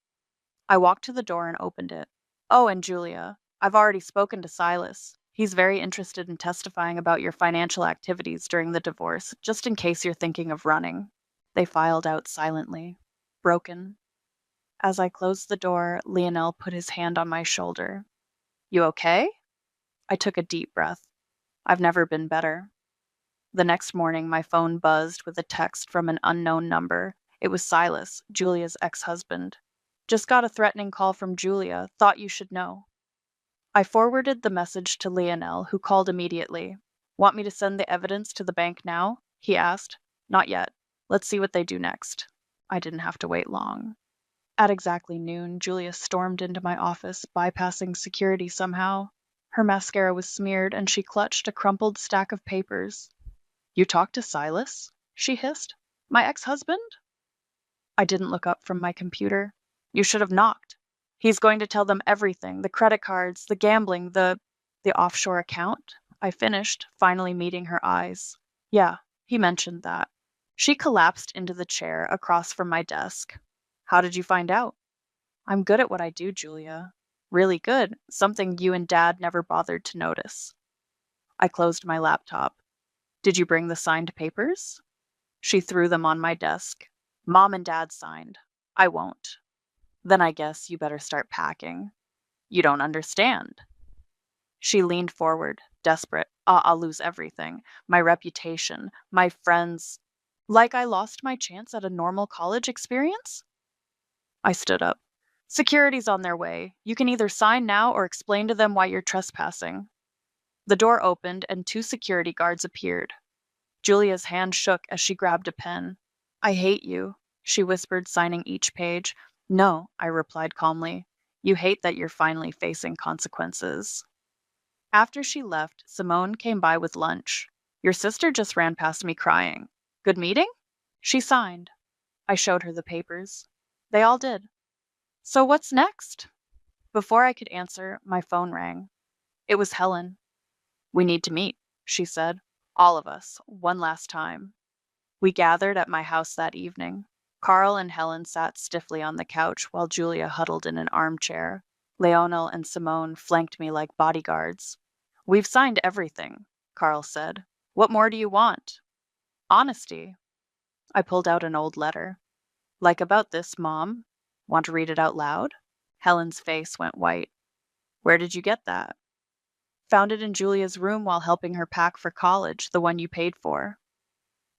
I walked to the door and opened it. Oh, and Julia, I've already spoken to Silas. He's very interested in testifying about your financial activities during the divorce, just in case you're thinking of running. They filed out silently, broken. As I closed the door, Lionel put his hand on my shoulder. You okay? I took a deep breath. I've never been better. The next morning, my phone buzzed with a text from an unknown number. It was Silas, Julia's ex-husband. Just got a threatening call from Julia. Thought you should know. I forwarded the message to Lionel, who called immediately. Want me to send the evidence to the bank now? He asked. Not yet. Let's see what they do next. I didn't have to wait long. At exactly noon, Julia stormed into my office, bypassing security somehow. Her mascara was smeared, and she clutched a crumpled stack of papers. You talked to Silas? She hissed. My ex-husband? I didn't look up from my computer. You should have knocked. He's going to tell them everything, the credit cards, the gambling, the offshore account. I finished, finally meeting her eyes. Yeah, he mentioned that. She collapsed into the chair across from my desk. How did you find out? I'm good at what I do, Julia. Really good, something you and Dad never bothered to notice. I closed my laptop. Did you bring the signed papers? She threw them on my desk. Mom and Dad signed. I won't. Then I guess you better start packing. You don't understand. She leaned forward, desperate. I'll lose everything. My reputation, my friends. Like I lost my chance at a normal college experience? I stood up. Security's on their way. You can either sign now or explain to them why you're trespassing. The door opened and 2 security guards appeared. Julia's hand shook as she grabbed a pen. I hate you, she whispered, signing each page. No, I replied calmly. You hate that you're finally facing consequences. After she left, Simone came by with lunch. Your sister just ran past me crying. Good meeting? She signed. I showed her the papers. They all did. So what's next? Before I could answer, my phone rang. It was Helen. We need to meet, she said. All of us, one last time. We gathered at my house that evening. Carl and Helen sat stiffly on the couch while Julia huddled in an armchair. Leonel and Simone flanked me like bodyguards. We've signed everything, Carl said. What more do you want? Honesty. I pulled out an old letter. Like about this, Mom? Want to read it out loud? Helen's face went white. Where did you get that? Found it in Julia's room while helping her pack for college, the one you paid for.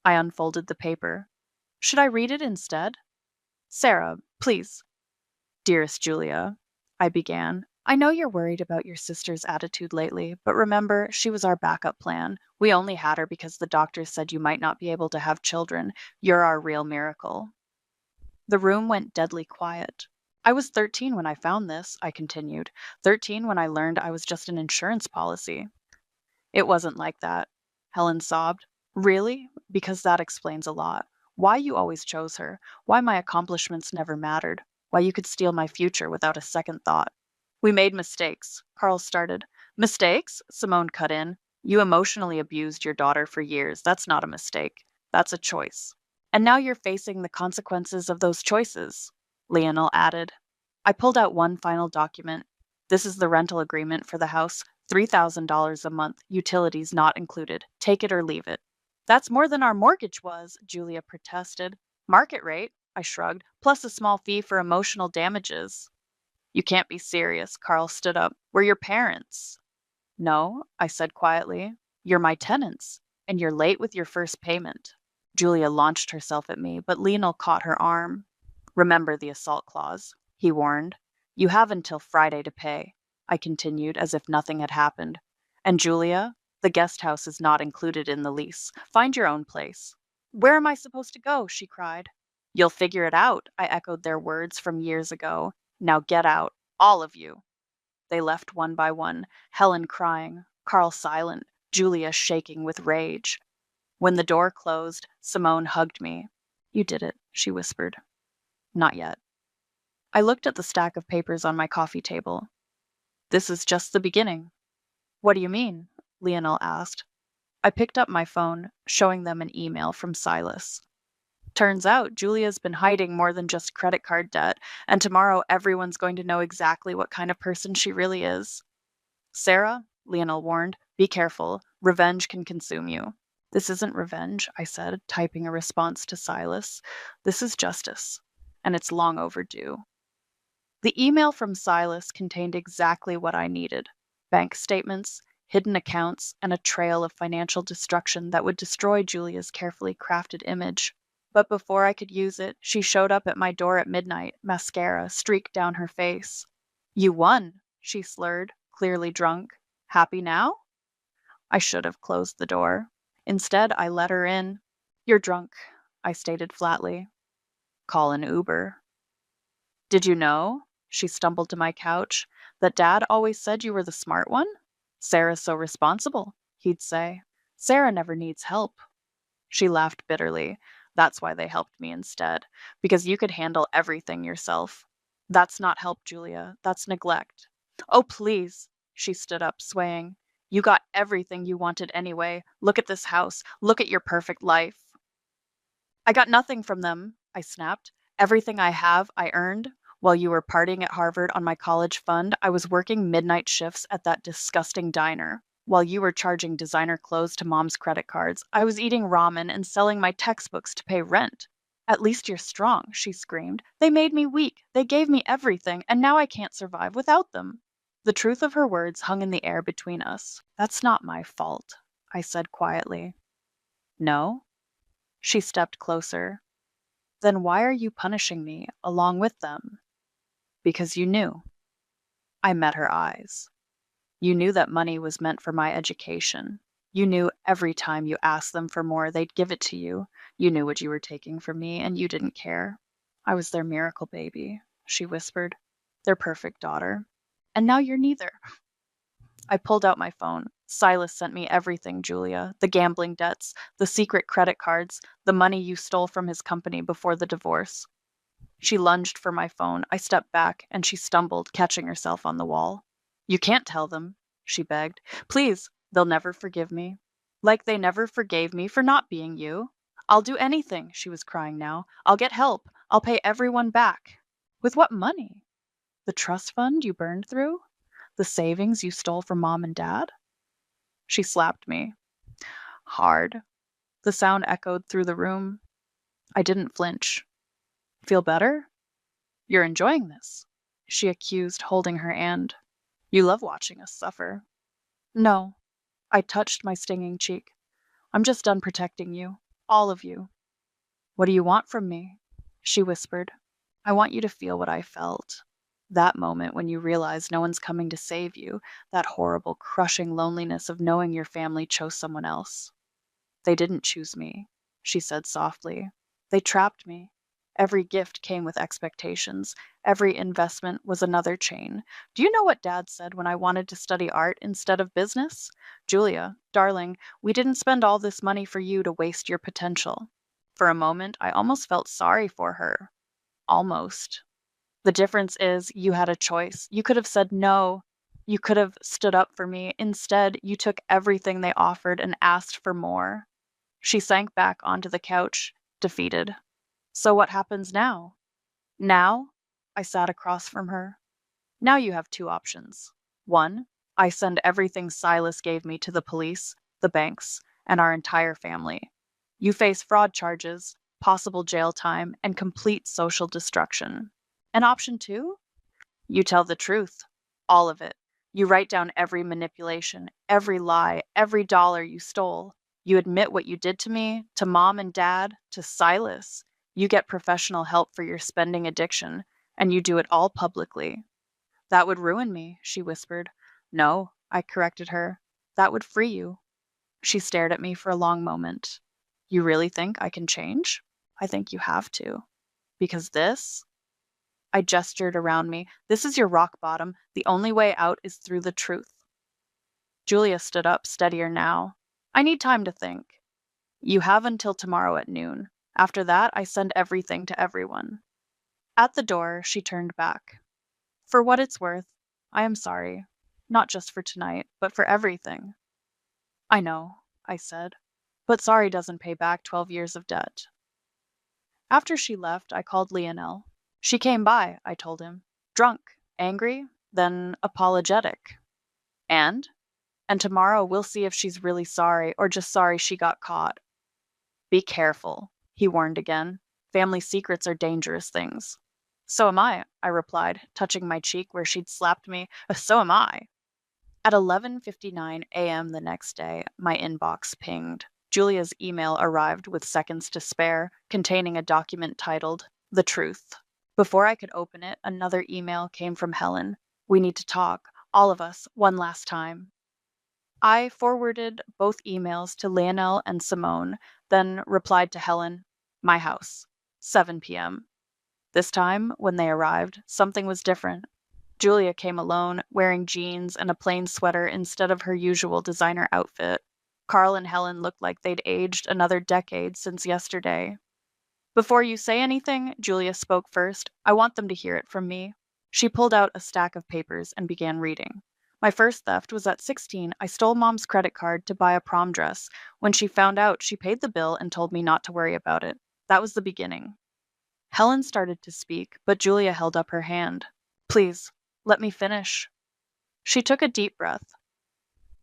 I unfolded the paper. Should I read it instead? Sarah, please. Dearest Julia, I began. I know you're worried about your sister's attitude lately, but remember, she was our backup plan. We only had her because the doctors said you might not be able to have children. You're our real miracle. The room went deadly quiet. I was 13 when I found this, I continued. 13 when I learned I was just an insurance policy. It wasn't like that, Helen sobbed. Really? Because that explains a lot. Why you always chose her. Why my accomplishments never mattered. Why you could steal my future without a second thought. We made mistakes, Carl started. Mistakes? Simone cut in. You emotionally abused your daughter for years. That's not a mistake. That's a choice. And now you're facing the consequences of those choices, Lionel added. I pulled out one final document. This is the rental agreement for the house. $3,000 a month, utilities not included. Take it or leave it. That's more than our mortgage was, Julia protested. Market rate, I shrugged, plus a small fee for emotional damages. You can't be serious, Carl stood up. We're your parents. No, I said quietly. You're my tenants, and you're late with your first payment. Julia launched herself at me, but Lionel caught her arm. Remember the assault clause, he warned. You have until Friday to pay, I continued as if nothing had happened. And Julia, The guest house is not included in the lease. Find your own place. Where am I supposed to go? She cried. You'll figure it out, I echoed their words from years ago. Now get out, all of you. They left one by one, Helen crying, Carl silent, Julia shaking with rage. When the door closed, Simone hugged me. You did it, she whispered. Not yet. I looked at the stack of papers on my coffee table. This is just the beginning. What do you mean? Lionel asked. I picked up my phone, showing them an email from Silas. Turns out Julia's been hiding more than just credit card debt, and tomorrow everyone's going to know exactly what kind of person she really is. Sarah, Lionel warned, be careful. Revenge can consume you. This isn't revenge, I said, typing a response to Silas. This is justice, and it's long overdue. The email from Silas contained exactly what I needed: bank statements, hidden accounts, and a trail of financial destruction that would destroy Julia's carefully crafted image. But before I could use it, she showed up at my door at midnight, mascara streaked down her face. You won, she slurred, clearly drunk. Happy now? I should have closed the door. Instead, I let her in. You're drunk, I stated flatly. Call an Uber. Did you know, she stumbled to my couch, that Dad always said you were the smart one? Sarah's so responsible, he'd say. Sarah never needs help. She laughed bitterly. That's why they helped me instead, because you could handle everything yourself. That's not help, Julia. That's neglect. Oh, please. She stood up, swaying. You got everything you wanted anyway. Look at this house. Look at your perfect life. I got nothing from them, I snapped. Everything I have, I earned. While you were partying at Harvard on my college fund, I was working midnight shifts at that disgusting diner. While you were charging designer clothes to Mom's credit cards, I was eating ramen and selling my textbooks to pay rent. At least you're strong, she screamed. They made me weak. They gave me everything, and now I can't survive without them. The truth of her words hung in the air between us. That's not my fault, I said quietly. No? She stepped closer. Then why are you punishing me along with them? Because you knew. I met her eyes. You knew that money was meant for my education. You knew every time you asked them for more, they'd give it to you. You knew what you were taking from me, and you didn't care. I was their miracle baby, she whispered, their perfect daughter. And now you're neither. I pulled out my phone. Silas sent me everything, Julia. The gambling debts, the secret credit cards, the money you stole from his company before the divorce. She lunged for my phone. I stepped back, and she stumbled, catching herself on the wall. You can't tell them, she begged. Please, they'll never forgive me. Like they never forgave me for not being you. I'll do anything, she was crying now. I'll get help. I'll pay everyone back. With what money? The trust fund you burned through? The savings you stole from Mom and Dad? She slapped me. Hard. The sound echoed through the room. I didn't flinch. Feel better? You're enjoying this, she accused, holding her hand. You love watching us suffer. No. I touched my stinging cheek. I'm just done protecting you. All of you. What do you want from me? She whispered. I want you to feel what I felt. That moment when you realize no one's coming to save you, that horrible, crushing loneliness of knowing your family chose someone else. They didn't choose me, she said softly. They trapped me. Every gift came with expectations. Every investment was another chain. Do you know what Dad said when I wanted to study art instead of business? Julia, darling, we didn't spend all this money for you to waste your potential. For a moment, I almost felt sorry for her. Almost. The difference is you had a choice. You could have said no. You could have stood up for me. Instead, you took everything they offered and asked for more. She sank back onto the couch, defeated. So what happens now? Now? I sat across from her. Now you have two options. One, I send everything Silas gave me to the police, the banks, and our entire family. You face fraud charges, possible jail time, and complete social destruction. And option two? You tell the truth. All of it. You write down every manipulation, every lie, every dollar you stole. You admit what you did to me, to Mom and Dad, to Silas. You get professional help for your spending addiction, and you do it all publicly. That would ruin me, she whispered. No, I corrected her. That would free you. She stared at me for a long moment. You really think I can change? I think you have to. Because this? I gestured around me. This is your rock bottom. The only way out is through the truth. Julia stood up, steadier now. I need time to think. You have until tomorrow at noon. After that, I send everything to everyone. At the door, she turned back. For what it's worth, I am sorry. Not just for tonight, but for everything. I know, I said. But sorry doesn't pay back 12 years of debt. After she left, I called Lionel. She came by, I told him. Drunk, angry, then apologetic. And? And tomorrow we'll see if she's really sorry or just sorry she got caught. Be careful, he warned again. Family secrets are dangerous things. So am I replied, touching my cheek where she'd slapped me. So am I. At 11:59 a.m. the next day, my inbox pinged. Julia's email arrived with seconds to spare, containing a document titled, The Truth. Before I could open it, another email came from Helen. We need to talk, all of us, one last time. I forwarded both emails to Lionel and Simone, then replied to Helen, my house, 7 p.m. This time, when they arrived, something was different. Julia came alone, wearing jeans and a plain sweater instead of her usual designer outfit. Carl and Helen looked like they'd aged another decade since yesterday. Before you say anything, Julia spoke first. I want them to hear it from me. She pulled out a stack of papers and began reading. My first theft was at 16. I stole Mom's credit card to buy a prom dress. When she found out, she paid the bill and told me not to worry about it. That was the beginning. Helen started to speak, but Julia held up her hand. Please, let me finish. She took a deep breath.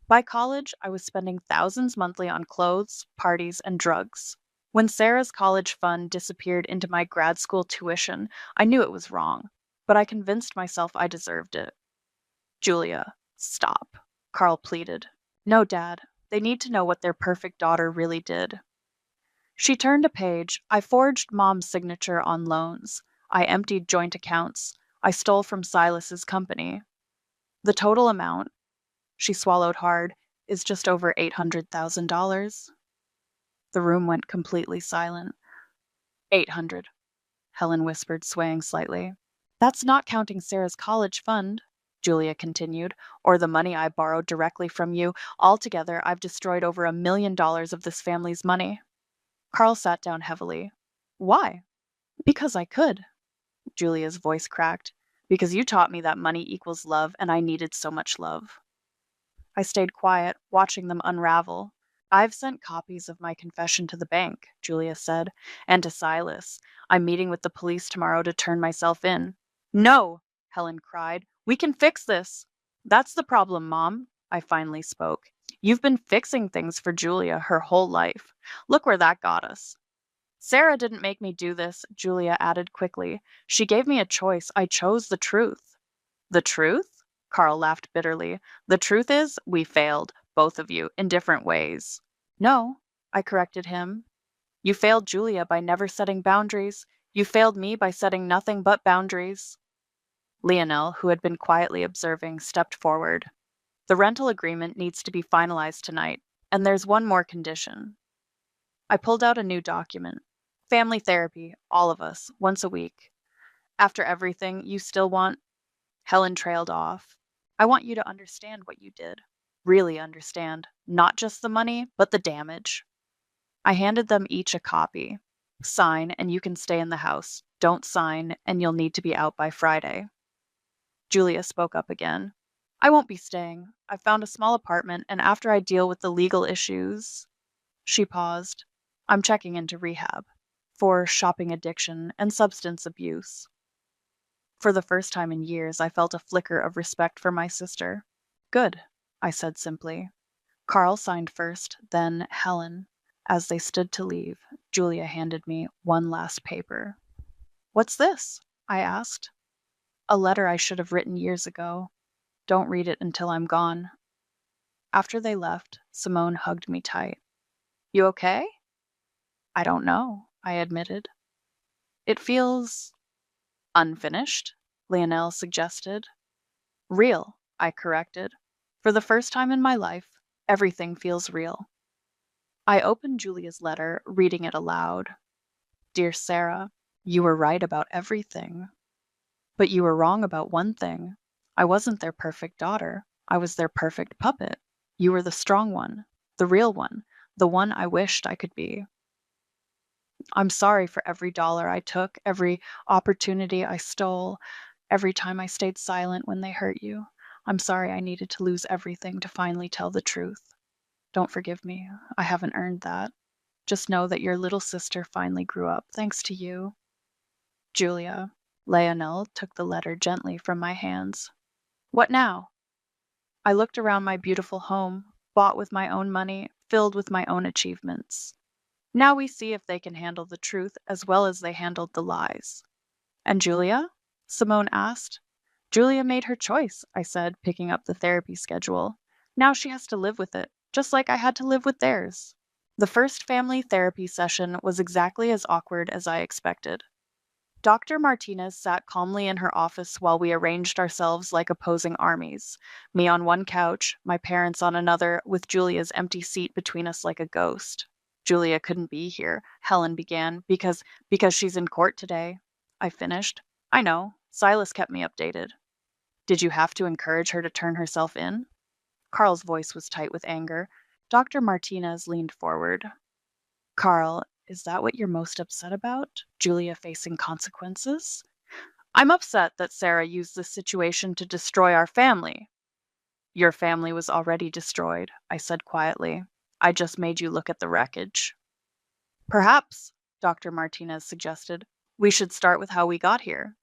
By college, I was spending thousands monthly on clothes, parties, and drugs. When Sarah's college fund disappeared into my grad school tuition, I knew it was wrong, but I convinced myself I deserved it. Julia, stop, Carl pleaded. No, Dad, they need to know what their perfect daughter really did. She turned a page. I forged Mom's signature on loans. I emptied joint accounts. I stole from Silas's company. The total amount, she swallowed hard, is just over $800,000. The room went completely silent. 800, Helen whispered, swaying slightly. That's not counting Sarah's college fund, Julia continued, or the money I borrowed directly from you. Altogether, I've destroyed over $1 million of this family's money. Carl sat down heavily. Why? Because I could. Julia's voice cracked. Because you taught me that money equals love, and I needed so much love. I stayed quiet, watching them unravel. I've sent copies of my confession to the bank, Julia said, and to Silas. I'm meeting with the police tomorrow to turn myself in. No, Helen cried. We can fix this. That's the problem, Mom, I finally spoke. You've been fixing things for Julia her whole life. Look where that got us. Sarah didn't make me do this, Julia added quickly. She gave me a choice. I chose the truth. The truth? Carl laughed bitterly. The truth is, we failed, both of you, in different ways. No, I corrected him. You failed Julia by never setting boundaries. You failed me by setting nothing but boundaries. Lionel, who had been quietly observing, stepped forward. The rental agreement needs to be finalized tonight, and there's one more condition. I pulled out a new document. Family therapy, all of us, once a week. After everything, you still want... Helen trailed off. I want you to understand what you did. Really understand. Not just the money, but the damage. I handed them each a copy. Sign, and you can stay in the house. Don't sign, and you'll need to be out by Friday. Julia spoke up again. I won't be staying. I found a small apartment, and after I deal with the legal issues... She paused. I'm checking into rehab. For shopping addiction and substance abuse. For the first time in years, I felt a flicker of respect for my sister. Good, I said simply. Carl signed first, then Helen. As they stood to leave, Julia handed me one last paper. What's this? I asked. A letter I should have written years ago. Don't read it until I'm gone. After they left, Simone hugged me tight. You okay? I don't know, I admitted. It feels unfinished, Lionel suggested. Real, I corrected. For the first time in my life, everything feels real. I opened Julia's letter, reading it aloud. Dear Sarah, you were right about everything. But you were wrong about one thing. I wasn't their perfect daughter. I was their perfect puppet. You were the strong one, the real one, the one I wished I could be. I'm sorry for every dollar I took, every opportunity I stole, every time I stayed silent when they hurt you. I'm sorry I needed to lose everything to finally tell the truth. Don't forgive me. I haven't earned that. Just know that your little sister finally grew up thanks to you. Julia. Leonel took the letter gently from my hands. What now? I looked around my beautiful home, bought with my own money, filled with my own achievements. Now we see if they can handle the truth as well as they handled the lies. And Julia? Simone asked. Julia made her choice, I said, picking up the therapy schedule. Now she has to live with it, just like I had to live with theirs. The first family therapy session was exactly as awkward as I expected. Dr. Martinez sat calmly in her office while we arranged ourselves like opposing armies, me on one couch, my parents on another, with Julia's empty seat between us like a ghost. Julia couldn't be here, Helen began, because she's in court today. I finished. I know. Silas kept me updated. Did you have to encourage her to turn herself in? Carl's voice was tight with anger. Dr. Martinez leaned forward. Carl, is that what you're most upset about? Julia facing consequences? I'm upset that Sarah used this situation to destroy our family. Your family was already destroyed, I said quietly. I just made you look at the wreckage. Perhaps, Dr. Martinez suggested, we should start with how we got here.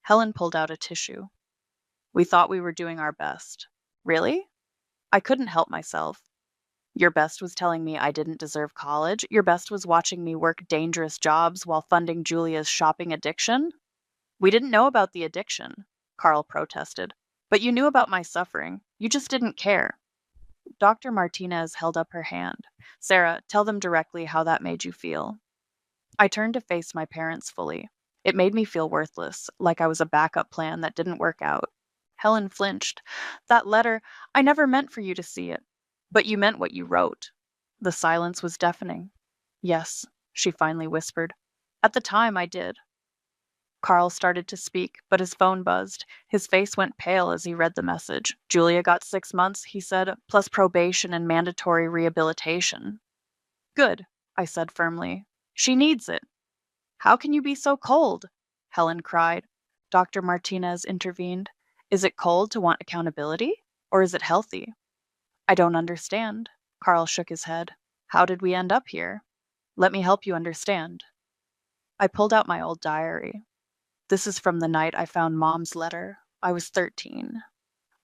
Helen pulled out a tissue. We thought we were doing our best. Really? I couldn't help myself. Your best was telling me I didn't deserve college. Your best was watching me work dangerous jobs while funding Julia's shopping addiction. We didn't know about the addiction, Carl protested. But you knew about my suffering. You just didn't care. Dr. Martinez held up her hand. Sarah, tell them directly how that made you feel. I turned to face my parents fully. It made me feel worthless, like I was a backup plan that didn't work out. Helen flinched. That letter, I never meant for you to see it. But you meant what you wrote. The silence was deafening. Yes, she finally whispered. At the time, I did. Carl started to speak, but his phone buzzed. His face went pale as he read the message. Julia got 6 months, he said, plus probation and mandatory rehabilitation. Good, I said firmly. She needs it. How can you be so cold? Helen cried. Dr. Martinez intervened. Is it cold to want accountability? Or is it healthy? I don't understand. Carl shook his head. How did we end up here? Let me help you understand. I pulled out my old diary. This is from the night I found Mom's letter. I was 13.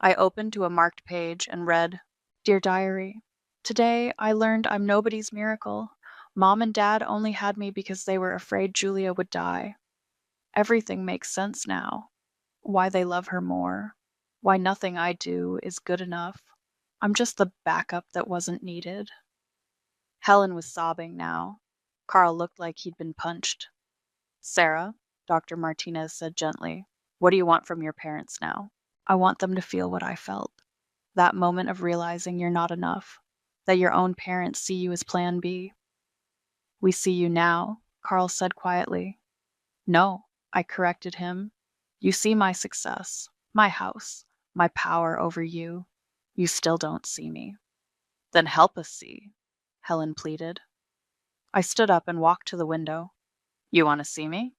I opened to a marked page and read, Dear Diary, today I learned I'm nobody's miracle. Mom and Dad only had me because they were afraid Julia would die. Everything makes sense now. Why they love her more. Why nothing I do is good enough. I'm just the backup that wasn't needed. Helen was sobbing now. Carl looked like he'd been punched. Sarah, Dr. Martinez said gently, what do you want from your parents now? I want them to feel what I felt. That moment of realizing you're not enough. That your own parents see you as plan B. We see you now, Carl said quietly. No, I corrected him. You see my success, my house, my power over you. You still don't see me. Then help us see, Helen pleaded. I stood up and walked to the window. You want to see me?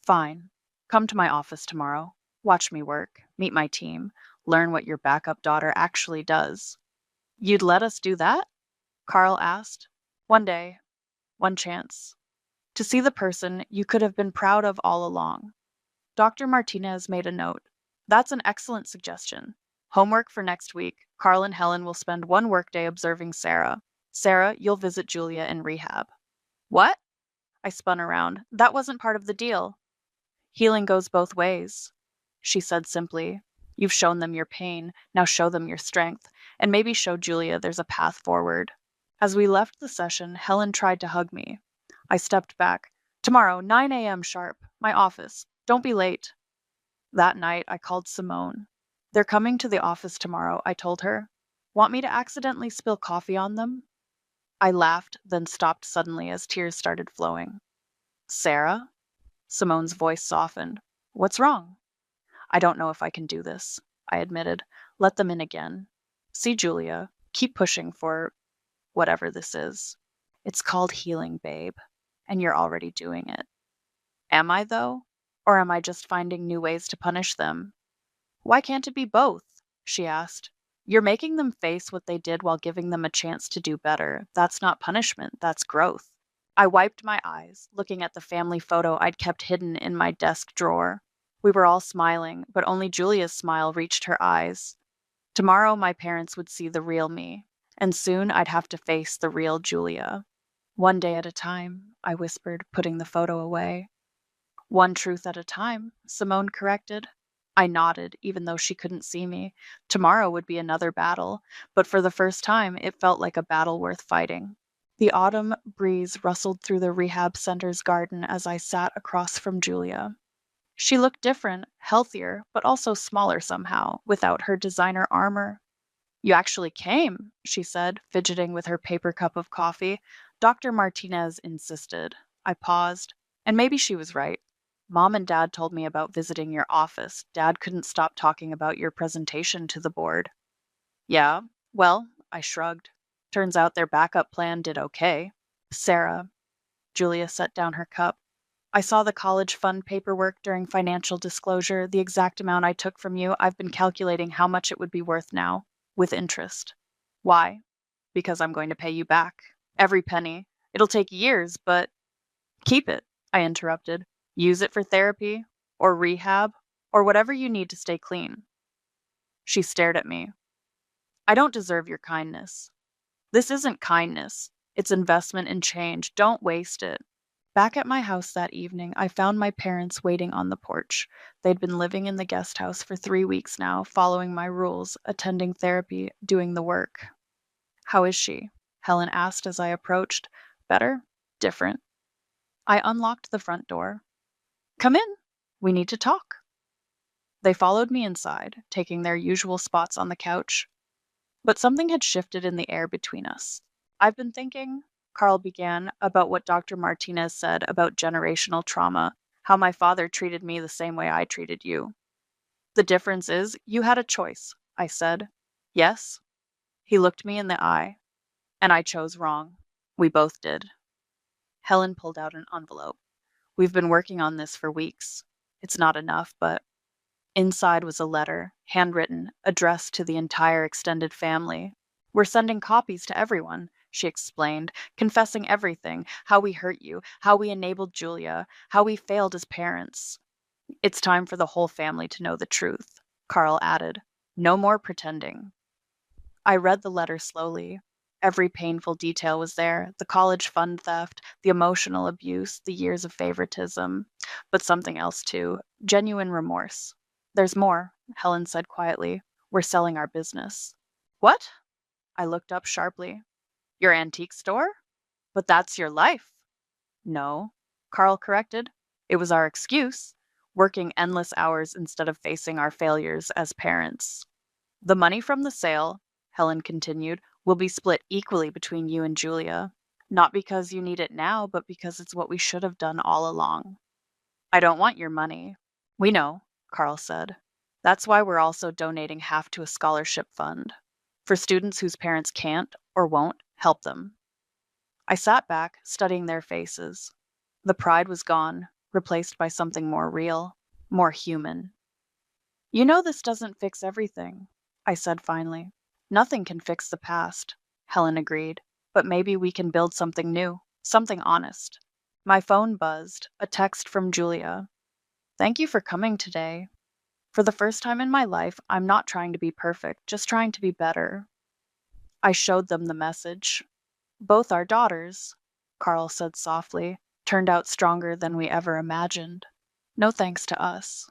Fine. Come to my office tomorrow. Watch me work, meet my team, learn what your backup daughter actually does. You'd let us do that? Carl asked. One day, one chance. To see the person you could have been proud of all along. Dr. Martinez made a note. That's an excellent suggestion. Homework for next week. Carl and Helen will spend one workday observing Sarah. Sarah, you'll visit Julia in rehab. What? I spun around. That wasn't part of the deal. Healing goes both ways, she said simply. You've shown them your pain, now show them your strength, and maybe show Julia there's a path forward. As we left the session, Helen tried to hug me. I stepped back. Tomorrow, 9 a.m. sharp, my office. Don't be late. That night, I called Simone. They're coming to the office tomorrow, I told her. Want me to accidentally spill coffee on them? I laughed, then stopped suddenly as tears started flowing. Sarah? Simone's voice softened. What's wrong? I don't know if I can do this, I admitted. Let them in again. See, Julia, keep pushing for whatever this is. It's called healing, babe, and you're already doing it. Am I, though? Or am I just finding new ways to punish them? Why can't it be both? She asked. You're making them face what they did while giving them a chance to do better. That's not punishment, that's growth. I wiped my eyes, looking at the family photo I'd kept hidden in my desk drawer. We were all smiling, but only Julia's smile reached her eyes. Tomorrow my parents would see the real me, and soon I'd have to face the real Julia. One day at a time, I whispered, putting the photo away. One truth at a time, Simone corrected. I nodded, even though she couldn't see me. Tomorrow would be another battle, but for the first time, it felt like a battle worth fighting. The autumn breeze rustled through the rehab center's garden as I sat across from Julia. She looked different, healthier, but also smaller somehow, without her designer armor. You actually came, she said, fidgeting with her paper cup of coffee. Dr. Martinez insisted. I paused, and maybe she was right. Mom and Dad told me about visiting your office. Dad couldn't stop talking about your presentation to the board. Yeah, well, I shrugged. Turns out their backup plan did okay. Sarah. Julia set down her cup. I saw the college fund paperwork during financial disclosure. The exact amount I took from you, I've been calculating how much it would be worth now, with interest. Why? Because I'm going to pay you back. Every penny. It'll take years, but keep it, I interrupted. Use it for therapy, or rehab, or whatever you need to stay clean. She stared at me. I don't deserve your kindness. This isn't kindness. It's investment in change. Don't waste it. Back at my house that evening, I found my parents waiting on the porch. They'd been living in the guest house for 3 weeks now, following my rules, attending therapy, doing the work. How is she? Helen asked as I approached. Better? Different? I unlocked the front door. Come in. We need to talk. They followed me inside, taking their usual spots on the couch. But something had shifted in the air between us. I've been thinking, Carl began, about what Dr. Martinez said about generational trauma, how my father treated me the same way I treated you. The difference is, you had a choice, I said. Yes? He looked me in the eye. And I chose wrong. We both did. Helen pulled out an envelope. We've been working on this for weeks. It's not enough, but inside was a letter, handwritten, addressed to the entire extended family. We're sending copies to everyone, she explained, confessing everything, how we hurt you, how we enabled Julia, how we failed as parents. It's time for the whole family to know the truth, Carl added. No more pretending. I read the letter slowly. Every painful detail was there, the college fund theft, the emotional abuse, the years of favoritism. But something else too, genuine remorse. There's more, Helen said quietly. We're selling our business. What? I looked up sharply. Your antique store? But that's your life. No, Carl corrected. It was our excuse, working endless hours instead of facing our failures as parents. The money from the sale, Helen continued, will be split equally between you and Julia. Not because you need it now, but because it's what we should have done all along. I don't want your money. We know, Carl said. That's why we're also donating half to a scholarship fund for students whose parents can't or won't help them. I sat back, studying their faces. The pride was gone, replaced by something more real, more human. You know this doesn't fix everything, I said finally. Nothing can fix the past, Helen agreed, but maybe we can build something new, something honest. My phone buzzed, a text from Julia. Thank you for coming today. For the first time in my life, I'm not trying to be perfect, just trying to be better. I showed them the message. Both our daughters, Carl said softly, turned out stronger than we ever imagined. No thanks to us.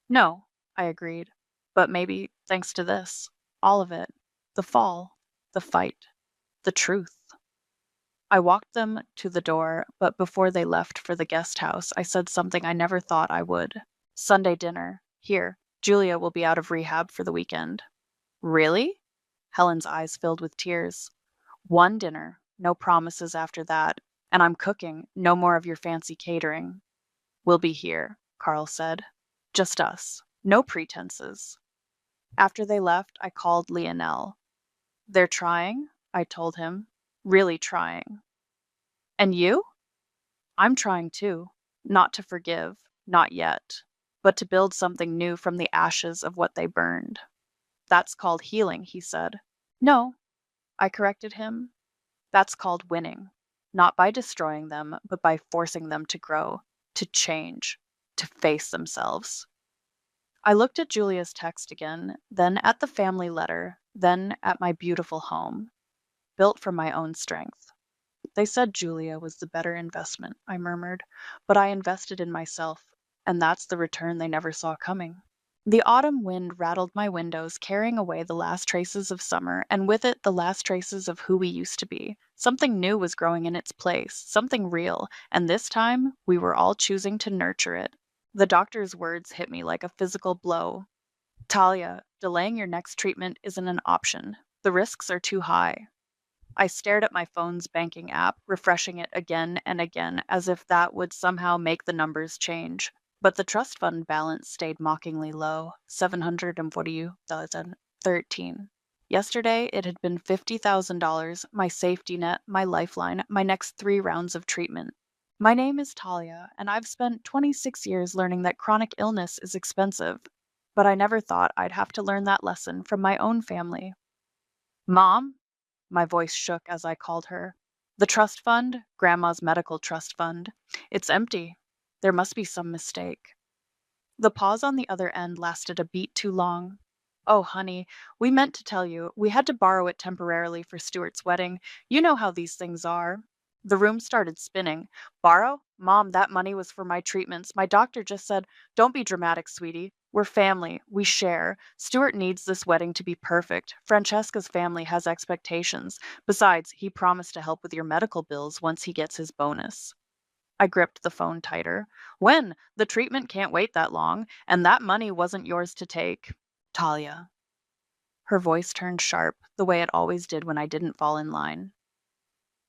No, I agreed, but maybe thanks to this, all of it. The fall, the fight, the truth. I walked them to the door, but before they left for the guest house, I said something I never thought I would. Sunday dinner. Here, Julia will be out of rehab for the weekend. Really? Helen's eyes filled with tears. One dinner, No promises after that. And I'm cooking. No more of your fancy catering. We'll be here, Carl said. Just us. No pretenses. After they left, I called Lionel. They're trying, I told him. Really trying. And you? I'm trying too. Not to forgive, not yet, but to build something new from the ashes of what they burned. That's called healing, he said. No, I corrected him. That's called winning. Not by destroying them, but by forcing them to grow, to change, to face themselves. I looked at Julia's text again, then at the family letter, then at my beautiful home, built from my own strength. They said Julia was the better investment, I murmured, but I invested in myself, and that's the return they never saw coming. The autumn wind rattled my windows, carrying away the last traces of summer, and with it the last traces of who we used to be. Something new was growing in its place, something real, and this time we were all choosing to nurture it. The doctor's words hit me like a physical blow. Talia, delaying your next treatment isn't an option. The risks are too high. I stared at my phone's banking app, refreshing it again and again, as if that would somehow make the numbers change. But the trust fund balance stayed mockingly low, 740,013. Yesterday, it had been $50,000, my safety net, my lifeline, my next 3 rounds of treatment. My name is Talia, and I've spent 26 years learning that chronic illness is expensive. But I never thought I'd have to learn that lesson from my own family. Mom? My voice shook as I called her. The trust fund, Grandma's medical trust fund. It's empty. There must be some mistake. The pause on the other end lasted a beat too long. Oh, honey, we meant to tell you. We had to borrow it temporarily for Stuart's wedding. You know how these things are. The room started spinning. Borrow? Mom, that money was for my treatments. My doctor just said, don't be dramatic, sweetie. We're family. We share. Stuart needs this wedding to be perfect. Francesca's family has expectations. Besides, he promised to help with your medical bills once he gets his bonus. I gripped the phone tighter. When? The treatment can't wait that long, and that money wasn't yours to take. Talia. Her voice turned sharp, the way it always did when I didn't fall in line.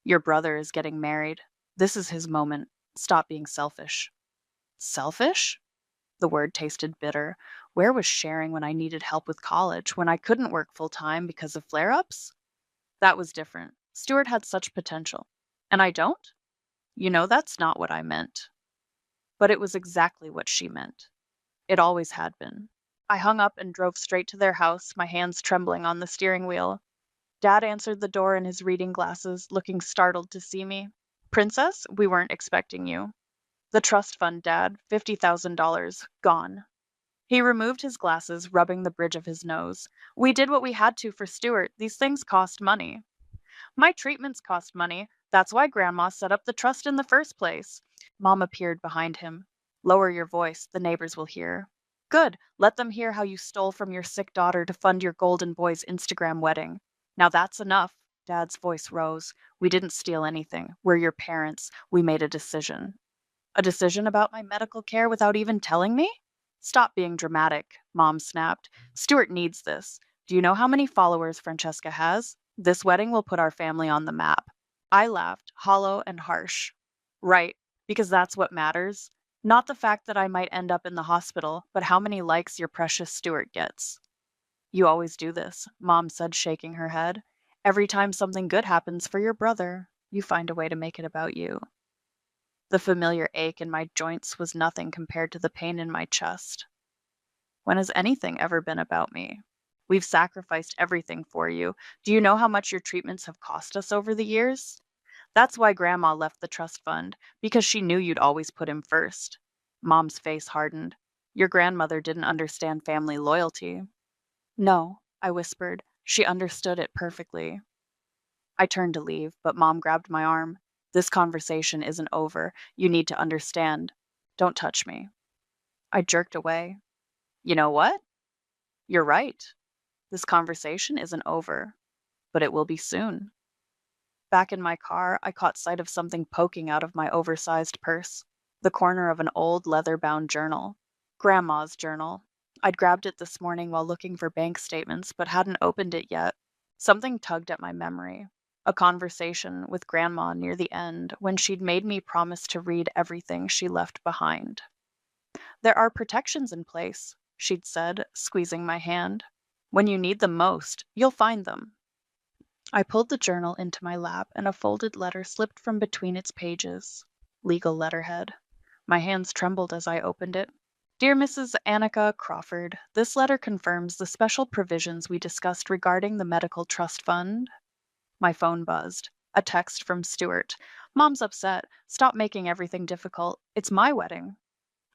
Your brother is getting married. This is his moment. Stop being selfish. Selfish? The word tasted bitter. Where was sharing when I needed help with college, when I couldn't work full time because of flare-ups? That was different. Stuart had such potential. And I don't? You know, that's not what I meant. But it was exactly what she meant. It always had been. I hung up and drove straight to their house, my hands trembling on the steering wheel. Dad answered the door in his reading glasses, looking startled to see me. Princess, we weren't expecting you. The trust fund, Dad, $50,000, gone. He removed his glasses, rubbing the bridge of his nose. We did what we had to for Stuart. These things cost money. My treatments cost money. That's why Grandma set up the trust in the first place. Mom appeared behind him. Lower your voice, the neighbors will hear. Good, let them hear how you stole from your sick daughter to fund your golden boy's Instagram wedding. Now that's enough. Dad's voice rose. We didn't steal anything. We're your parents. We made a decision. A decision about my medical care without even telling me? Stop being dramatic, Mom snapped. Stuart needs this. Do you know how many followers Francesca has? This wedding will put our family on the map. I laughed, hollow and harsh. Right, because that's what matters. Not the fact that I might end up in the hospital, but how many likes your precious Stuart gets. You always do this, Mom said, shaking her head. Every time something good happens for your brother, you find a way to make it about you. The familiar ache in my joints was nothing compared to the pain in my chest. When has anything ever been about me? We've sacrificed everything for you. Do you know how much your treatments have cost us over the years? That's why Grandma left the trust fund, because she knew you'd always put him first. Mom's face hardened. Your grandmother didn't understand family loyalty. No, I whispered. She understood it perfectly. I turned to leave, but Mom grabbed my arm. This conversation isn't over. You need to understand. Don't touch me. I jerked away. You know what? You're right. This conversation isn't over, but it will be soon. Back in my car, I caught sight of something poking out of my oversized purse, the corner of an old leather-bound journal. Grandma's journal. I'd grabbed it this morning while looking for bank statements, but hadn't opened it yet. Something tugged at my memory. A conversation with Grandma near the end when she'd made me promise to read everything she left behind. There are protections in place, she'd said, squeezing my hand. When you need them most, you'll find them. I pulled the journal into my lap and a folded letter slipped from between its pages. Legal letterhead. My hands trembled as I opened it. Dear Mrs. Annika Crawford, this letter confirms the special provisions we discussed regarding the medical trust fund. My phone buzzed. A text from Stuart. Mom's upset. Stop making everything difficult. It's my wedding.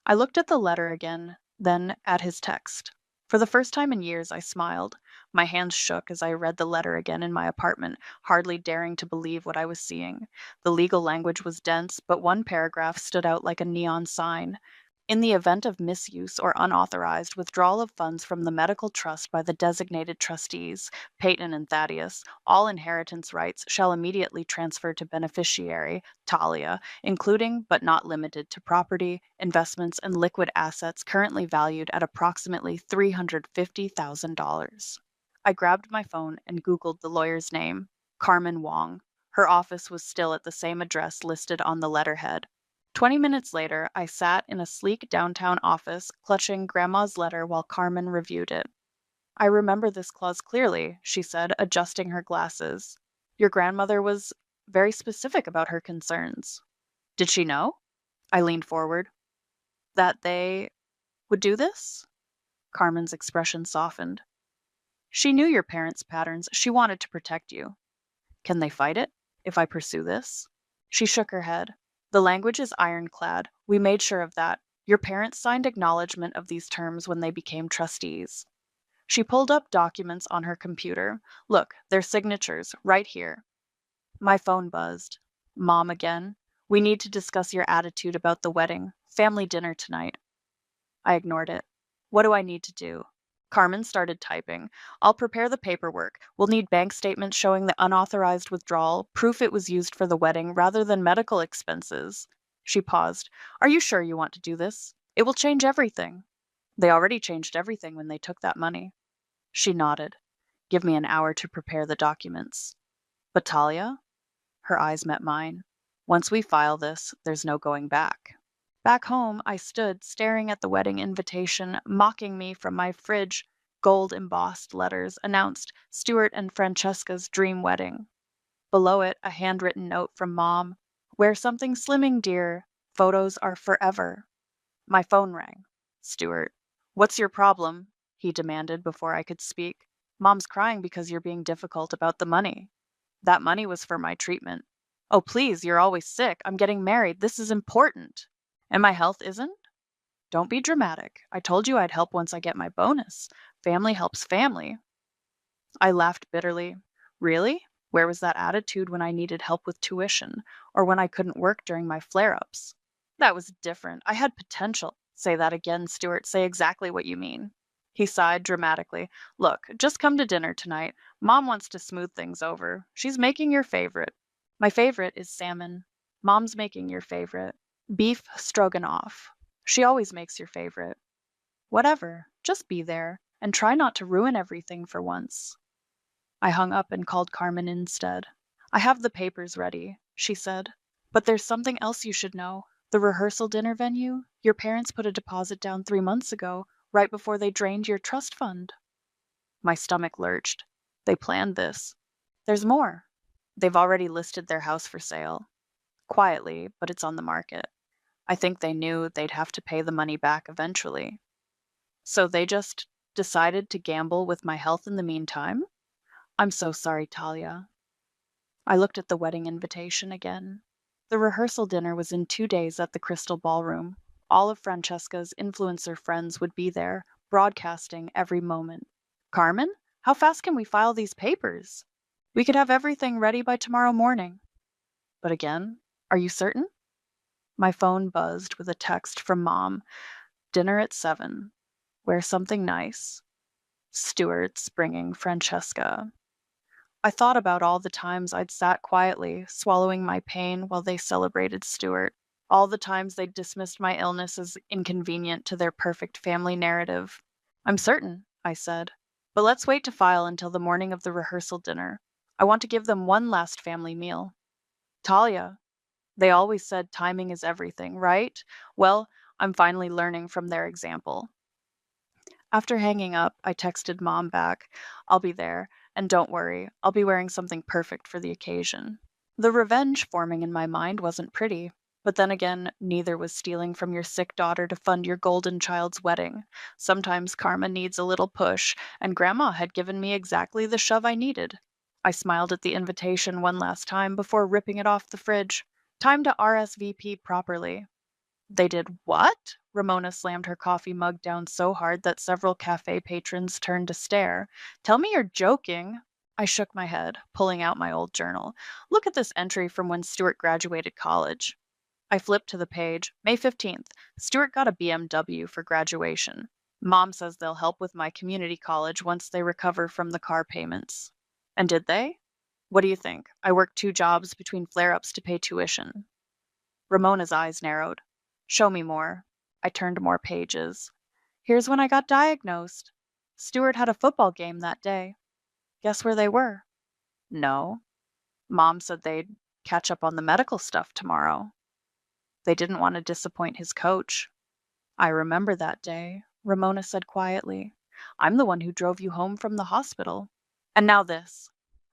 I looked at the letter again, then at his text. For the first time in years, I smiled. My hands shook as I read the letter again in my apartment, hardly daring to believe what I was seeing. The legal language was dense, but one paragraph stood out like a neon sign. In the event of misuse or unauthorized withdrawal of funds from the medical trust by the designated trustees, Peyton and Thaddeus, all inheritance rights shall immediately transfer to beneficiary, Talia, including but not limited to property, investments, and liquid assets currently valued at approximately $350,000. I grabbed my phone and Googled the lawyer's name, Carmen Wong. Her office was still at the same address listed on the letterhead. 20 minutes later, I sat in a sleek downtown office, clutching Grandma's letter while Carmen reviewed it. I remember this clause clearly, she said, adjusting her glasses. Your grandmother was very specific about her concerns. Did she know? I leaned forward. That they would do this? Carmen's expression softened. She knew your parents' patterns. She wanted to protect you. Can they fight it, if I pursue this? She shook her head. The language is ironclad. We made sure of that. Your parents signed acknowledgement of these terms when they became trustees. She pulled up documents on her computer. Look, their signatures, right here. My phone buzzed. Mom again. We need to discuss your attitude about the wedding. Family dinner tonight. I ignored it. What do I need to do? Carmen started typing. I'll prepare the paperwork. We'll need bank statements showing the unauthorized withdrawal, proof it was used for the wedding rather than medical expenses. She paused. Are you sure you want to do this? It will change everything. They already changed everything when they took that money. She nodded. Give me an hour to prepare the documents. But Talia? Her eyes met mine. Once we file this, there's no going back. Back home, I stood staring at the wedding invitation, mocking me from my fridge. Gold-embossed letters announced Stuart and Francesca's dream wedding. Below it, a handwritten note from Mom. Wear something slimming, dear. Photos are forever. My phone rang. Stuart. What's your problem? He demanded before I could speak. Mom's crying because you're being difficult about the money. That money was for my treatment. Oh, please, you're always sick. I'm getting married. This is important. And my health isn't? Don't be dramatic. I told you I'd help once I get my bonus. Family helps family. I laughed bitterly. Really? Where was that attitude when I needed help with tuition, or when I couldn't work during my flare-ups? That was different. I had potential. Say that again, Stuart. Say exactly what you mean. He sighed dramatically. Look, just come to dinner tonight. Mom wants to smooth things over. She's making your favorite. My favorite is salmon. Mom's making your favorite. Beef stroganoff. She always makes your favorite. Whatever. Just be there, and try not to ruin everything for once. I hung up and called Carmen instead. I have the papers ready, she said. But there's something else you should know. The rehearsal dinner venue? Your parents put a deposit down 3 months ago, right before they drained your trust fund. My stomach lurched. They planned this. There's more. They've already listed their house for sale. Quietly, but it's on the market. I think they knew they'd have to pay the money back eventually. So they just decided to gamble with my health in the meantime? I'm so sorry, Talia. I looked at the wedding invitation again. The rehearsal dinner was in 2 days at the Crystal Ballroom. All of Francesca's influencer friends would be there, broadcasting every moment. Carmen, how fast can we file these papers? We could have everything ready by tomorrow morning. But again, are you certain? My phone buzzed with a text from Mom. Dinner at 7. Wear something nice. Stuart's bringing Francesca. I thought about all the times I'd sat quietly, swallowing my pain while they celebrated Stuart. All the times they'd dismissed my illness as inconvenient to their perfect family narrative. I'm certain, I said. But let's wait to file until the morning of the rehearsal dinner. I want to give them one last family meal. Talia, they always said timing is everything, right? Well, I'm finally learning from their example. After hanging up, I texted Mom back, I'll be there, and don't worry, I'll be wearing something perfect for the occasion. The revenge forming in my mind wasn't pretty, but then again, neither was stealing from your sick daughter to fund your golden child's wedding. Sometimes karma needs a little push, and Grandma had given me exactly the shove I needed. I smiled at the invitation one last time before ripping it off the fridge. Time to RSVP properly. They did what? Ramona slammed her coffee mug down so hard that several cafe patrons turned to stare. Tell me you're joking. I shook my head, pulling out my old journal. Look at this entry from when Stuart graduated college. I flipped to the page. May 15th. Stuart got a BMW for graduation. Mom says they'll help with my community college once they recover from the car payments. And did they? What do you think? I worked 2 jobs between flare-ups to pay tuition. Ramona's eyes narrowed. Show me more. I turned more pages. Here's when I got diagnosed. Stuart had a football game that day. Guess where they were? No. Mom said they'd catch up on the medical stuff tomorrow. They didn't want to disappoint his coach. I remember that day, Ramona said quietly. I'm the one who drove you home from the hospital. And now this.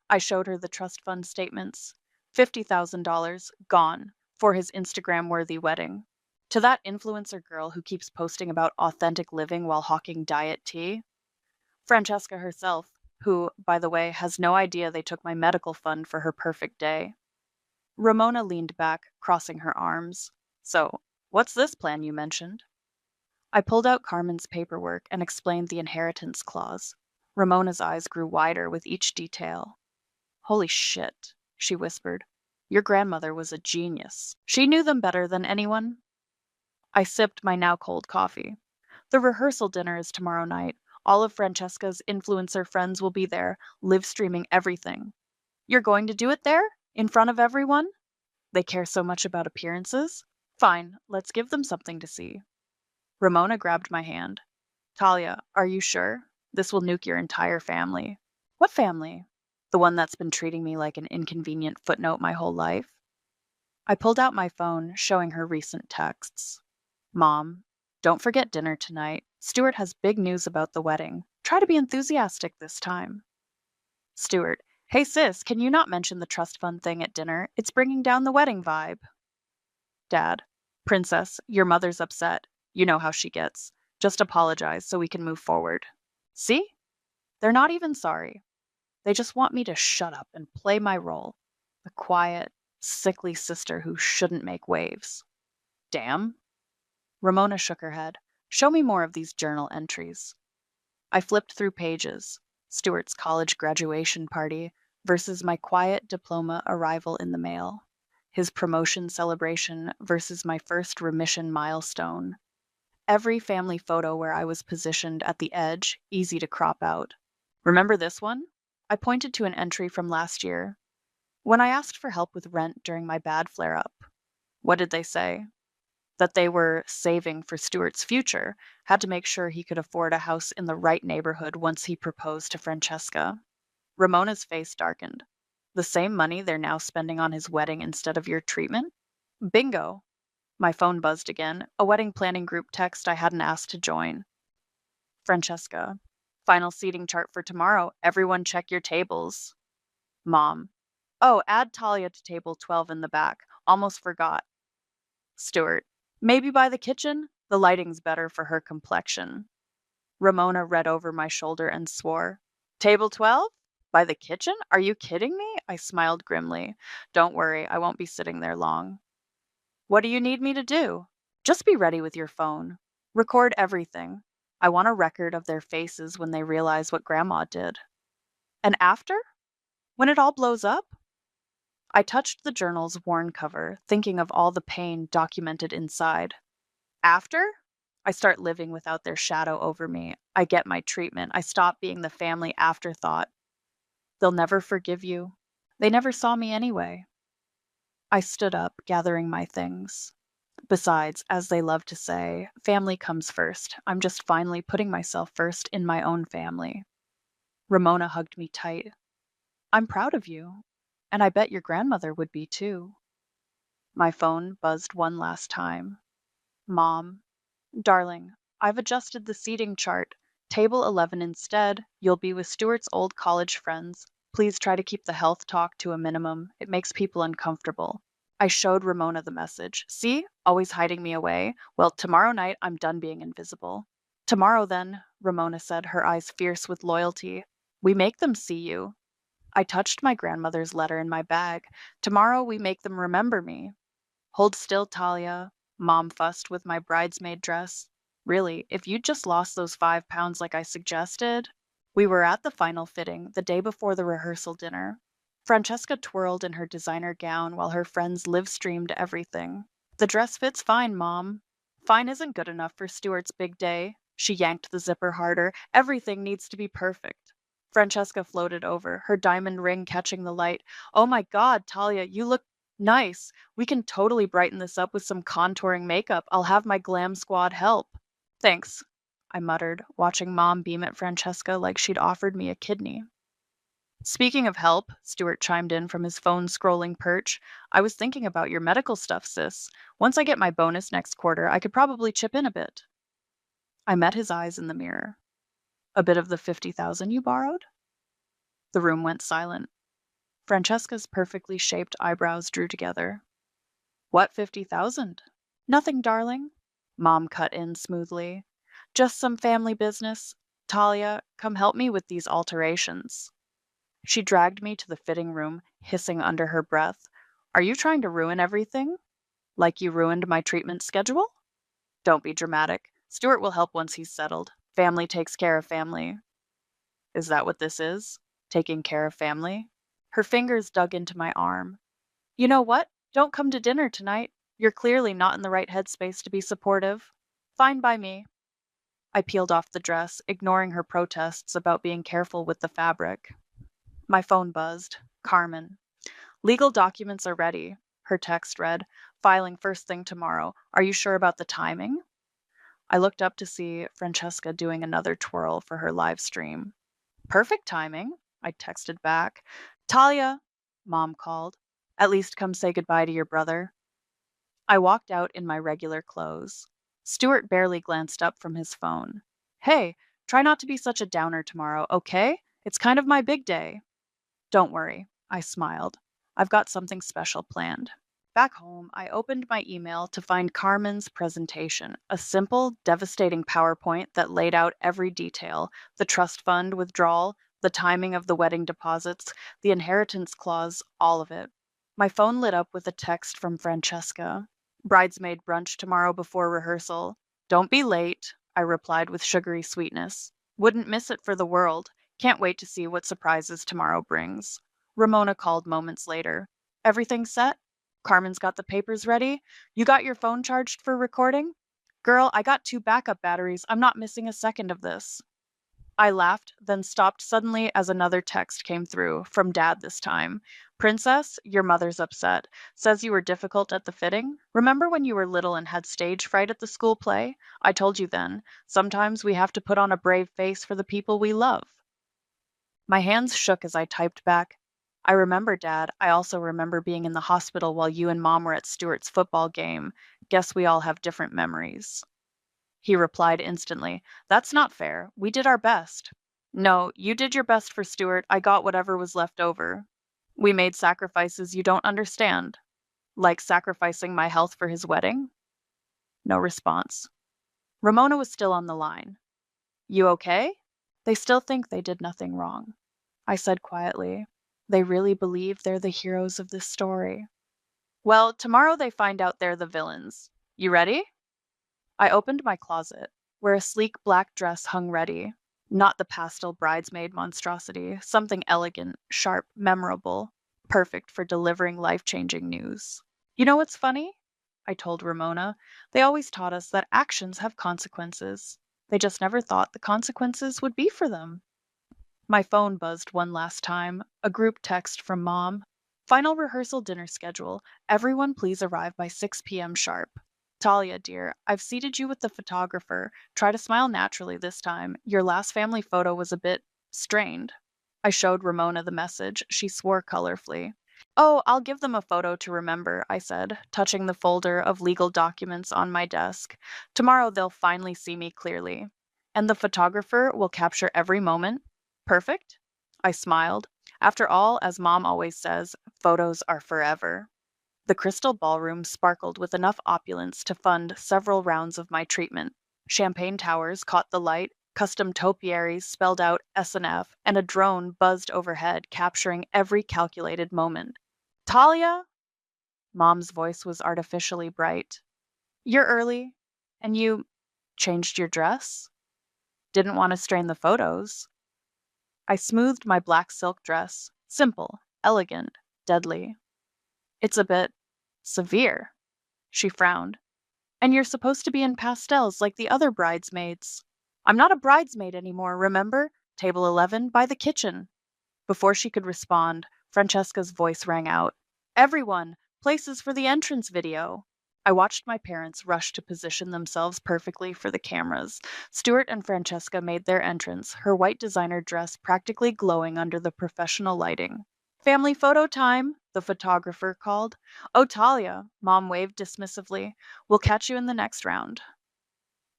I showed her the trust fund statements. $50,000 gone for his Instagram-worthy wedding. To that influencer girl who keeps posting about authentic living while hawking diet tea. Francesca herself, who, by the way, has no idea they took my medical fund for her perfect day. Ramona leaned back, crossing her arms. So, what's this plan you mentioned? I pulled out Carmen's paperwork and explained the inheritance clause. Ramona's eyes grew wider with each detail. Holy shit, she whispered. Your grandmother was a genius. She knew them better than anyone. I sipped my now cold coffee. The rehearsal dinner is tomorrow night. All of Francesca's influencer friends will be there, live streaming everything. You're going to do it there? In front of everyone? They care so much about appearances? Fine, let's give them something to see. Ramona grabbed my hand. Talia, are you sure? This will nuke your entire family. What family? The one that's been treating me like an inconvenient footnote my whole life? I pulled out my phone, showing her recent texts. Mom, don't forget dinner tonight. Stuart has big news about the wedding. Try to be enthusiastic this time. Stuart, hey sis, can you not mention the trust fund thing at dinner? It's bringing down the wedding vibe. Dad, Princess, your mother's upset. You know how she gets. Just apologize so we can move forward. See? They're not even sorry. They just want me to shut up and play my role. The quiet, sickly sister who shouldn't make waves. Damn. Ramona shook her head. Show me more of these journal entries. I flipped through pages. Stuart's college graduation party versus my quiet diploma arrival in the mail. His promotion celebration versus my first remission milestone. Every family photo where I was positioned at the edge, easy to crop out. Remember this one? I pointed to an entry from last year. When I asked for help with rent during my bad flare-up. What did they say? That they were saving for Stuart's future, had to make sure he could afford a house in the right neighborhood once he proposed to Francesca. Ramona's face darkened. The same money they're now spending on his wedding instead of your treatment? Bingo. My phone buzzed again, a wedding planning group text I hadn't asked to join. Francesca. Final seating chart for tomorrow. Everyone check your tables. Mom. Oh, add Talia to table 12 in the back. Almost forgot. Stuart. Maybe by the kitchen? The lighting's better for her complexion. Ramona read over my shoulder and swore. Table 12? By the kitchen? Are you kidding me? I smiled grimly. Don't worry, I won't be sitting there long. What do you need me to do? Just be ready with your phone. Record everything. I want a record of their faces when they realize what Grandma did. And after? When it all blows up? I touched the journal's worn cover, thinking of all the pain documented inside. After? I start living without their shadow over me. I get my treatment. I stop being the family afterthought. They'll never forgive you. They never saw me anyway. I stood up, gathering my things. Besides, as they love to say, family comes first. I'm just finally putting myself first in my own family. Ramona hugged me tight. I'm proud of you. And I bet your grandmother would be too. My phone buzzed one last time. Mom. Darling, I've adjusted the seating chart. Table 11 instead. You'll be with Stuart's old college friends. Please try to keep the health talk to a minimum. It makes people uncomfortable. I showed Ramona the message. See? Always hiding me away. Well, tomorrow night I'm done being invisible. Tomorrow then, Ramona said, her eyes fierce with loyalty. We make them see you. I touched my grandmother's letter in my bag. Tomorrow we make them remember me. Hold still, Talia. Mom fussed with my bridesmaid dress. Really, if you'd just lost those 5 pounds like I suggested. We were at the final fitting, the day before the rehearsal dinner. Francesca twirled in her designer gown while her friends live streamed everything. The dress fits fine, Mom. Fine isn't good enough for Stuart's big day. She yanked the zipper harder. Everything needs to be perfect. Francesca floated over, her diamond ring catching the light. Oh my God, Talia, you look nice. We can totally brighten this up with some contouring makeup. I'll have my glam squad help. Thanks, I muttered, watching Mom beam at Francesca like she'd offered me a kidney. Speaking of help, Stuart chimed in from his phone scrolling perch. I was thinking about your medical stuff, sis. Once I get my bonus next quarter, I could probably chip in a bit. I met his eyes in the mirror. A bit of the 50,000 you borrowed? The room went silent. Francesca's perfectly shaped eyebrows drew together. What 50,000? Nothing, darling. Mom cut in smoothly. Just some family business. Talia, come help me with these alterations. She dragged me to the fitting room, hissing under her breath. Are you trying to ruin everything? Like you ruined my treatment schedule? Don't be dramatic. Stuart will help once he's settled. Family takes care of family. Is that what this is? Taking care of family? Her fingers dug into my arm. You know what? Don't come to dinner tonight. You're clearly not in the right headspace to be supportive. Fine by me. I peeled off the dress, ignoring her protests about being careful with the fabric. My phone buzzed. Carmen. Legal documents are ready, her text read. Filing first thing tomorrow. Are you sure about the timing? I looked up to see Francesca doing another twirl for her live stream. Perfect timing, I texted back. Talia, Mom called. At least come say goodbye to your brother. I walked out in my regular clothes. Stuart barely glanced up from his phone. Hey, try not to be such a downer tomorrow, okay? It's kind of my big day. Don't worry, I smiled. I've got something special planned. Back home, I opened my email to find Carmen's presentation, a simple, devastating PowerPoint that laid out every detail: the trust fund withdrawal, the timing of the wedding deposits, the inheritance clause, all of it. My phone lit up with a text from Francesca. Bridesmaid brunch tomorrow before rehearsal. Don't be late, I replied with sugary sweetness. Wouldn't miss it for the world. Can't wait to see what surprises tomorrow brings. Ramona called moments later. Everything set? Carmen's got the papers ready? You got your phone charged for recording? Girl, I got 2 backup batteries. I'm not missing a second of this. I laughed, then stopped suddenly as another text came through, from Dad this time. Princess, your mother's upset. Says you were difficult at the fitting. Remember when you were little and had stage fright at the school play? I told you then. Sometimes we have to put on a brave face for the people we love. My hands shook as I typed back. I remember, Dad. I also remember being in the hospital while you and Mom were at Stuart's football game. Guess we all have different memories. He replied instantly, That's not fair. We did our best. No, you did your best for Stuart. I got whatever was left over. We made sacrifices you don't understand. Like sacrificing my health for his wedding? No response. Ramona was still on the line. You okay? They still think they did nothing wrong. I said quietly. They really believe they're the heroes of this story. Well, tomorrow they find out they're the villains. You ready? I opened my closet, where a sleek black dress hung ready. Not the pastel bridesmaid monstrosity, something elegant, sharp, memorable, perfect for delivering life-changing news. You know what's funny? I told Ramona. They always taught us that actions have consequences. They just never thought the consequences would be for them. My phone buzzed one last time, a group text from Mom. Final rehearsal dinner schedule. Everyone please arrive by 6 p.m. sharp. Talia, dear, I've seated you with the photographer. Try to smile naturally this time. Your last family photo was a bit strained. I showed Ramona the message. She swore colorfully. Oh, I'll give them a photo to remember, I said, touching the folder of legal documents on my desk. Tomorrow they'll finally see me clearly. And the photographer will capture every moment. Perfect? I smiled. After all, as Mom always says, photos are forever. The crystal ballroom sparkled with enough opulence to fund several rounds of my treatment. Champagne towers caught the light, custom topiaries spelled out S&F, and a drone buzzed overhead, capturing every calculated moment. Talia? Mom's voice was artificially bright. You're early, and you changed your dress? Didn't want to strain the photos. I smoothed my black silk dress. Simple, elegant, deadly. It's a bit severe. She frowned. And you're supposed to be in pastels like the other bridesmaids. I'm not a bridesmaid anymore, remember? Table 11 by the kitchen. Before she could respond, Francesca's voice rang out. Everyone, places for the entrance video. I watched my parents rush to position themselves perfectly for the cameras. Stuart and Francesca made their entrance, her white designer dress practically glowing under the professional lighting. Family photo time, the photographer called. Oh, Talia, Mom waved dismissively. We'll catch you in the next round.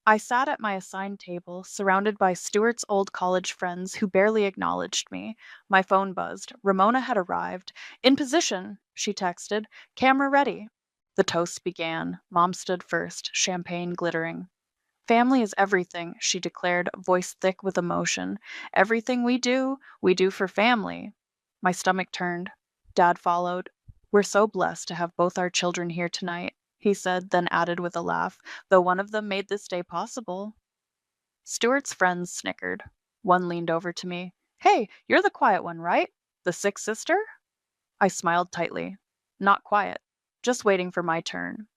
I sat at my assigned table, surrounded by Stuart's old college friends who barely acknowledged me. My phone buzzed. Ramona had arrived. In position, she texted. Camera ready. The toasts began. Mom stood first, champagne glittering. Family is everything, she declared, voice thick with emotion. Everything we do for family. My stomach turned. Dad followed. We're so blessed to have both our children here tonight, he said, then added with a laugh, though one of them made this day possible. Stuart's friends snickered. One leaned over to me. Hey, you're the quiet one, right? The sick sister? I smiled tightly. Not quiet. Just waiting for my turn.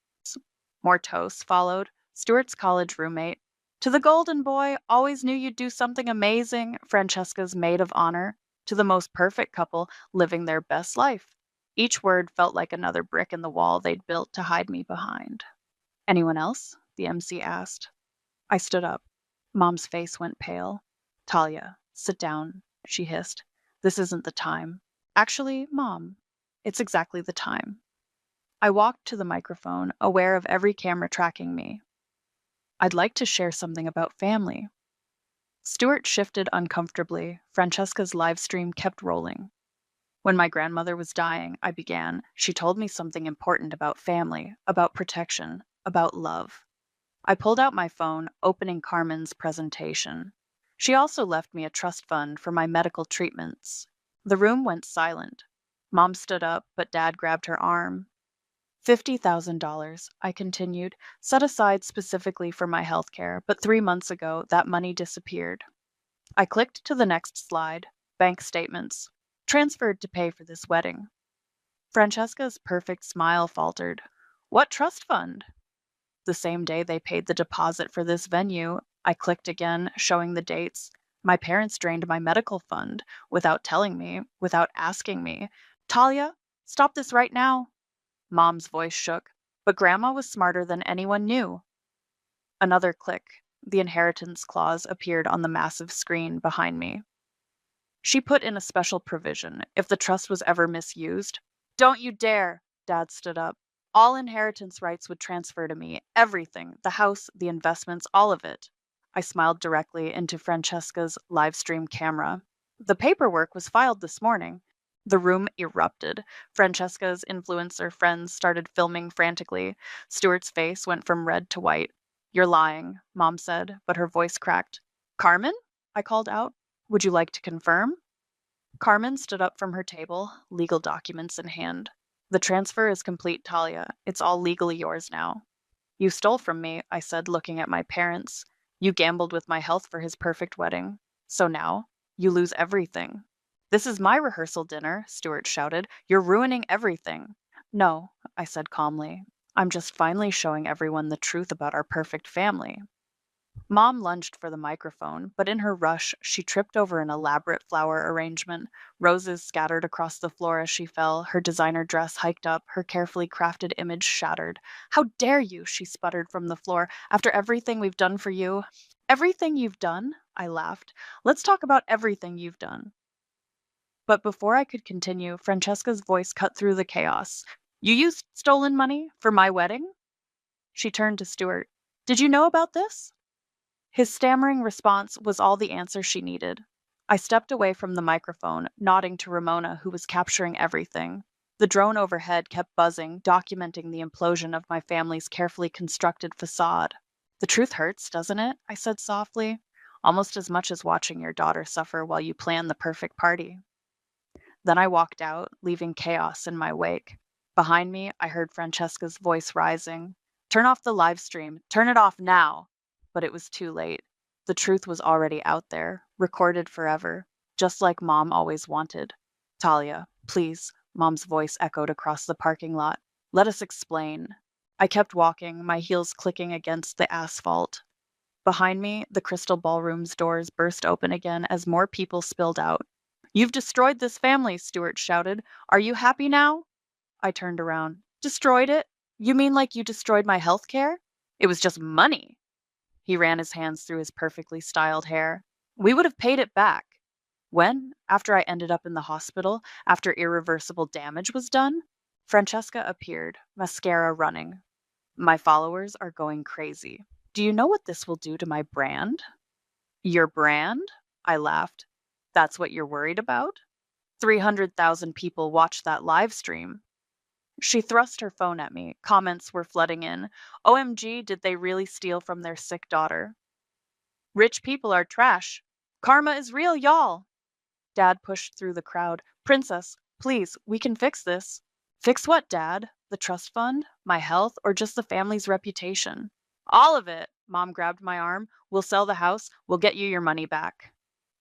More toasts followed. Stuart's college roommate. To the golden boy, always knew you'd do something amazing, Francesca's maid of honor. To the most perfect couple, living their best life. Each word felt like another brick in the wall they'd built to hide me behind. Anyone else? The MC asked. I stood up. Mom's face went pale. Talia, sit down, she hissed. This isn't the time. Actually, Mom, it's exactly the time. I walked to the microphone, aware of every camera tracking me. I'd like to share something about family. Stuart shifted uncomfortably. Francesca's live stream kept rolling. When my grandmother was dying, I began. She told me something important about family, about protection, about love. I pulled out my phone, opening Carmen's presentation. She also left me a trust fund for my medical treatments. The room went silent. Mom stood up, but Dad grabbed her arm. $50,000, I continued, set aside specifically for my health care, but 3 months ago that money disappeared. I clicked to the next slide, bank statements, transferred to pay for this wedding. Francesca's perfect smile faltered. What trust fund? The same day they paid the deposit for this venue, I clicked again, showing the dates. My parents drained my medical fund without telling me, without asking me. Talia, stop this right now. Mom's voice shook, but Grandma was smarter than anyone knew. Another click. The inheritance clause appeared on the massive screen behind me. She put in a special provision if the trust was ever misused. Don't you dare! Dad stood up. All inheritance rights would transfer to me. Everything. The house, the investments, all of it. I smiled directly into Francesca's live stream camera. The paperwork was filed this morning. The room erupted. Francesca's influencer friends started filming frantically. Stuart's face went from red to white. You're lying, Mom said, but her voice cracked. Carmen? I called out. Would you like to confirm? Carmen stood up from her table, legal documents in hand. The transfer is complete, Talia. It's all legally yours now. You stole from me, I said, looking at my parents. You gambled with my health for his perfect wedding. So now, you lose everything. This is my rehearsal dinner, Stuart shouted. You're ruining everything. No, I said calmly. I'm just finally showing everyone the truth about our perfect family. Mom lunged for the microphone, but in her rush, she tripped over an elaborate flower arrangement. Roses scattered across the floor as she fell, her designer dress hiked up, her carefully crafted image shattered. How dare you, she sputtered from the floor, after everything we've done for you. Everything you've done? I laughed. Let's talk about everything you've done. But before I could continue, Francesca's voice cut through the chaos. You used stolen money for my wedding? She turned to Stuart. Did you know about this? His stammering response was all the answer she needed. I stepped away from the microphone, nodding to Ramona, who was capturing everything. The drone overhead kept buzzing, documenting the implosion of my family's carefully constructed facade. The truth hurts, doesn't it? I said softly. Almost as much as watching your daughter suffer while you plan the perfect party. Then I walked out, leaving chaos in my wake. Behind me, I heard Francesca's voice rising. Turn off the live stream. Turn it off now. But it was too late. The truth was already out there, recorded forever, just like Mom always wanted. Talia, please, Mom's voice echoed across the parking lot. Let us explain. I kept walking, my heels clicking against the asphalt. Behind me, the crystal ballroom's doors burst open again as more people spilled out. You've destroyed this family, Stuart shouted. Are you happy now? I turned around. Destroyed it? You mean like you destroyed my health care? It was just money. He ran his hands through his perfectly styled hair. We would have paid it back. When? After I ended up in the hospital, after irreversible damage was done? Francesca appeared, mascara running. My followers are going crazy. Do you know what this will do to my brand? Your brand? I laughed. That's what you're worried about? 300,000 people watched that live stream. She thrust her phone at me. Comments were flooding in. OMG, did they really steal from their sick daughter? Rich people are trash. Karma is real, y'all. Dad pushed through the crowd. Princess, please, we can fix this. Fix what, Dad? The trust fund? My health? Or just the family's reputation? All of it. Mom grabbed my arm. We'll sell the house. We'll get you your money back.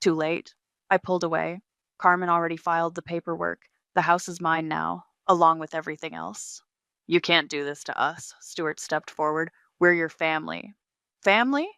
Too late. I pulled away. Carmen already filed the paperwork. The house is mine now, along with everything else. You can't do this to us. Stuart stepped forward. We're your family. Family?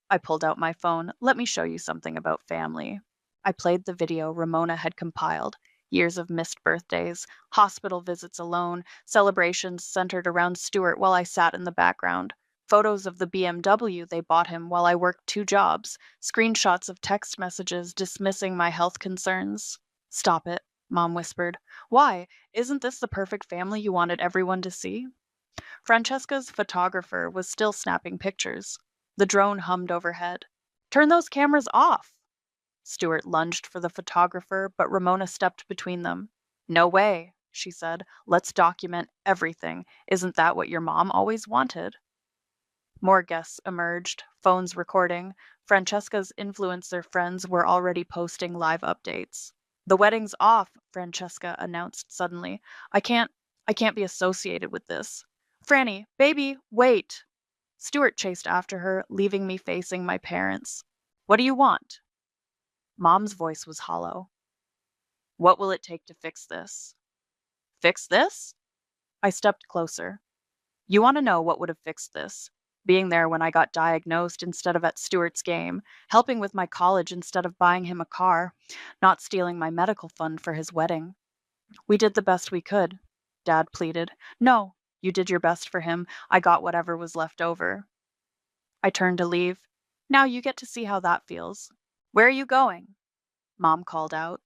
I pulled out my phone. Let me show you something about family. I played the video Ramona had compiled. Years of missed birthdays, hospital visits alone, celebrations centered around Stuart while I sat in the background. Photos of the BMW they bought him while I worked 2 jobs, screenshots of text messages dismissing my health concerns. Stop it, Mom whispered. Why? Isn't this the perfect family you wanted everyone to see? Francesca's photographer was still snapping pictures. The drone hummed overhead. Turn those cameras off! Stuart lunged for the photographer, but Ramona stepped between them. No way, she said. Let's document everything. Isn't that what your mom always wanted? More guests emerged, phones recording. Francesca's influencer friends were already posting live updates. The wedding's off, Francesca announced suddenly. I can't be associated with this. Franny, baby, wait. Stuart chased after her, leaving me facing my parents. What do you want? Mom's voice was hollow. What will it take to fix this? Fix this? I stepped closer. You want to know what would have fixed this? Being there when I got diagnosed instead of at Stuart's game, helping with my college instead of buying him a car, not stealing my medical fund for his wedding. We did the best we could, Dad pleaded. No, you did your best for him. I got whatever was left over. I turned to leave. Now you get to see how that feels. Where are you going? Mom called out.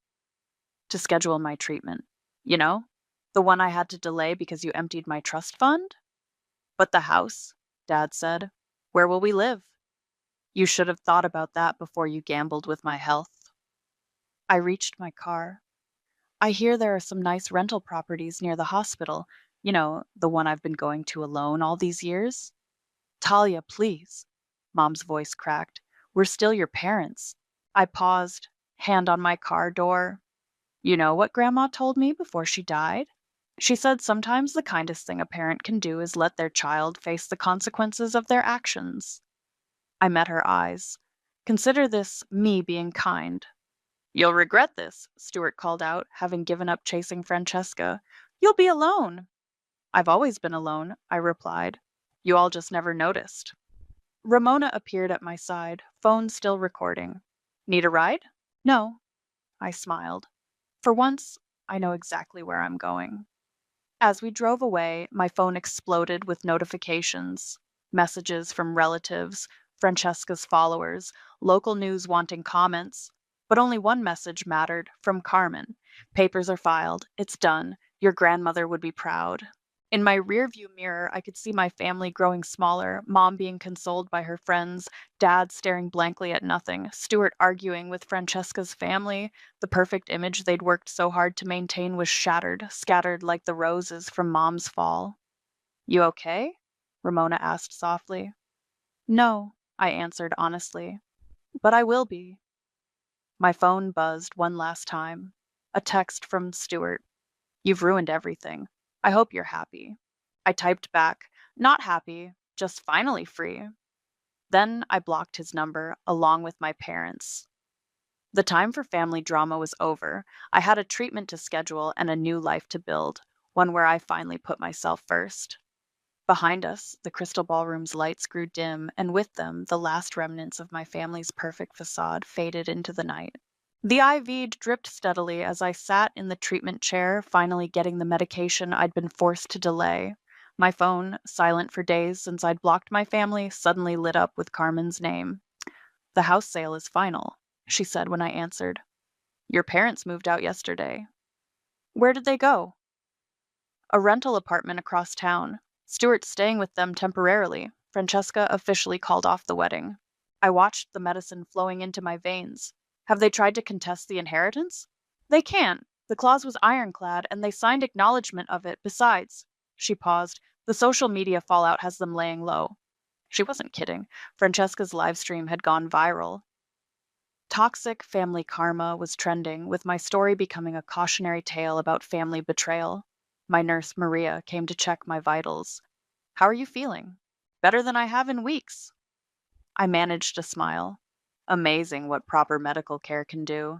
To schedule my treatment. You know, the one I had to delay because you emptied my trust fund? But the house, Dad said. Where will we live? You should have thought about that before you gambled with my health. I reached my car. I hear there are some nice rental properties near the hospital. You know, the one I've been going to alone all these years. Talia, please. Mom's voice cracked. We're still your parents. I paused, hand on my car door. You know what Grandma told me before she died? She said sometimes the kindest thing a parent can do is let their child face the consequences of their actions. I met her eyes. Consider this me being kind. You'll regret this, Stuart called out, having given up chasing Francesca. You'll be alone. I've always been alone, I replied. You all just never noticed. Ramona appeared at my side, phone still recording. Need a ride? No. I smiled. For once, I know exactly where I'm going. As we drove away, my phone exploded with notifications, messages from relatives, Francesca's followers, local news wanting comments. But only one message mattered, from Carmen. Papers are filed. It's done. Your grandmother would be proud. In my rearview mirror, I could see my family growing smaller, Mom being consoled by her friends, Dad staring blankly at nothing, Stuart arguing with Francesca's family. The perfect image they'd worked so hard to maintain was shattered, scattered like the roses from Mom's fall. You okay? Ramona asked softly. No, I answered honestly. But I will be. My phone buzzed one last time. A text from Stuart. You've ruined everything. I hope you're happy. I typed back, not happy, just finally free. Then I blocked his number, along with my parents. The time for family drama was over. I had a treatment to schedule and a new life to build, one where I finally put myself first. Behind us, the crystal ballroom's lights grew dim, and with them, the last remnants of my family's perfect facade faded into the night. The IV dripped steadily as I sat in the treatment chair, finally getting the medication I'd been forced to delay. My phone, silent for days since I'd blocked my family, suddenly lit up with Carmen's name. The house sale is final, she said when I answered. Your parents moved out yesterday. Where did they go? A rental apartment across town. Stuart's staying with them temporarily. Francesca officially called off the wedding. I watched the medicine flowing into my veins. Have they tried to contest the inheritance? They can't. The clause was ironclad, and they signed acknowledgement of it. Besides, she paused, the social media fallout has them laying low. She wasn't kidding. Francesca's live stream had gone viral. Toxic family karma was trending, with my story becoming a cautionary tale about family betrayal. My nurse, Maria, came to check my vitals. How are you feeling? Better than I have in weeks. I managed a smile. Amazing what proper medical care can do.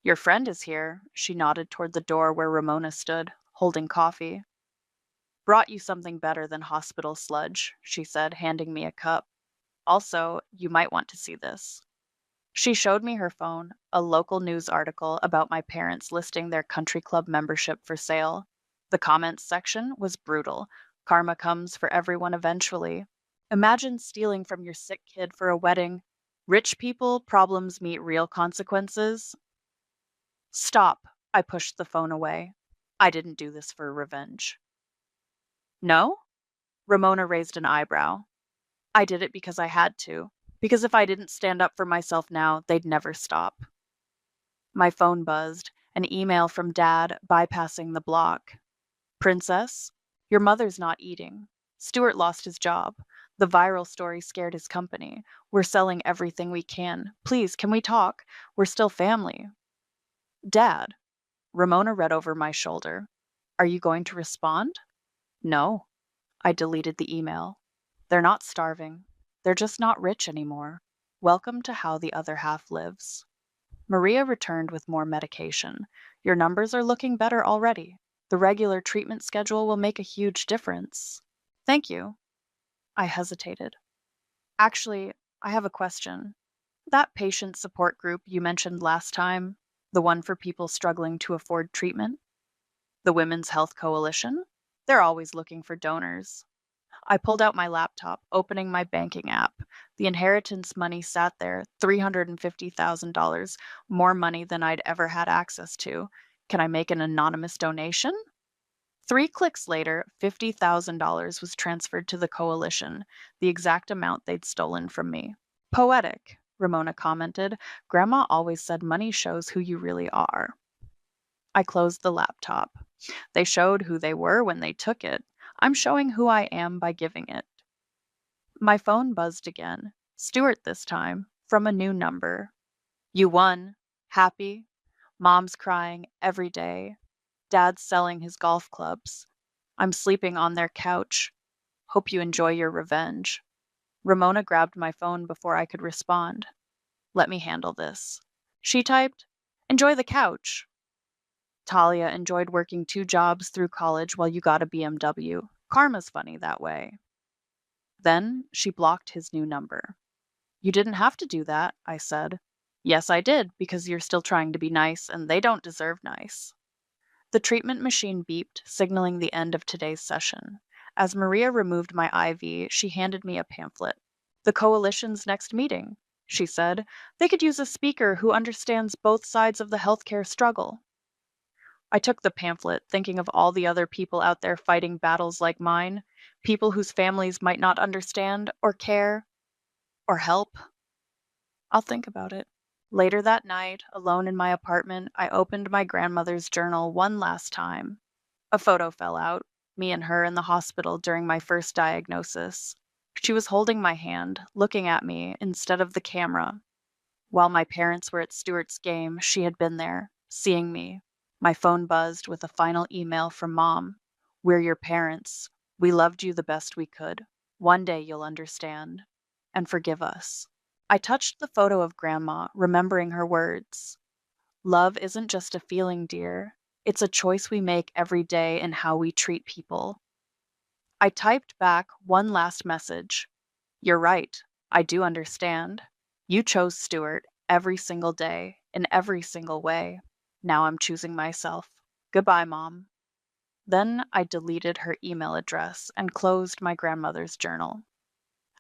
Your friend is here, she nodded toward the door where Ramona stood, holding coffee. Brought you something better than hospital sludge, she said, handing me a cup. Also, you might want to see this. She showed me her phone, a local news article about my parents listing their country club membership for sale. The comments section was brutal. Karma comes for everyone eventually. Imagine stealing from your sick kid for a wedding. Rich people, problems meet real consequences. Stop. I pushed the phone away. I didn't do this for revenge. No? Ramona raised an eyebrow. I did it because I had to. Because if I didn't stand up for myself now, they'd never stop. My phone buzzed, an email from Dad bypassing the block. Princess, your mother's not eating. Stuart lost his job. The viral story scared his company. We're selling everything we can. Please, can we talk? We're still family. Dad, Ramona read over my shoulder. Are you going to respond? No. I deleted the email. They're not starving. They're just not rich anymore. Welcome to how the other half lives. Maria returned with more medication. Your numbers are looking better already. The regular treatment schedule will make a huge difference. Thank you. I hesitated. Actually, I have a question. That patient support group you mentioned last time, the one for people struggling to afford treatment? The Women's Health Coalition? They're always looking for donors. I pulled out my laptop, opening my banking app. The inheritance money sat there, $350,000, more money than I'd ever had access to. Can I make an anonymous donation? 3 clicks later, $50,000 was transferred to the coalition, the exact amount they'd stolen from me. Poetic, Ramona commented. Grandma always said money shows who you really are. I closed the laptop. They showed who they were when they took it. I'm showing who I am by giving it. My phone buzzed again. Stuart this time, from a new number. You won. Happy? Mom's crying every day. Dad's selling his golf clubs. I'm sleeping on their couch. Hope you enjoy your revenge. Ramona grabbed my phone before I could respond. Let me handle this. She typed, enjoy the couch. Talia enjoyed working 2 jobs through college while you got a BMW. Karma's funny that way. Then she blocked his new number. You didn't have to do that, I said. Yes, I did, because you're still trying to be nice, and they don't deserve nice. The treatment machine beeped, signaling the end of today's session. As Maria removed my IV, she handed me a pamphlet. The coalition's next meeting. she said. They could use a speaker who understands both sides of the healthcare struggle. I took the pamphlet, thinking of all the other people out there fighting battles like mine, people whose families might not understand, or care, or help. I'll think about it. Later that night, alone in my apartment, I opened my grandmother's journal one last time. A photo fell out, me and her in the hospital during my first diagnosis. She was holding my hand, looking at me instead of the camera. While my parents were at Stuart's game, she had been there, seeing me. My phone buzzed with a final email from Mom. We're your parents. We loved you the best we could. One day you'll understand. And forgive us. I touched the photo of Grandma, remembering her words. Love isn't just a feeling, dear. It's a choice we make every day in how we treat people. I typed back one last message. You're right. I do understand. You chose Stuart every single day, in every single way. Now I'm choosing myself. Goodbye, Mom. Then I deleted her email address and closed my grandmother's journal.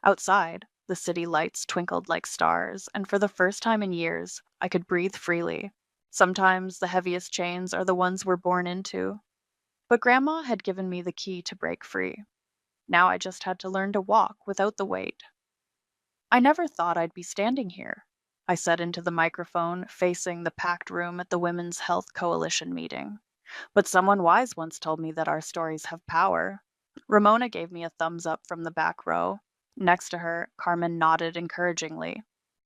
Outside, the city lights twinkled like stars, and for the first time in years, I could breathe freely. Sometimes the heaviest chains are the ones we're born into. But Grandma had given me the key to break free. Now I just had to learn to walk without the weight. I never thought I'd be standing here, I said into the microphone, facing the packed room at the Women's Health Coalition meeting. But someone wise once told me that our stories have power. Ramona gave me a thumbs up from the back row. Next to her, Carmen nodded encouragingly.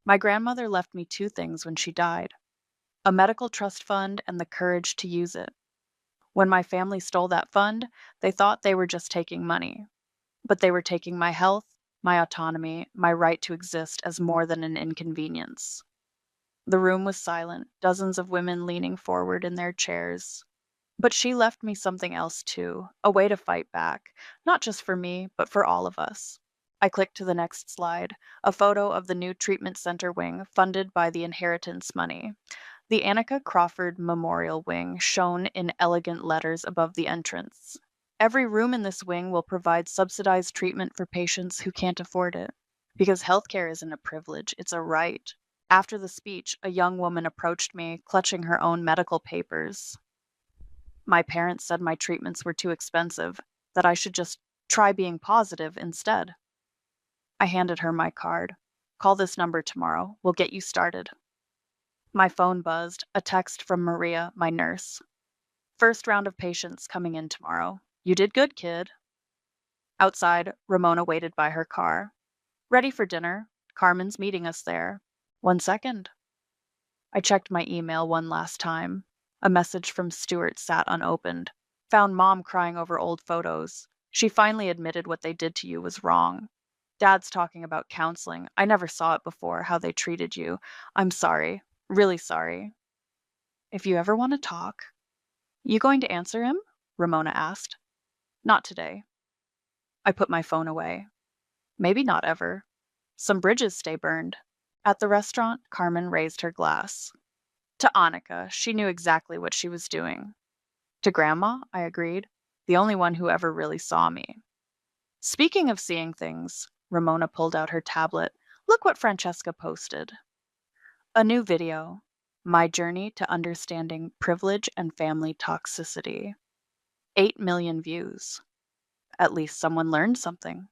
My grandmother left me two things when she died: a medical trust fund and the courage to use it. When my family stole that fund, they thought they were just taking money. But they were taking my health, my autonomy, my right to exist as more than an inconvenience. The room was silent, dozens of women leaning forward in their chairs. But she left me something else too, a way to fight back, not just for me, but for all of us. I clicked to the next slide, a photo of the new treatment center wing funded by the inheritance money. The Annika Crawford Memorial Wing shone in elegant letters above the entrance. Every room in this wing will provide subsidized treatment for patients who can't afford it. Because healthcare isn't a privilege, it's a right. After the speech, a young woman approached me, clutching her own medical papers. My parents said my treatments were too expensive, that I should just try being positive instead. I handed her my card. Call this number tomorrow. We'll get you started. My phone buzzed, a text from Maria, my nurse. First round of patients coming in tomorrow. You did good, kid. Outside, Ramona waited by her car. Ready for dinner. Carmen's meeting us there. 1 second. I checked my email one last time. A message from Stuart sat unopened. Found Mom crying over old photos. She finally admitted what they did to you was wrong. Dad's talking about counseling. I never saw it before, how they treated you. I'm sorry. Really sorry. If you ever want to talk. You going to answer him? Ramona asked. Not today. I put my phone away. Maybe not ever. Some bridges stay burned. At the restaurant, Carmen raised her glass. To Annika, she knew exactly what she was doing. To Grandma, I agreed, the only one who ever really saw me. Speaking of seeing things, Ramona pulled out her tablet. Look what Francesca posted. A new video. My journey to understanding privilege and family toxicity. 8 million views. At least someone learned something,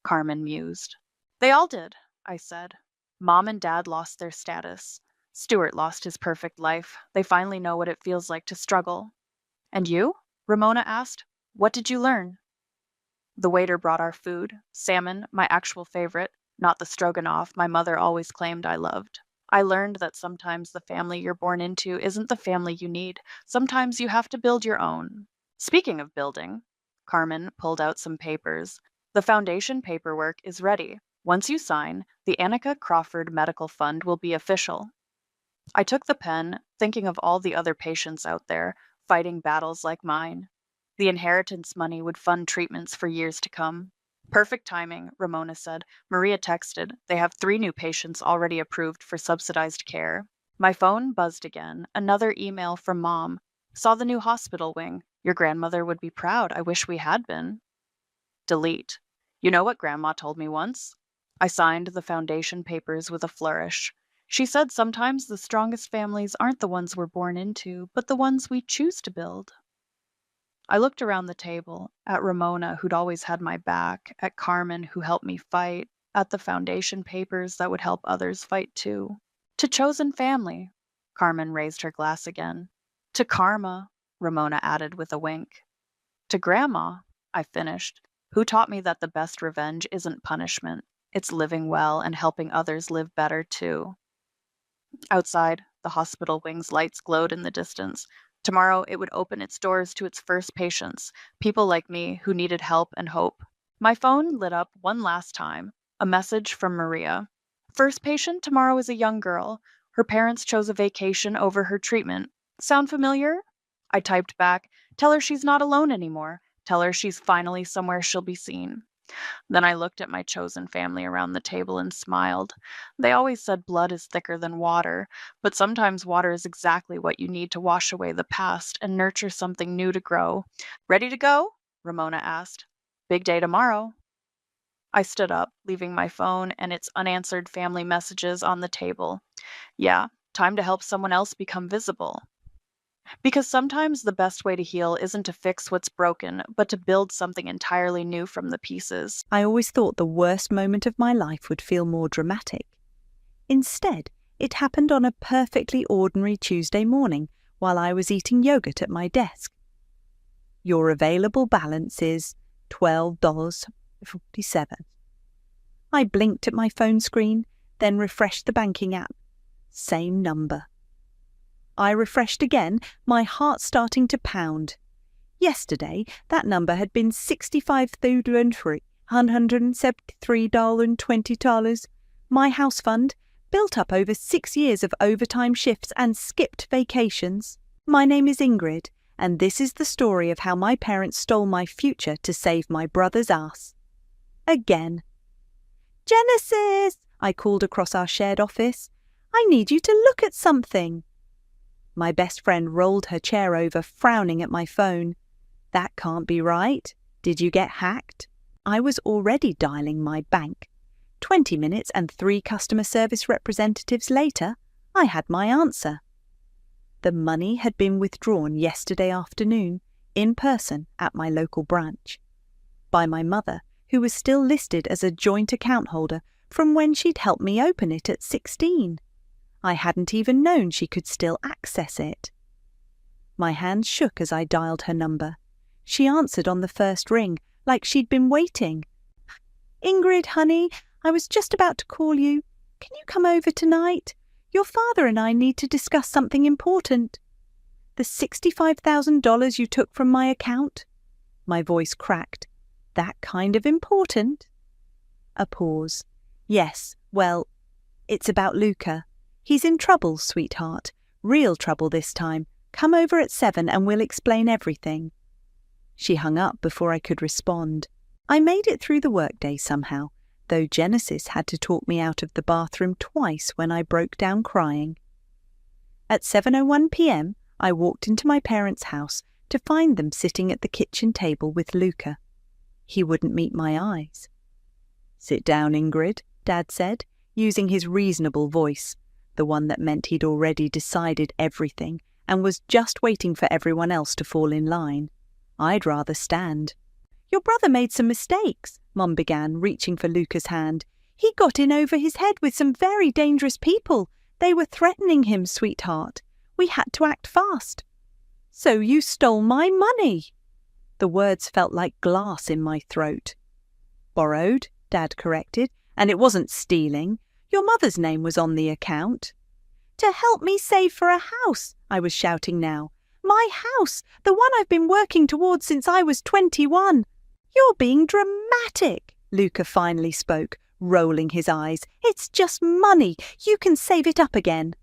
Carmen mused. They all did, I said. Mom and Dad lost their status. Stuart lost his perfect life. They finally know what it feels like to struggle. And you? Ramona asked. What did you learn? The waiter brought our food, salmon, my actual favorite, not the stroganoff my mother always claimed I loved. I learned that sometimes the family you're born into isn't the family you need. Sometimes you have to build your own. Speaking of building, Carmen pulled out some papers. The foundation paperwork is ready. Once you sign, the Annika Crawford Medical Fund will be official. I took the pen, thinking of all the other patients out there, fighting battles like mine. The inheritance money would fund treatments for years to come. Perfect timing, Ramona said. Maria texted. They have 3 new patients already approved for subsidized care. My phone buzzed again. Another email from Mom. Saw the new hospital wing. Your grandmother would be proud. I wish we had been. Delete. You know what Grandma told me once? I signed the foundation papers with a flourish. She said sometimes the strongest families aren't the ones we're born into, but the ones we choose to build. I looked around the table, at Ramona, who'd always had my back, at Carmen, who helped me fight, at the foundation papers that would help others fight too. To chosen family, Carmen raised her glass again. To karma, Ramona added with a wink. To Grandma, I finished, who taught me that the best revenge isn't punishment. It's living well and helping others live better too. Outside, the hospital wing's lights glowed in the distance. Tomorrow it would open its doors to its first patients, people like me who needed help and hope. My phone lit up one last time, a message from Maria. First patient tomorrow is a young girl. Her parents chose a vacation over her treatment. Sound familiar? I typed back, tell her she's not alone anymore. Tell her she's finally somewhere she'll be seen. Then I looked at my chosen family around the table and smiled. They always said blood is thicker than water, but sometimes water is exactly what you need to wash away the past and nurture something new to grow. Ready to go? Ramona asked. Big day tomorrow. I stood up, leaving my phone and its unanswered family messages on the table. Yeah, time to help someone else become visible. Because sometimes the best way to heal isn't to fix what's broken, but to build something entirely new from the pieces. I always thought the worst moment of my life would feel more dramatic. Instead, it happened on a perfectly ordinary Tuesday morning while I was eating yogurt at my desk. Your available balance is $12.47. I blinked at my phone screen, then refreshed the banking app. Same number. I refreshed again, my heart starting to pound. Yesterday, that number had been $65,173.20. My house fund, built up over 6 years of overtime shifts and skipped vacations. My name is Ingrid, and this is the story of how my parents stole my future to save my brother's ass. Again. Genesis! I called across our shared office. I need you to look at something. My best friend rolled her chair over, frowning at my phone. That can't be right. Did you get hacked? I was already dialing my bank. 20 minutes and 3 customer service representatives later, I had my answer. The money had been withdrawn yesterday afternoon, in person at my local branch, by my mother, who was still listed as a joint account holder from when she'd helped me open it at 16. I hadn't even known she could still access it. My hands shook as I dialed her number. She answered on the first ring, like she'd been waiting. Ingrid, honey, I was just about to call you. Can you come over tonight? Your father and I need to discuss something important. The $65,000 you took from my account? My voice cracked. That kind of important? A pause. Yes, well, it's about Luca. He's in trouble, sweetheart. Real trouble this time. Come over at 7 and we'll explain everything. She hung up before I could respond. I made it through the workday somehow, though Genesis had to talk me out of the bathroom twice when I broke down crying. At 7:01 p.m., I walked into my parents' house to find them sitting at the kitchen table with Luca. He wouldn't meet my eyes. Sit down, Ingrid, Dad said, using his reasonable voice, the one that meant he'd already decided everything and was just waiting for everyone else to fall in line. I'd rather stand. Your brother made some mistakes, Mum began, reaching for Luca's hand. He got in over his head with some very dangerous people. They were threatening him, sweetheart. We had to act fast. So you stole my money. The words felt like glass in my throat. Borrowed, Dad corrected, and it wasn't stealing. Your mother's name was on the account. To help me save for a house, I was shouting now. My house, the one I've been working towards since I was 21. You're being dramatic, Luca finally spoke, rolling his eyes. It's just money. You can save it up again.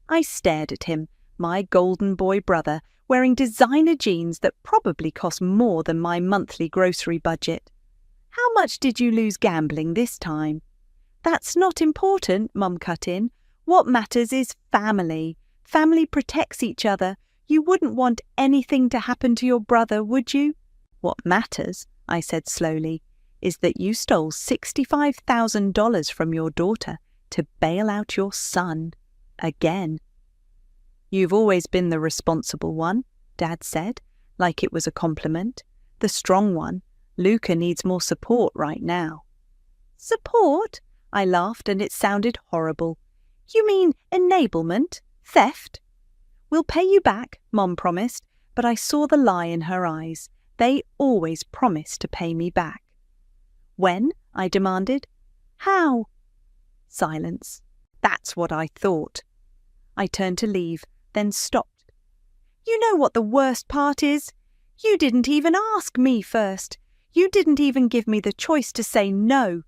I stared at him, my golden boy brother, wearing designer jeans that probably cost more than my monthly grocery budget. How much did you lose gambling this time? That's not important, Mum cut in. What matters is family. Family protects each other. You wouldn't want anything to happen to your brother, would you? What matters, I said slowly, is that you stole $65,000 from your daughter to bail out your son again. You've always been the responsible one, Dad said, like it was a compliment. The strong one. Luca needs more support right now. Support? I laughed, and it sounded horrible. You mean enablement? Theft? We'll pay you back, Mom promised, but I saw the lie in her eyes. They always promise to pay me back. When? I demanded. How? Silence. That's what I thought. I turned to leave, then stopped. You know what the worst part is? You didn't even ask me first. You didn't even give me the choice to say no.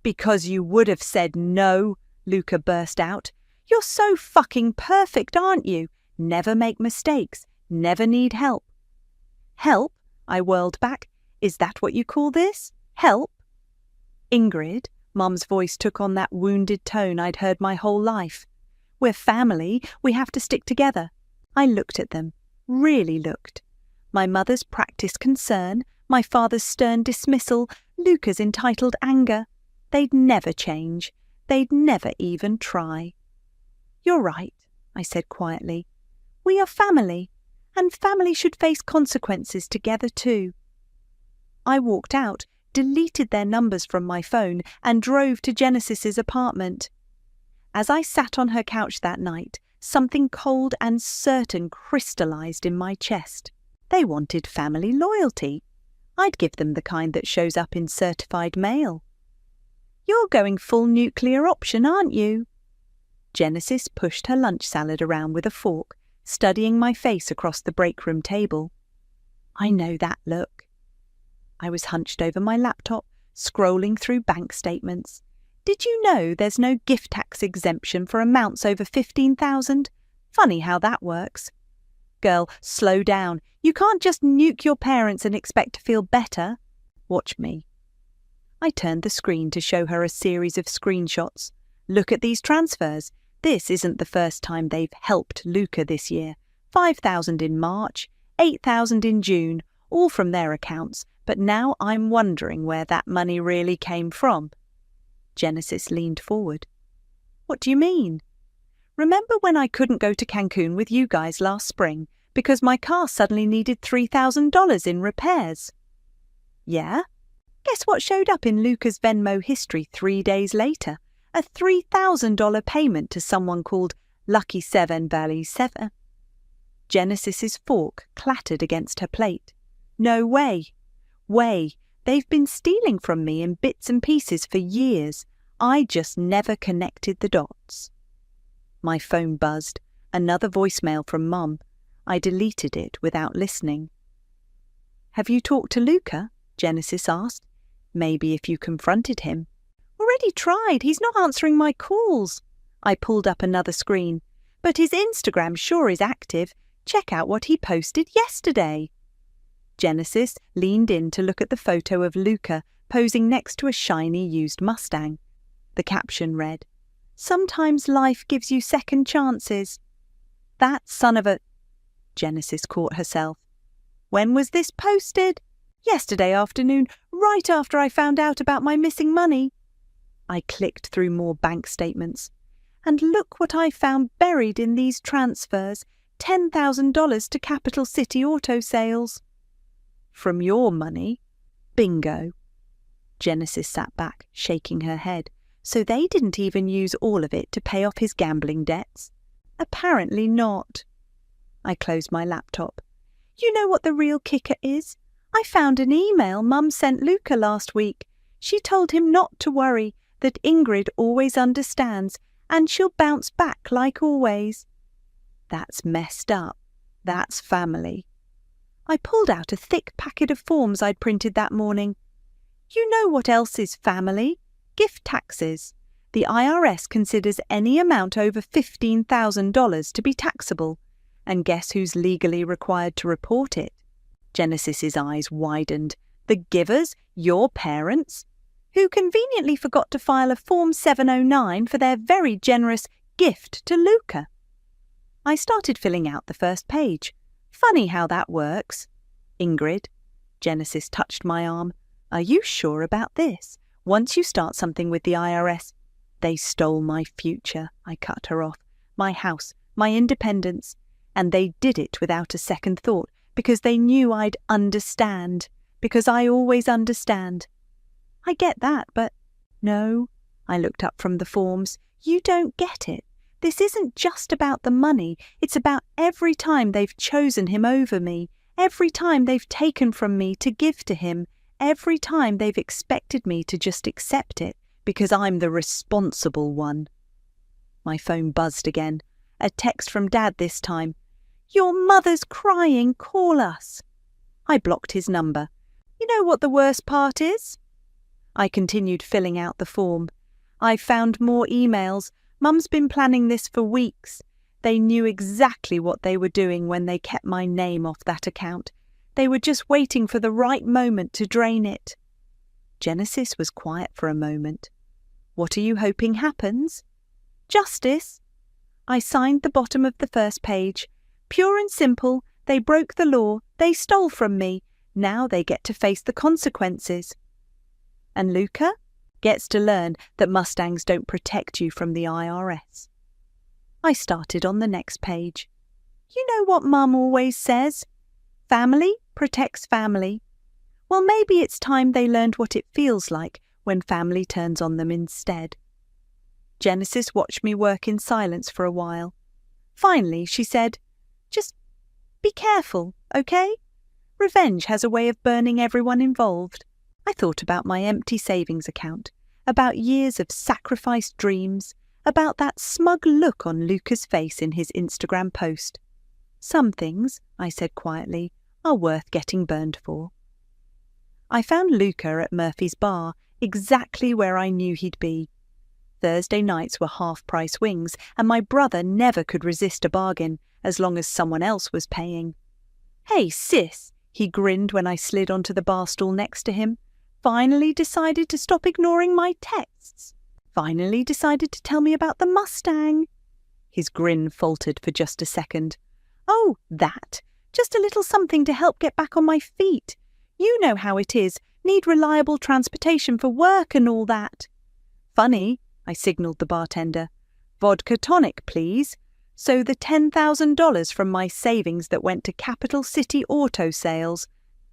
Because you would have said no, Luca burst out. You're so fucking perfect, aren't you? Never make mistakes, never need help. Help? I whirled back. Is that what you call this? Help? Ingrid, Mum's voice took on that wounded tone I'd heard my whole life. We're family, we have to stick together. I looked at them, really looked. My mother's practiced concern, my father's stern dismissal, Luca's entitled anger. They'd never change. They'd never even try. You're right, I said quietly. We are family, and family should face consequences together too. I walked out, deleted their numbers from my phone, and drove to Genesis's apartment. As I sat on her couch that night, something cold and certain crystallized in my chest. They wanted family loyalty. I'd give them the kind that shows up in certified mail. You're going full nuclear option, aren't you? Genesis pushed her lunch salad around with a fork, studying my face across the break room table. I know that look. I was hunched over my laptop, scrolling through bank statements. Did you know there's no gift tax exemption for amounts over $15,000? Funny how that works. Girl, slow down. You can't just nuke your parents and expect to feel better. Watch me. I turned the screen to show her a series of screenshots. Look at these transfers. This isn't the first time they've helped Luca this year. $5,000 in March, $8,000 in June, all from their accounts, but now I'm wondering where that money really came from. Genesis leaned forward. What do you mean? Remember when I couldn't go to Cancun with you guys last spring because my car suddenly needed $3,000 in repairs? Yeah? Guess what showed up in Luca's Venmo history 3 days later? A $3,000 payment to someone called Lucky 7 Valley 7. Genesis's fork clattered against her plate. No way. They've been stealing from me in bits and pieces for years. I just never connected the dots. My phone buzzed. Another voicemail from Mum. I deleted it without listening. Have you talked to Luca? Genesis asked. Maybe if you confronted him. Already tried. He's not answering my calls. I pulled up another screen. But his Instagram sure is active. Check out what he posted yesterday. Genesis leaned in to look at the photo of Luca posing next to a shiny used Mustang. The caption read, "Sometimes life gives you second chances." That son of a... Genesis caught herself. When was this posted? Yesterday afternoon, right after I found out about my missing money. I clicked through more bank statements. And look what I found buried in these transfers. $10,000 to Capital City Auto Sales. From your money? Bingo. Genesis sat back, shaking her head. So they didn't even use all of it to pay off his gambling debts? Apparently not. I closed my laptop. You know what the real kicker is? I found an email Mum sent Luca last week. She told him not to worry, that Ingrid always understands, and she'll bounce back like always. That's messed up. That's family. I pulled out a thick packet of forms I'd printed that morning. You know what else is family? Gift taxes. The IRS considers any amount over $15,000 to be taxable. And guess who's legally required to report it? Genesis's eyes widened. The givers? Your parents? Who conveniently forgot to file a Form 709 for their very generous gift to Luca. I started filling out the first page. Funny how that works. Ingrid, Genesis touched my arm, Are you sure about this? Once you start something with the IRS, they stole my future, I cut her off, my house, my independence, and they did it without a second thought because they knew I'd understand, because I always understand. I get that, but no, I looked up from the forms. You don't get it. This isn't just about the money. It's about every time they've chosen him over me, every time they've taken from me to give to him, every time they've expected me to just accept it because I'm the responsible one. My phone buzzed again. A text from Dad this time. Your mother's crying, call us. I blocked his number. You know what the worst part is? I continued filling out the form. I found more emails. Mum's been planning this for weeks. They knew exactly what they were doing when they kept my name off that account. They were just waiting for the right moment to drain it. Genesis was quiet for a moment. What are you hoping happens? Justice. I signed the bottom of the first page. Pure and simple, they broke the law, they stole from me. Now they get to face the consequences. And Luca gets to learn that Mustangs don't protect you from the IRS. I started on the next page. You know what Mum always says? Family protects family. Well, maybe it's time they learned what it feels like when family turns on them instead. Genesis watched me work in silence for a while. Finally, she said, just be careful, okay? Revenge has a way of burning everyone involved. I thought about my empty savings account, about years of sacrificed dreams, about that smug look on Luca's face in his Instagram post. Some things, I said quietly, are worth getting burned for. I found Luca at Murphy's bar, exactly where I knew he'd be. Thursday nights were half-price wings, and my brother never could resist a bargain, as long as someone else was paying. Hey, sis, he grinned when I slid onto the bar stool next to him. Finally decided to stop ignoring my texts. Finally decided to tell me about the Mustang. His grin faltered for just a second. Oh, that. Just a little something to help get back on my feet. You know how it is. Need reliable transportation for work and all that. Funny, I signalled the bartender. Vodka tonic, please. So the $10,000 from my savings that went to Capital City auto sales,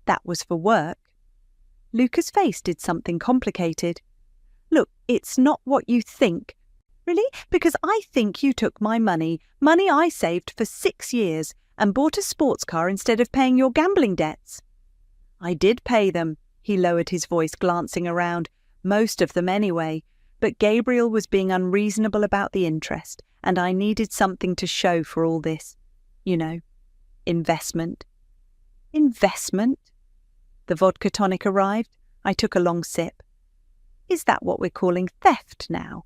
that was for work. Luca's face did something complicated. Look, it's not what you think. Really? Because I think you took my money I saved for 6 years, and bought a sports car instead of paying your gambling debts. I did pay them, he lowered his voice, glancing around. Most of them anyway. But Gabriel was being unreasonable about the interest, and I needed something to show for all this. You know, investment. Investment? The vodka tonic arrived. I took a long sip. Is that what we're calling theft now?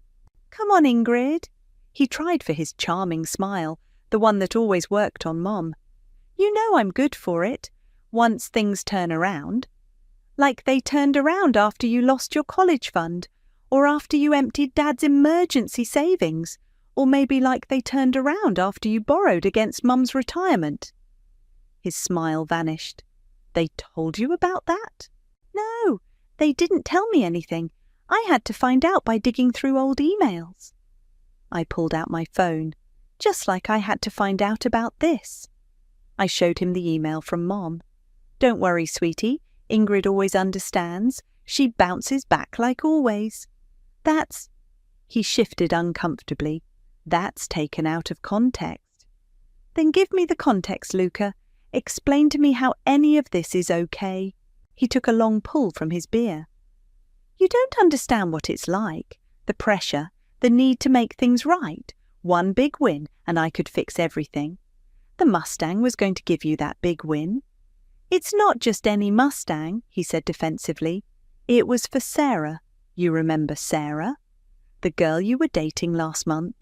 Come on, Ingrid. He tried for his charming smile, the one that always worked on Mom. You know I'm good for it, once things turn around. Like they turned around after you lost your college fund, or after you emptied Dad's emergency savings, or maybe like they turned around after you borrowed against Mum's retirement. His smile vanished. They told you about that? No, they didn't tell me anything. I had to find out by digging through old emails. I pulled out my phone, just like I had to find out about this. I showed him the email from Mom. Don't worry, sweetie. Ingrid always understands. She bounces back like always. That's... He shifted uncomfortably. That's taken out of context. Then give me the context, Luca. Explain to me how any of this is okay. He took a long pull from his beer. You don't understand what it's like. The pressure, the need to make things right. One big win, and I could fix everything. The Mustang was going to give you that big win. It's not just any Mustang, he said defensively. It was for Sarah. You remember Sarah? The girl you were dating last month.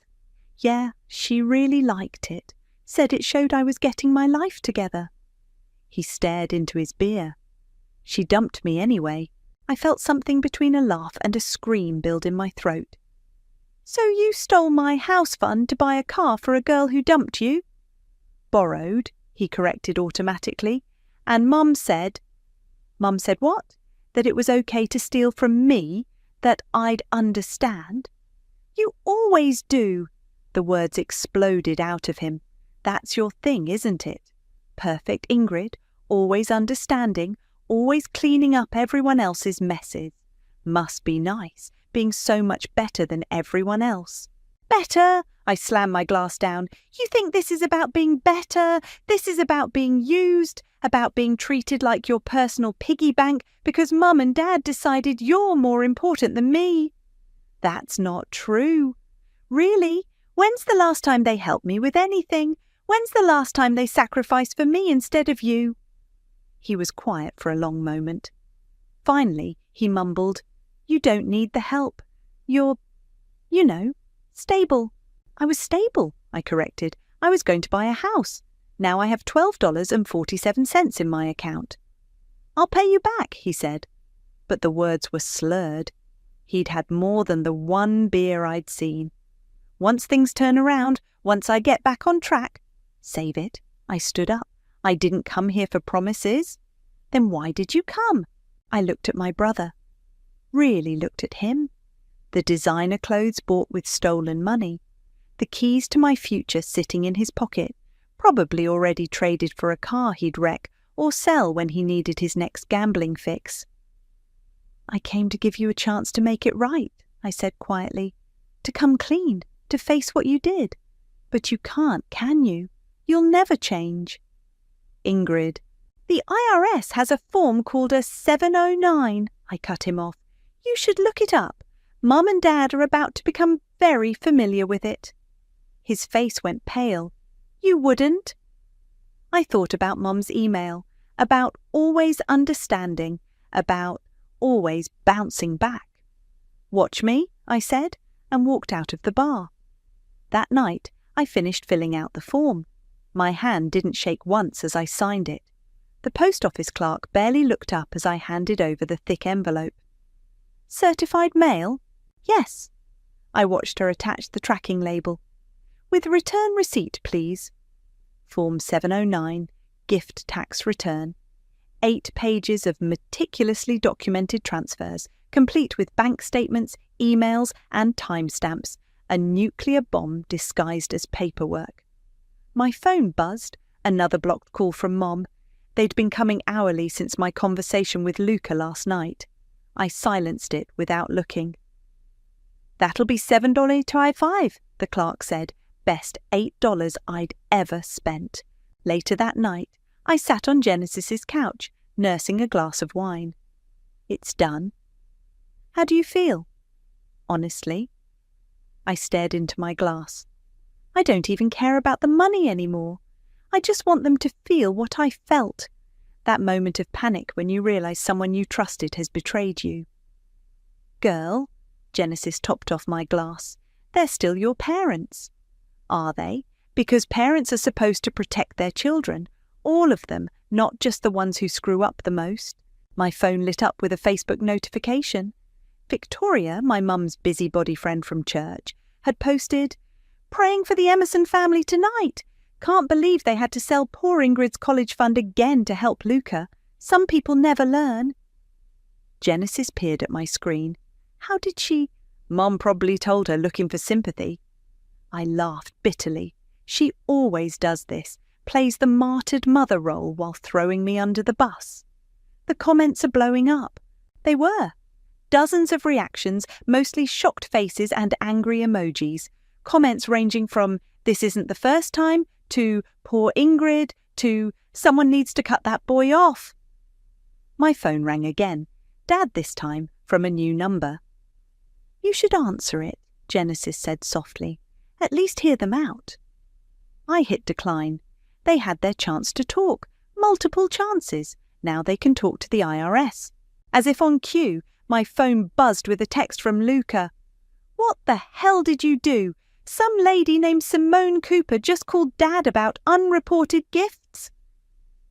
Yeah, she really liked it. Said it showed I was getting my life together. He stared into his beer. She dumped me anyway. I felt something between a laugh and a scream build in my throat. So you stole my house fund to buy a car for a girl who dumped you? Borrowed, he corrected automatically. And Mum said... Mum said what? That it was okay to steal from me, that I'd understand? You always do. The words exploded out of him. That's your thing, isn't it? Perfect Ingrid, always understanding, always cleaning up everyone else's messes. Must be nice, being so much better than everyone else. Better? I slammed my glass down. You think this is about being better? This is about being used, about being treated like your personal piggy bank because Mum and Dad decided you're more important than me. That's not true. Really? When's the last time they helped me with anything? When's the last time they sacrificed for me instead of you? He was quiet for a long moment. Finally, he mumbled, You don't need the help. You're, stable. I was stable, I corrected. I was going to buy a house. Now I have $12.47 in my account. I'll pay you back, he said. But the words were slurred. He'd had more than the one beer I'd seen. Once things turn around, once I get back on track. Save it. I stood up. I didn't come here for promises. Then why did you come? I looked at my brother. Really looked at him. The designer clothes bought with stolen money. The keys to my future sitting in his pocket, probably already traded for a car he'd wreck or sell when he needed his next gambling fix. I came to give you a chance to make it right, I said quietly. To come clean, to face what you did. But you can't, can you? You'll never change. Ingrid, the IRS has a form called a 709, I cut him off. You should look it up. Mum and Dad are about to become very familiar with it. His face went pale. You wouldn't? I thought about Mum's email, about always understanding, about always bouncing back. Watch me, I said, and walked out of the bar. That night, I finished filling out the form. My hand didn't shake once as I signed it. The post office clerk barely looked up as I handed over the thick envelope. Certified mail? Yes. I watched her attach the tracking label. With return receipt, please. Form 709, gift tax return. 8 pages of meticulously documented transfers, complete with bank statements, emails, and timestamps. A nuclear bomb disguised as paperwork. My phone buzzed, another blocked call from Mom. They'd been coming hourly since my conversation with Luca last night. I silenced it without looking. That'll be $7.25, the clerk said. Best $8 I'd ever spent. Later that night, I sat on Genesis's couch, nursing a glass of wine. It's done. How do you feel? Honestly. I stared into my glass. I don't even care about the money anymore. I just want them to feel what I felt. That moment of panic when you realise someone you trusted has betrayed you. Girl, Genesis topped off my glass, they're still your parents. Are they? Because parents are supposed to protect their children. All of them, not just the ones who screw up the most. My phone lit up with a Facebook notification. Victoria, my mum's busybody friend from church, had posted, "Praying for the Emerson family tonight. Can't believe they had to sell poor Ingrid's college fund again to help Luca. Some people never learn." Genesis peered at my screen. How did she? Mom probably told her looking for sympathy. I laughed bitterly. She always does this, plays the martyred mother role while throwing me under the bus. The comments are blowing up. They were. Dozens of reactions, mostly shocked faces and angry emojis. Comments ranging from, "This isn't the first time," to "Poor Ingrid," to "Someone needs to cut that boy off." My phone rang again. Dad this time, from a new number. "You should answer it," Genesis said softly. "At least hear them out." I hit decline. They had their chance to talk. Multiple chances. Now they can talk to the IRS. As if on cue, my phone buzzed with a text from Luca. "What the hell did you do? Some lady named Simone Cooper just called Dad about unreported gifts."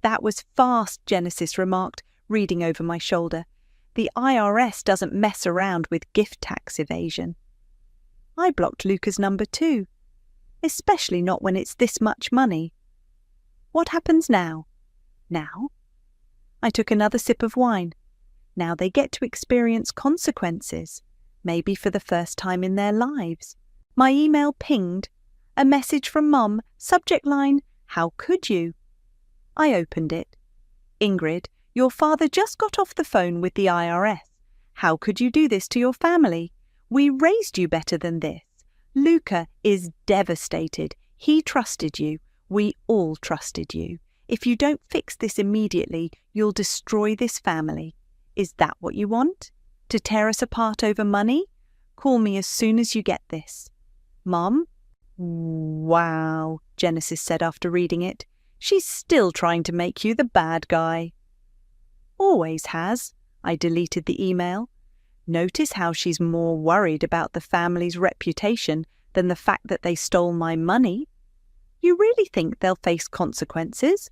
"That was fast," Genesis remarked, reading over my shoulder. "The IRS doesn't mess around with gift tax evasion." I blocked Luca's number too. Especially not when it's this much money. What happens now? Now? I took another sip of wine. Now they get to experience consequences, maybe for the first time in their lives. My email pinged. A message from Mum, subject line, "How could you?" I opened it. "Ingrid, your father just got off the phone with the IRS. How could you do this to your family? We raised you better than this. Luca is devastated. He trusted you. We all trusted you. If you don't fix this immediately, you'll destroy this family. Is that what you want? To tear us apart over money? Call me as soon as you get this. Mum?" "Wow," Genesis said after reading it. "She's still trying to make you the bad guy." "Always has." I deleted the email. Notice how she's more worried about the family's reputation than the fact that they stole my money. You really think they'll face consequences?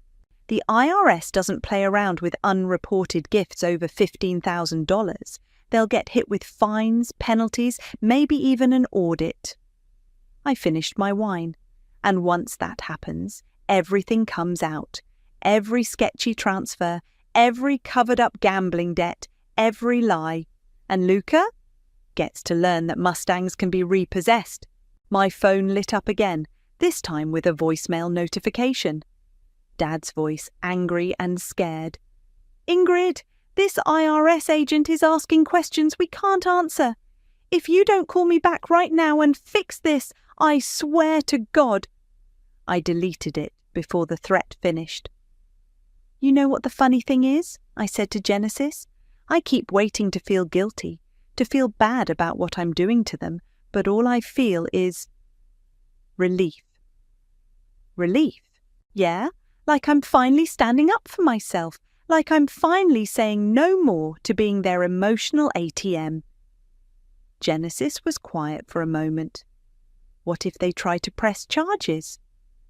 The IRS doesn't play around with unreported gifts over $15,000. They'll get hit with fines, penalties, maybe even an audit. I finished my wine, and once that happens, everything comes out. Every sketchy transfer, every covered-up gambling debt, every lie. And Luca gets to learn that Mustangs can be repossessed. My phone lit up again, this time with a voicemail notification. Dad's voice, angry and scared. "Ingrid, this IRS agent is asking questions we can't answer. If you don't call me back right now and fix this, I swear to God." I deleted it before the threat finished. "You know what the funny thing is?" I said to Genesis. "I keep waiting to feel guilty, to feel bad about what I'm doing to them, but all I feel is relief." Relief? Yeah, like I'm finally standing up for myself, like I'm finally saying no more to being their emotional ATM. Genesis was quiet for a moment. What if they try to press charges?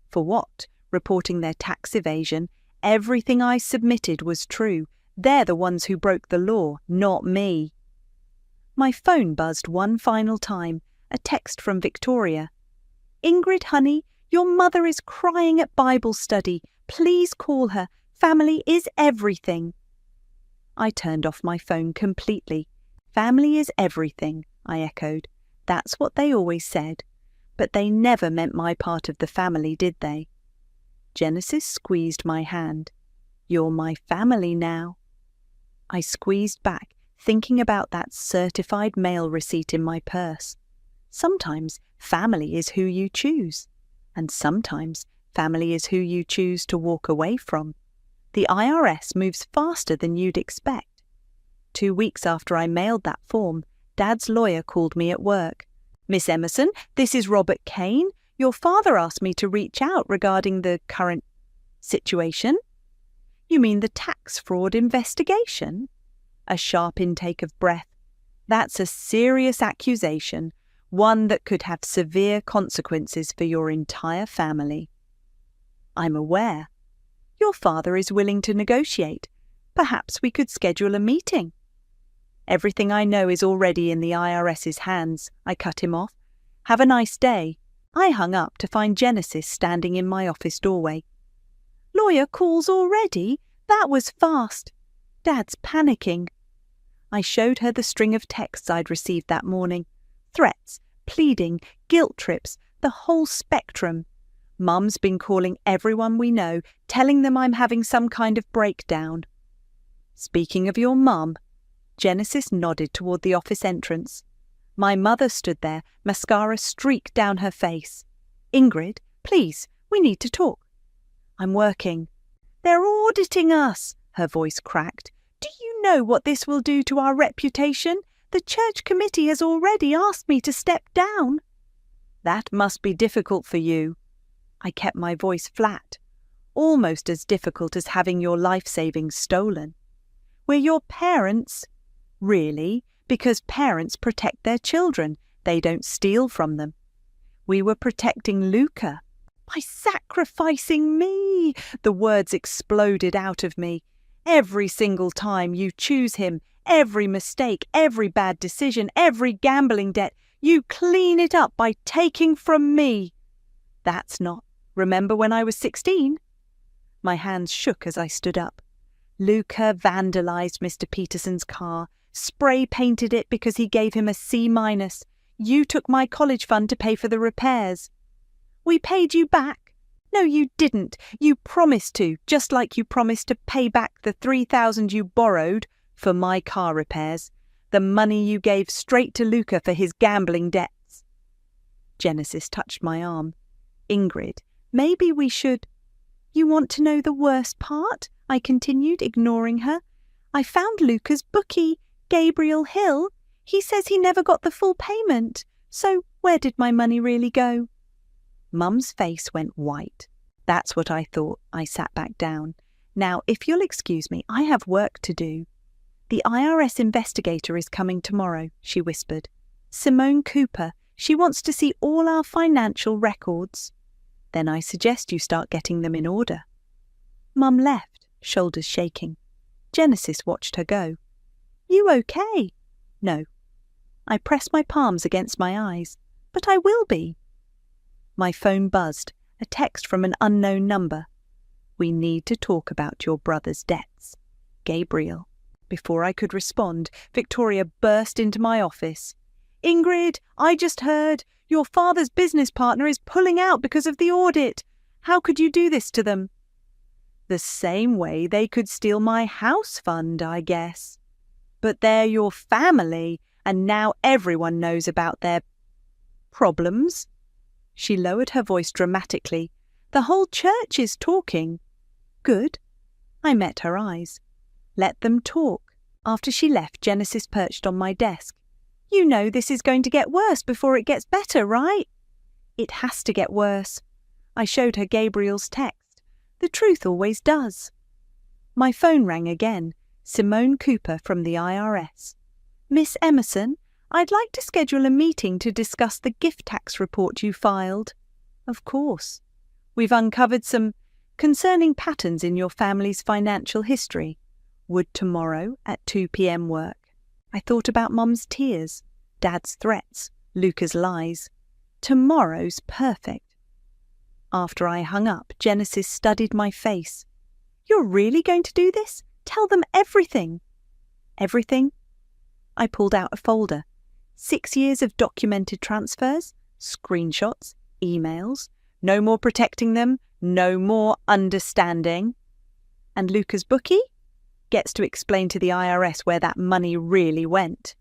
For what? Reporting their tax evasion. Everything I submitted was true. They're the ones who broke the law, not me. My phone buzzed one final time, a text from Victoria. "Ingrid, honey, your mother is crying at Bible study. Please call her. Family is everything." I turned off my phone completely. "Family is everything," I echoed. "That's what they always said. But they never meant my part of the family, did they?" Genesis squeezed my hand. "You're my family now." I squeezed back, thinking about that certified mail receipt in my purse. Sometimes family is who you choose, and sometimes family is who you choose to walk away from. The IRS moves faster than you'd expect. 2 weeks after I mailed that form, Dad's lawyer called me at work. "Miss Emerson, this is Robert Kane. Your father asked me to reach out regarding the current situation." "You mean the tax fraud investigation?" A sharp intake of breath. "That's a serious accusation, one that could have severe consequences for your entire family." "I'm aware. Your father is willing to negotiate. Perhaps we could schedule a meeting." "Everything I know is already in the IRS's hands," I cut him off. "Have a nice day." I hung up to find Genesis standing in my office doorway. "Lawyer calls already? That was fast." "Dad's panicking." I showed her the string of texts I'd received that morning. Threats, pleading, guilt trips, the whole spectrum. Mum's been calling everyone we know, telling them I'm having some kind of breakdown. "Speaking of your mum," Genesis nodded toward the office entrance. My mother stood there, mascara streaked down her face. "Ingrid, please, we need to talk." "I'm working." "They're auditing us," her voice cracked. "Do you know what this will do to our reputation? The church committee has already asked me to step down." "That must be difficult for you." I kept my voice flat. "Almost as difficult as having your life savings stolen." "We're your parents." "Really? Because parents protect their children. They don't steal from them." "We were protecting Luca." "By sacrificing me!" The words exploded out of me. "Every single time you choose him, every mistake, every bad decision, every gambling debt, you clean it up by taking from me." "That's not. Remember when I was 16? My hands shook as I stood up. Luca vandalized Mr. Peterson's car, spray painted it because he gave him a C-. You took my college fund to pay for the repairs. We paid you back. No, you didn't. You promised to, just like you promised to pay back the $3,000 you borrowed for my car repairs, the money you gave straight to Luca for his gambling debts. Genesis touched my arm. Ingrid, maybe we should... You want to know the worst part? I continued, ignoring her. I found Luca's bookie, Gabriel Hill. He says he never got the full payment. So where did my money really go? Mum's face went white. That's what I thought. I sat back down. Now, if you'll excuse me, I have work to do. The IRS investigator is coming tomorrow, she whispered. Simone Cooper. She wants to see all our financial records. Then I suggest you start getting them in order. Mum left, shoulders shaking. Genesis watched her go. You okay? No. I pressed my palms against my eyes. But I will be. My phone buzzed, a text from an unknown number. We need to talk about your brother's debts. Gabriel. Before I could respond, Victoria burst into my office. Ingrid, I just heard. Your father's business partner is pulling out because of the audit. How could you do this to them? The same way they could steal my house fund, I guess. But they're your family, and now everyone knows about their problems. She lowered her voice dramatically. The whole church is talking. Good. I met her eyes. Let them talk. After she left, Genesis perched on my desk. You know this is going to get worse before it gets better, right? It has to get worse. I showed her Gabriel's text. The truth always does. My phone rang again. Simone Cooper from the IRS. Miss Emerson, I'd like to schedule a meeting to discuss the gift tax report you filed. Of course. We've uncovered some concerning patterns in your family's financial history. Would tomorrow at 2 p.m. work? I thought about Mum's tears, Dad's threats, Luca's lies. Tomorrow's perfect. After I hung up, Genesis studied my face. You're really going to do this? Tell them everything. Everything? I pulled out a folder. 6 years of documented transfers, screenshots, emails. No more protecting them, no more understanding. And Luca's bookie? Gets to explain to the IRS where that money really went.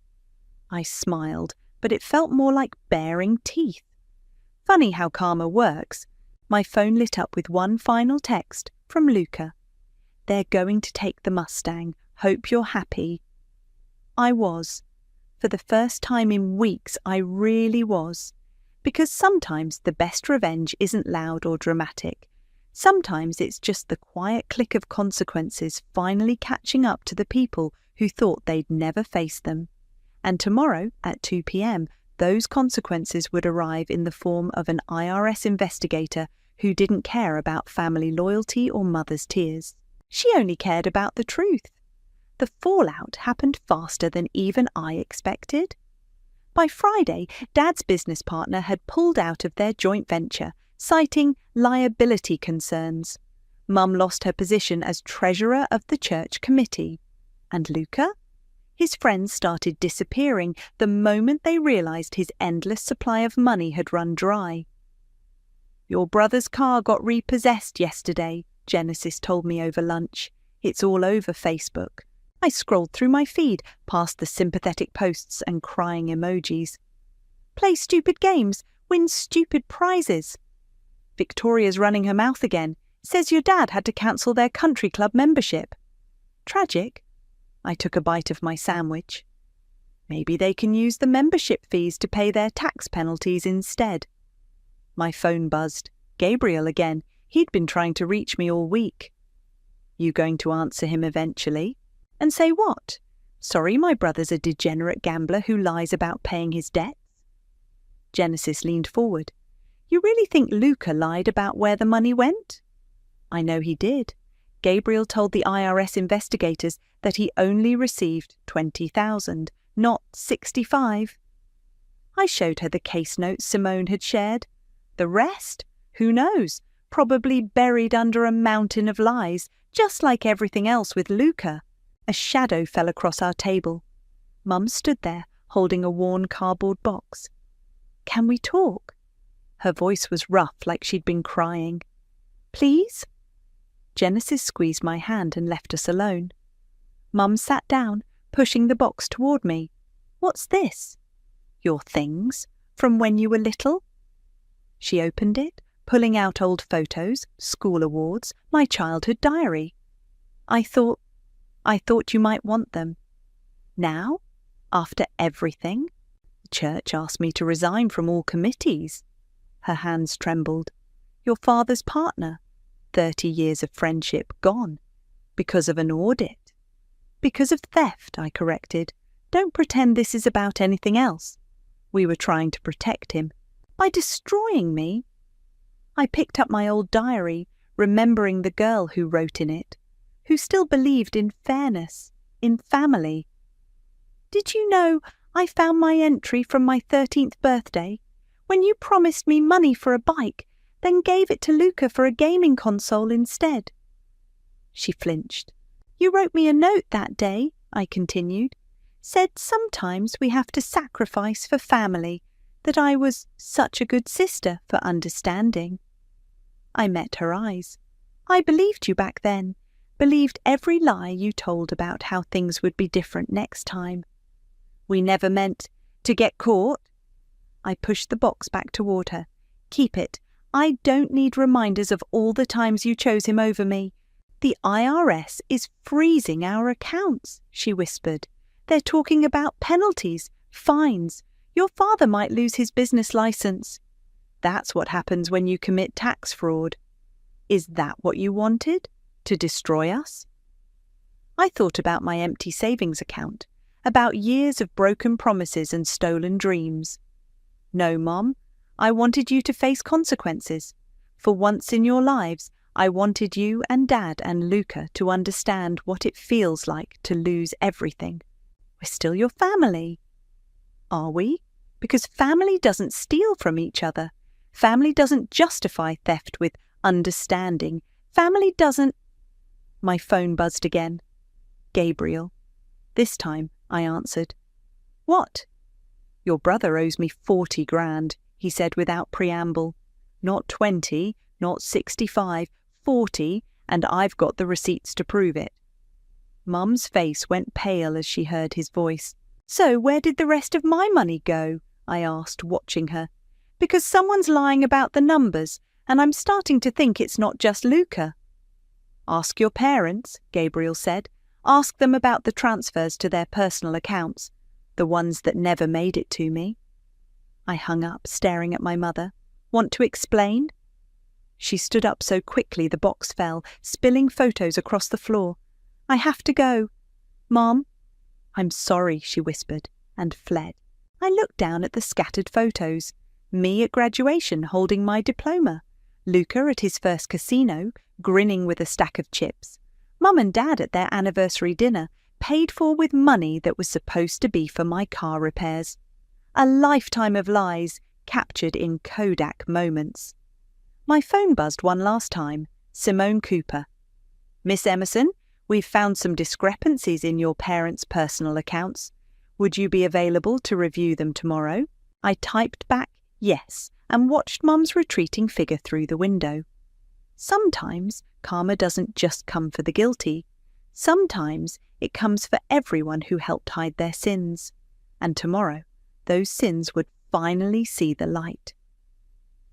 I smiled, but it felt more like baring teeth. Funny how karma works. My phone lit up with one final text from Luca. They're going to take the Mustang. Hope you're happy. I was. For the first time in weeks, I really was. Because sometimes the best revenge isn't loud or dramatic. Sometimes it's just the quiet click of consequences finally catching up to the people who thought they'd never face them. And tomorrow, at 2 p.m., those consequences would arrive in the form of an IRS investigator who didn't care about family loyalty or mother's tears. She only cared about the truth. The fallout happened faster than even I expected. By Friday, Dad's business partner had pulled out of their joint venture, citing liability concerns. Mum lost her position as treasurer of the church committee. And Luca? His friends started disappearing the moment they realised his endless supply of money had run dry. Your brother's car got repossessed yesterday, Genesis told me over lunch. It's all over Facebook. I scrolled through my feed, past the sympathetic posts and crying emojis. Play stupid games, win stupid prizes. Victoria's running her mouth again. Says your dad had to cancel their country club membership. Tragic. I took a bite of my sandwich. Maybe they can use the membership fees to pay their tax penalties instead. My phone buzzed. Gabriel again. He'd been trying to reach me all week. You going to answer him eventually? And say what? Sorry, my brother's a degenerate gambler who lies about paying his debts? Genesis leaned forward. You really think Luca lied about where the money went? I know he did. Gabriel told the IRS investigators that he only received $20,000, not $65,000. I showed her the case notes Simone had shared. The rest? Who knows? probably buried under a mountain of lies, just like everything else with Luca. A shadow fell across our table. Mum stood there, holding a worn cardboard box. "Can we talk?" Her voice was rough, like she'd been crying. "Please?" Genesis squeezed my hand and left us alone. Mum sat down, pushing the box toward me. "What's this?" "Your things, from when you were little." She opened it, pulling out old photos, school awards, my childhood diary. I thought you might want them." "Now? After everything?" "The church asked me to resign from all committees." Her hands trembled. "Your father's partner, 30 years of friendship gone. Because of an audit." "Because of theft," I corrected. "Don't pretend this is about anything else." "We were trying to protect him." "By destroying me?" I picked up my old diary, remembering the girl who wrote in it, who still believed in fairness, in family. "Did you know I found my entry from my 13th birthday, when you promised me money for a bike, then gave it to Luca for a gaming console instead?" She flinched. "You wrote me a note that day," I continued. "Said sometimes we have to sacrifice for family, that I was such a good sister for understanding." I met her eyes. "I believed you back then, believed every lie you told about how things would be different next time." "We never meant to get caught." I pushed the box back toward her. "Keep it. I don't need reminders of all the times you chose him over me. The IRS is freezing our accounts," she whispered. "They're talking about penalties, fines. Your father might lose his business license." "That's what happens when you commit tax fraud." "Is that what you wanted? To destroy us?" I thought about my empty savings account, about years of broken promises and stolen dreams. "No, Mom, I wanted you to face consequences. For once in your lives, I wanted you and Dad and Luca to understand what it feels like to lose everything. We're still your family." "Are we? Because family doesn't steal from each other. Family doesn't justify theft with understanding. Family doesn't—" My phone buzzed again. "Gabriel." This time I answered. "What?" "Your brother owes me 40 grand, he said without preamble. Not 20, not 65, 40, and I've got the receipts to prove it." Mum's face went pale as she heard his voice. "So where did the rest of my money go?" I asked, watching her. "Because someone's lying about the numbers, and I'm starting to think it's not just Luca." "Ask your parents," Gabriel said. "Ask them about the transfers to their personal accounts, the ones that never made it to me." I hung up, staring at my mother. "Want to explain?" She stood up so quickly the box fell, spilling photos across the floor. "I have to go." "Mom?" "I'm sorry," she whispered, and fled. I looked down at the scattered photos. Me at graduation holding my diploma. Luca at his first casino, grinning with a stack of chips. Mum and Dad at their anniversary dinner, paid for with money that was supposed to be for my car repairs. A lifetime of lies, captured in Kodak moments. My phone buzzed one last time. Simone Cooper. "Miss Emerson, we've found some discrepancies in your parents' personal accounts. Would you be available to review them tomorrow?" I typed back yes, and watched Mum's retreating figure through the window. Sometimes karma doesn't just come for the guilty. Sometimes it comes for everyone who helped hide their sins. And tomorrow, those sins would finally see the light.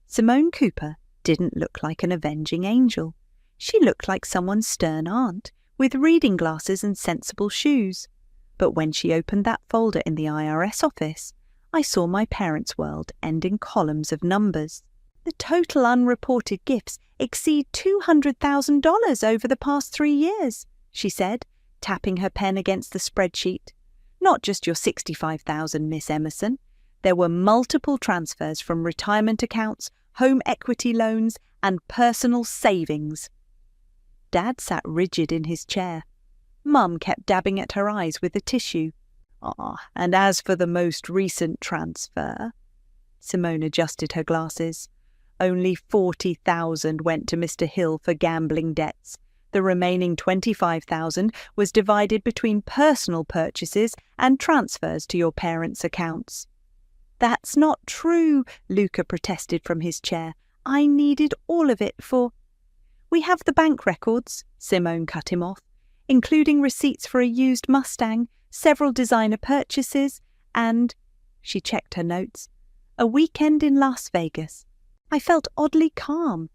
Simone Cooper didn't look like an avenging angel. She looked like someone's stern aunt, with reading glasses and sensible shoes. But when she opened that folder in the IRS office, I saw my parents' world end in columns of numbers. "The total unreported gifts exceed $200,000 over the past 3 years, she said, tapping her pen against the spreadsheet. "Not just your 65,000, Miss Emerson. There were multiple transfers from retirement accounts, home equity loans, and personal savings." Dad sat rigid in his chair. Mum kept dabbing at her eyes with a tissue. And as for the most recent transfer," Simone adjusted her glasses, Only 40,000 went to Mr. Hill for gambling debts. The remaining 25,000 was divided between personal purchases and transfers to your parents' accounts. That's not true, Luca protested from his chair. I needed all of it for... We have the bank records, Simone cut him off, including receipts for a used Mustang, several designer purchases, and, she checked her notes, a weekend in Las Vegas. I felt oddly calm.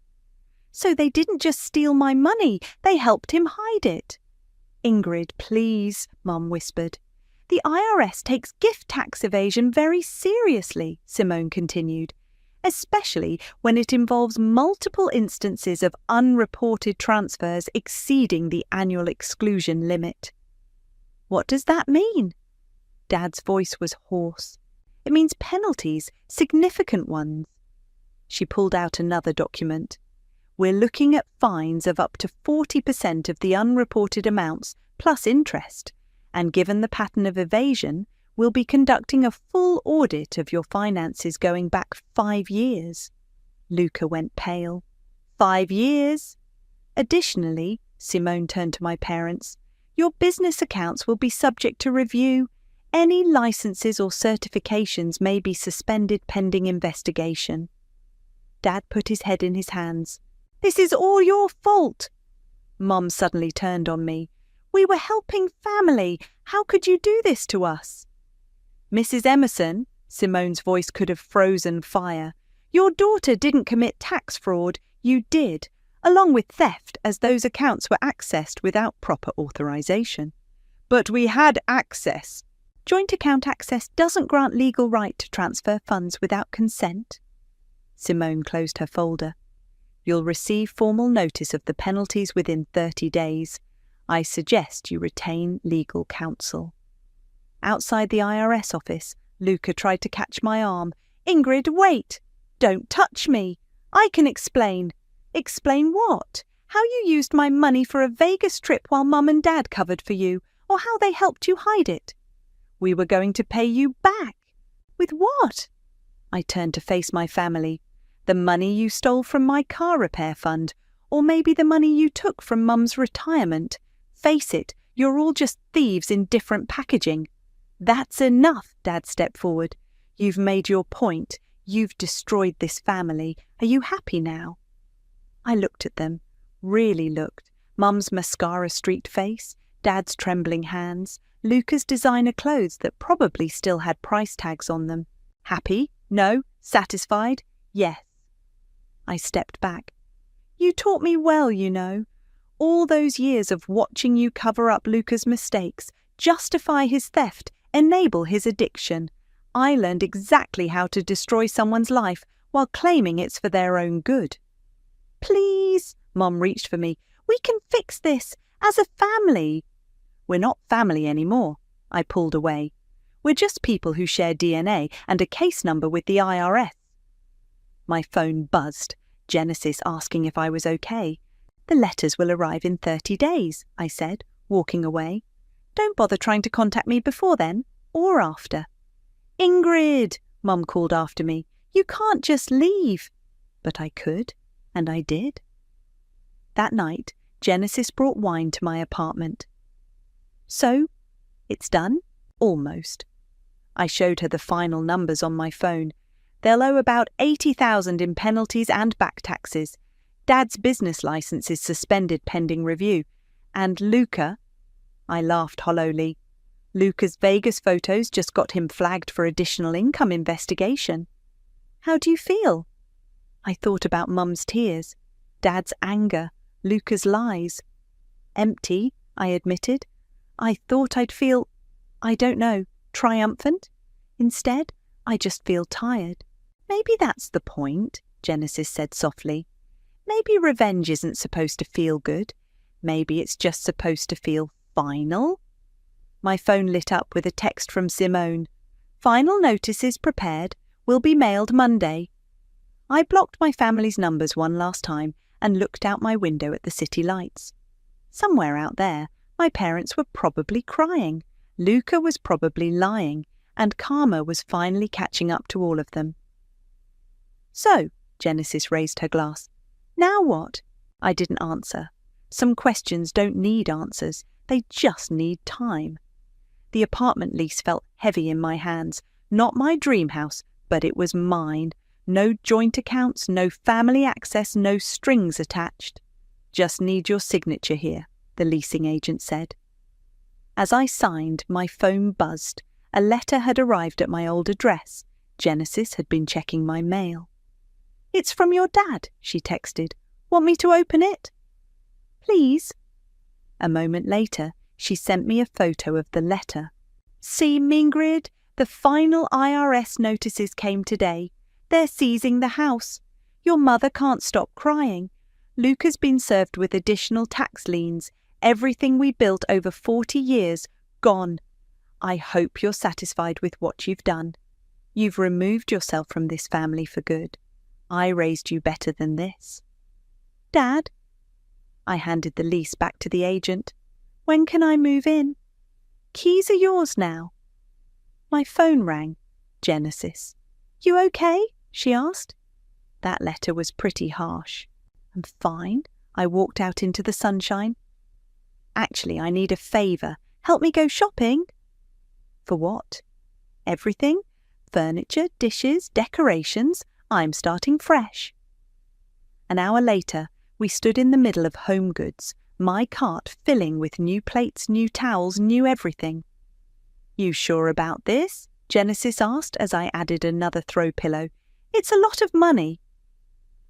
So they didn't just steal my money, they helped him hide it. Ingrid, please, Mum whispered. The IRS takes gift tax evasion very seriously, Simone continued, especially when it involves multiple instances of unreported transfers exceeding the annual exclusion limit. What does that mean? Dad's voice was hoarse. It means penalties, significant ones. She pulled out another document. We're looking at fines of up to 40% of the unreported amounts, plus interest. And given the pattern of evasion, we'll be conducting a full audit of your finances going back 5 years. Luca went pale. 5 years? Additionally, Simone turned to my parents, your business accounts will be subject to review. Any licenses or certifications may be suspended pending investigation. Dad put his head in his hands. This is all your fault. Mum suddenly turned on me. We were helping family. How could you do this to us? Mrs. Emerson, Simone's voice could have frozen fire. Your daughter didn't commit tax fraud. You did, along with theft, as those accounts were accessed without proper authorization. But we had access. Joint account access doesn't grant legal right to transfer funds without consent. Simone closed her folder. You'll receive formal notice of the penalties within 30 days. I suggest you retain legal counsel. Outside the IRS office, Luca tried to catch my arm. Ingrid, wait! Don't touch me! I can explain. Explain what? How you used my money for a Vegas trip while Mum and Dad covered for you, or how they helped you hide it. We were going to pay you back. With what? I turned to face my family. The money you stole from my car repair fund, or maybe the money you took from Mum's retirement. Face it, you're all just thieves in different packaging. That's enough, Dad stepped forward. You've made your point. You've destroyed this family. Are you happy now? I looked at them, really looked. Mum's mascara-streaked face, Dad's trembling hands, Luca's designer clothes that probably still had price tags on them. Happy? No. Satisfied? Yes. I stepped back. You taught me well, you know. All those years of watching you cover up Luca's mistakes, justify his theft, enable his addiction. I learned exactly how to destroy someone's life while claiming it's for their own good. Please, Mum reached for me. We can fix this, as a family. We're not family anymore. I pulled away. We're just people who share DNA and a case number with the IRS. My phone buzzed, Genesis asking if I was okay. The letters will arrive in 30 days, I said, walking away. Don't bother trying to contact me before then, or after. Ingrid, Mum called after me. You can't just leave. But I could, and I did. That night, Genesis brought wine to my apartment. So, it's done? Almost. I showed her the final numbers on my phone. They'll owe about 80,000 in penalties and back taxes. Dad's business license is suspended pending review. And Luca, I laughed hollowly. Luca's Vegas photos just got him flagged for additional income investigation. How do you feel? I thought about Mum's tears, Dad's anger, Luca's lies. Empty, I admitted. I thought I'd feel, I don't know, triumphant. Instead, I just feel tired. Maybe that's the point, Genesis said softly. Maybe revenge isn't supposed to feel good. Maybe it's just supposed to feel final. My phone lit up with a text from Simone. Final notices prepared. Will be mailed Monday. I blocked my family's numbers one last time and looked out my window at the city lights. Somewhere out there, my parents were probably crying. Luca was probably lying, and karma was finally catching up to all of them. So, Genesis raised her glass. Now what? I didn't answer. Some questions don't need answers. They just need time. The apartment lease felt heavy in my hands. Not my dream house, but it was mine. No joint accounts, no family access, no strings attached. Just need your signature here, the leasing agent said. As I signed, my phone buzzed. A letter had arrived at my old address. Genesis had been checking my mail. It's from your dad, she texted. Want me to open it? Please. A moment later, she sent me a photo of the letter. See, Mingrid, the final IRS notices came today. They're seizing the house. Your mother can't stop crying. Luke has been served with additional tax liens. Everything we built over 40 years, gone. I hope you're satisfied with what you've done. You've removed yourself from this family for good. I raised you better than this. Dad? I handed the lease back to the agent. When can I move in? Keys are yours now. My phone rang. Genesis. You okay? She asked. That letter was pretty harsh. I'm fine. I walked out into the sunshine. Actually, I need a favour. Help me go shopping. For what? Everything. Furniture, dishes, decorations. I'm starting fresh. An hour later, we stood in the middle of Home Goods, my cart filling with new plates, new towels, new everything. You sure about this? Genesis asked as I added another throw pillow. It's a lot of money.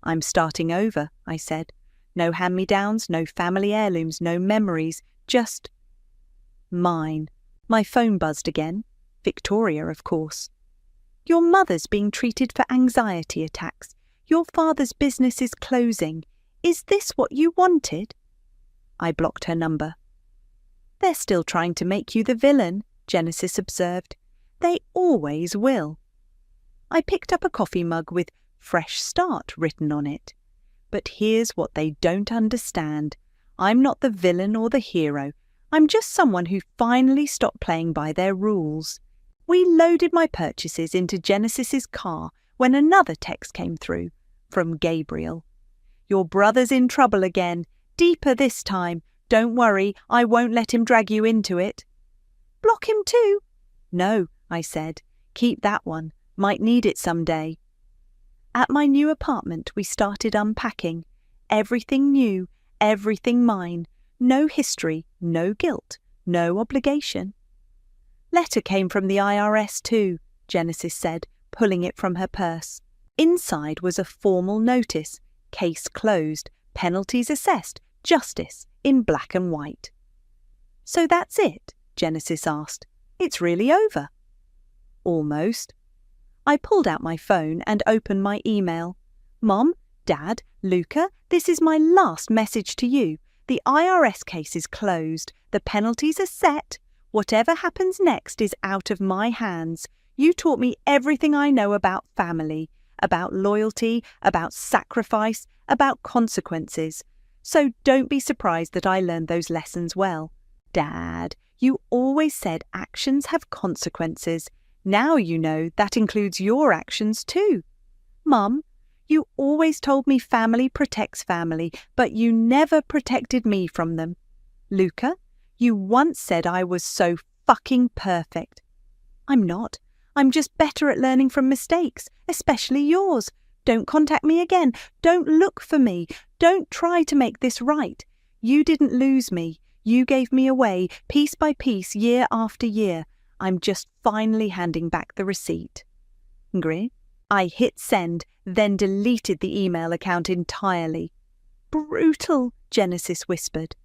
I'm starting over, I said. No hand-me-downs, no family heirlooms, no memories, just mine. My phone buzzed again. Victoria, of course. Your mother's being treated for anxiety attacks. Your father's business is closing. Is this what you wanted? I blocked her number. They're still trying to make you the villain, Genesis observed. They always will. I picked up a coffee mug with Fresh Start written on it. But here's what they don't understand. I'm not the villain or the hero. I'm just someone who finally stopped playing by their rules. We loaded my purchases into Genesis's car when another text came through from Gabriel. Your brother's in trouble again. Deeper this time. Don't worry, I won't let him drag you into it. Block him too? No, I said. Keep that one. Might need it someday. At my new apartment, we started unpacking. Everything new, everything mine. No history, no guilt, no obligation. Letter came from the IRS too, Genesis said, pulling it from her purse. Inside was a formal notice. Case closed. Penalties assessed. Justice in black and white. So that's it? Genesis asked. It's really over. Almost. I pulled out my phone and opened my email. Mom, Dad, Luca, this is my last message to you. The IRS case is closed. The penalties are set. Whatever happens next is out of my hands. You taught me everything I know about family, about loyalty, about sacrifice, about consequences. So don't be surprised that I learned those lessons well. Dad, you always said actions have consequences. Now you know that includes your actions too. Mum, you always told me family protects family, but you never protected me from them. Luca, you once said I was so fucking perfect. I'm not. I'm just better at learning from mistakes, especially yours. Don't contact me again. Don't look for me. Don't try to make this right. You didn't lose me. You gave me away, piece by piece, year after year. I'm just finally handing back the receipt. Ngri? I hit send, then deleted the email account entirely. Brutal, Genesis whispered.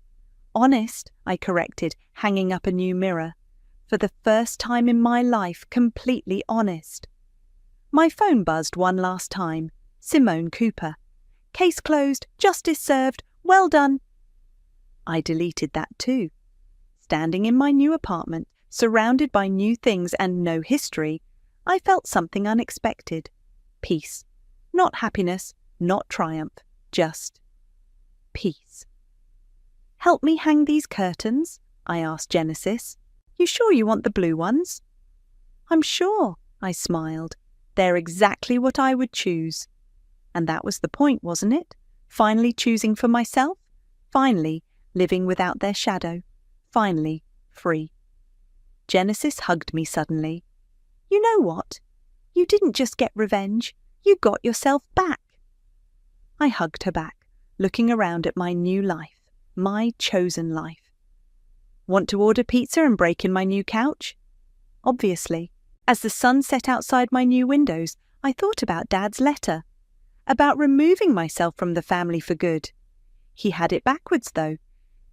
Honest, I corrected, hanging up a new mirror. For the first time in my life, completely honest. My phone buzzed one last time. Simone Cooper. Case closed, justice served, well done. I deleted that too. Standing in my new apartment, surrounded by new things and no history, I felt something unexpected. Peace. Not happiness, not triumph, just peace. Help me hang these curtains? I asked Genesis. You sure you want the blue ones? I'm sure, I smiled. They're exactly what I would choose. And that was the point, wasn't it? Finally choosing for myself. Finally living without their shadow. Finally free. Genesis hugged me suddenly. You know what? You didn't just get revenge. You got yourself back. I hugged her back, looking around at my new life, my chosen life. Want to order pizza and break in my new couch? Obviously. As the sun set outside my new windows, I thought about Dad's letter. About removing myself from the family for good. He had it backwards, though.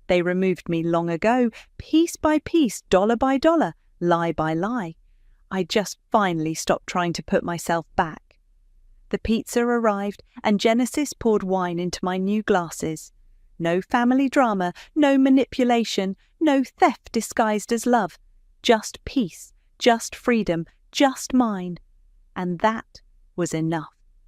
They removed me long ago, piece by piece, dollar by dollar, lie by lie. I just finally stopped trying to put myself back. The pizza arrived, and Genesis poured wine into my new glasses. No family drama, no manipulation, no theft disguised as love. Just peace, just freedom, just mine. And that was enough.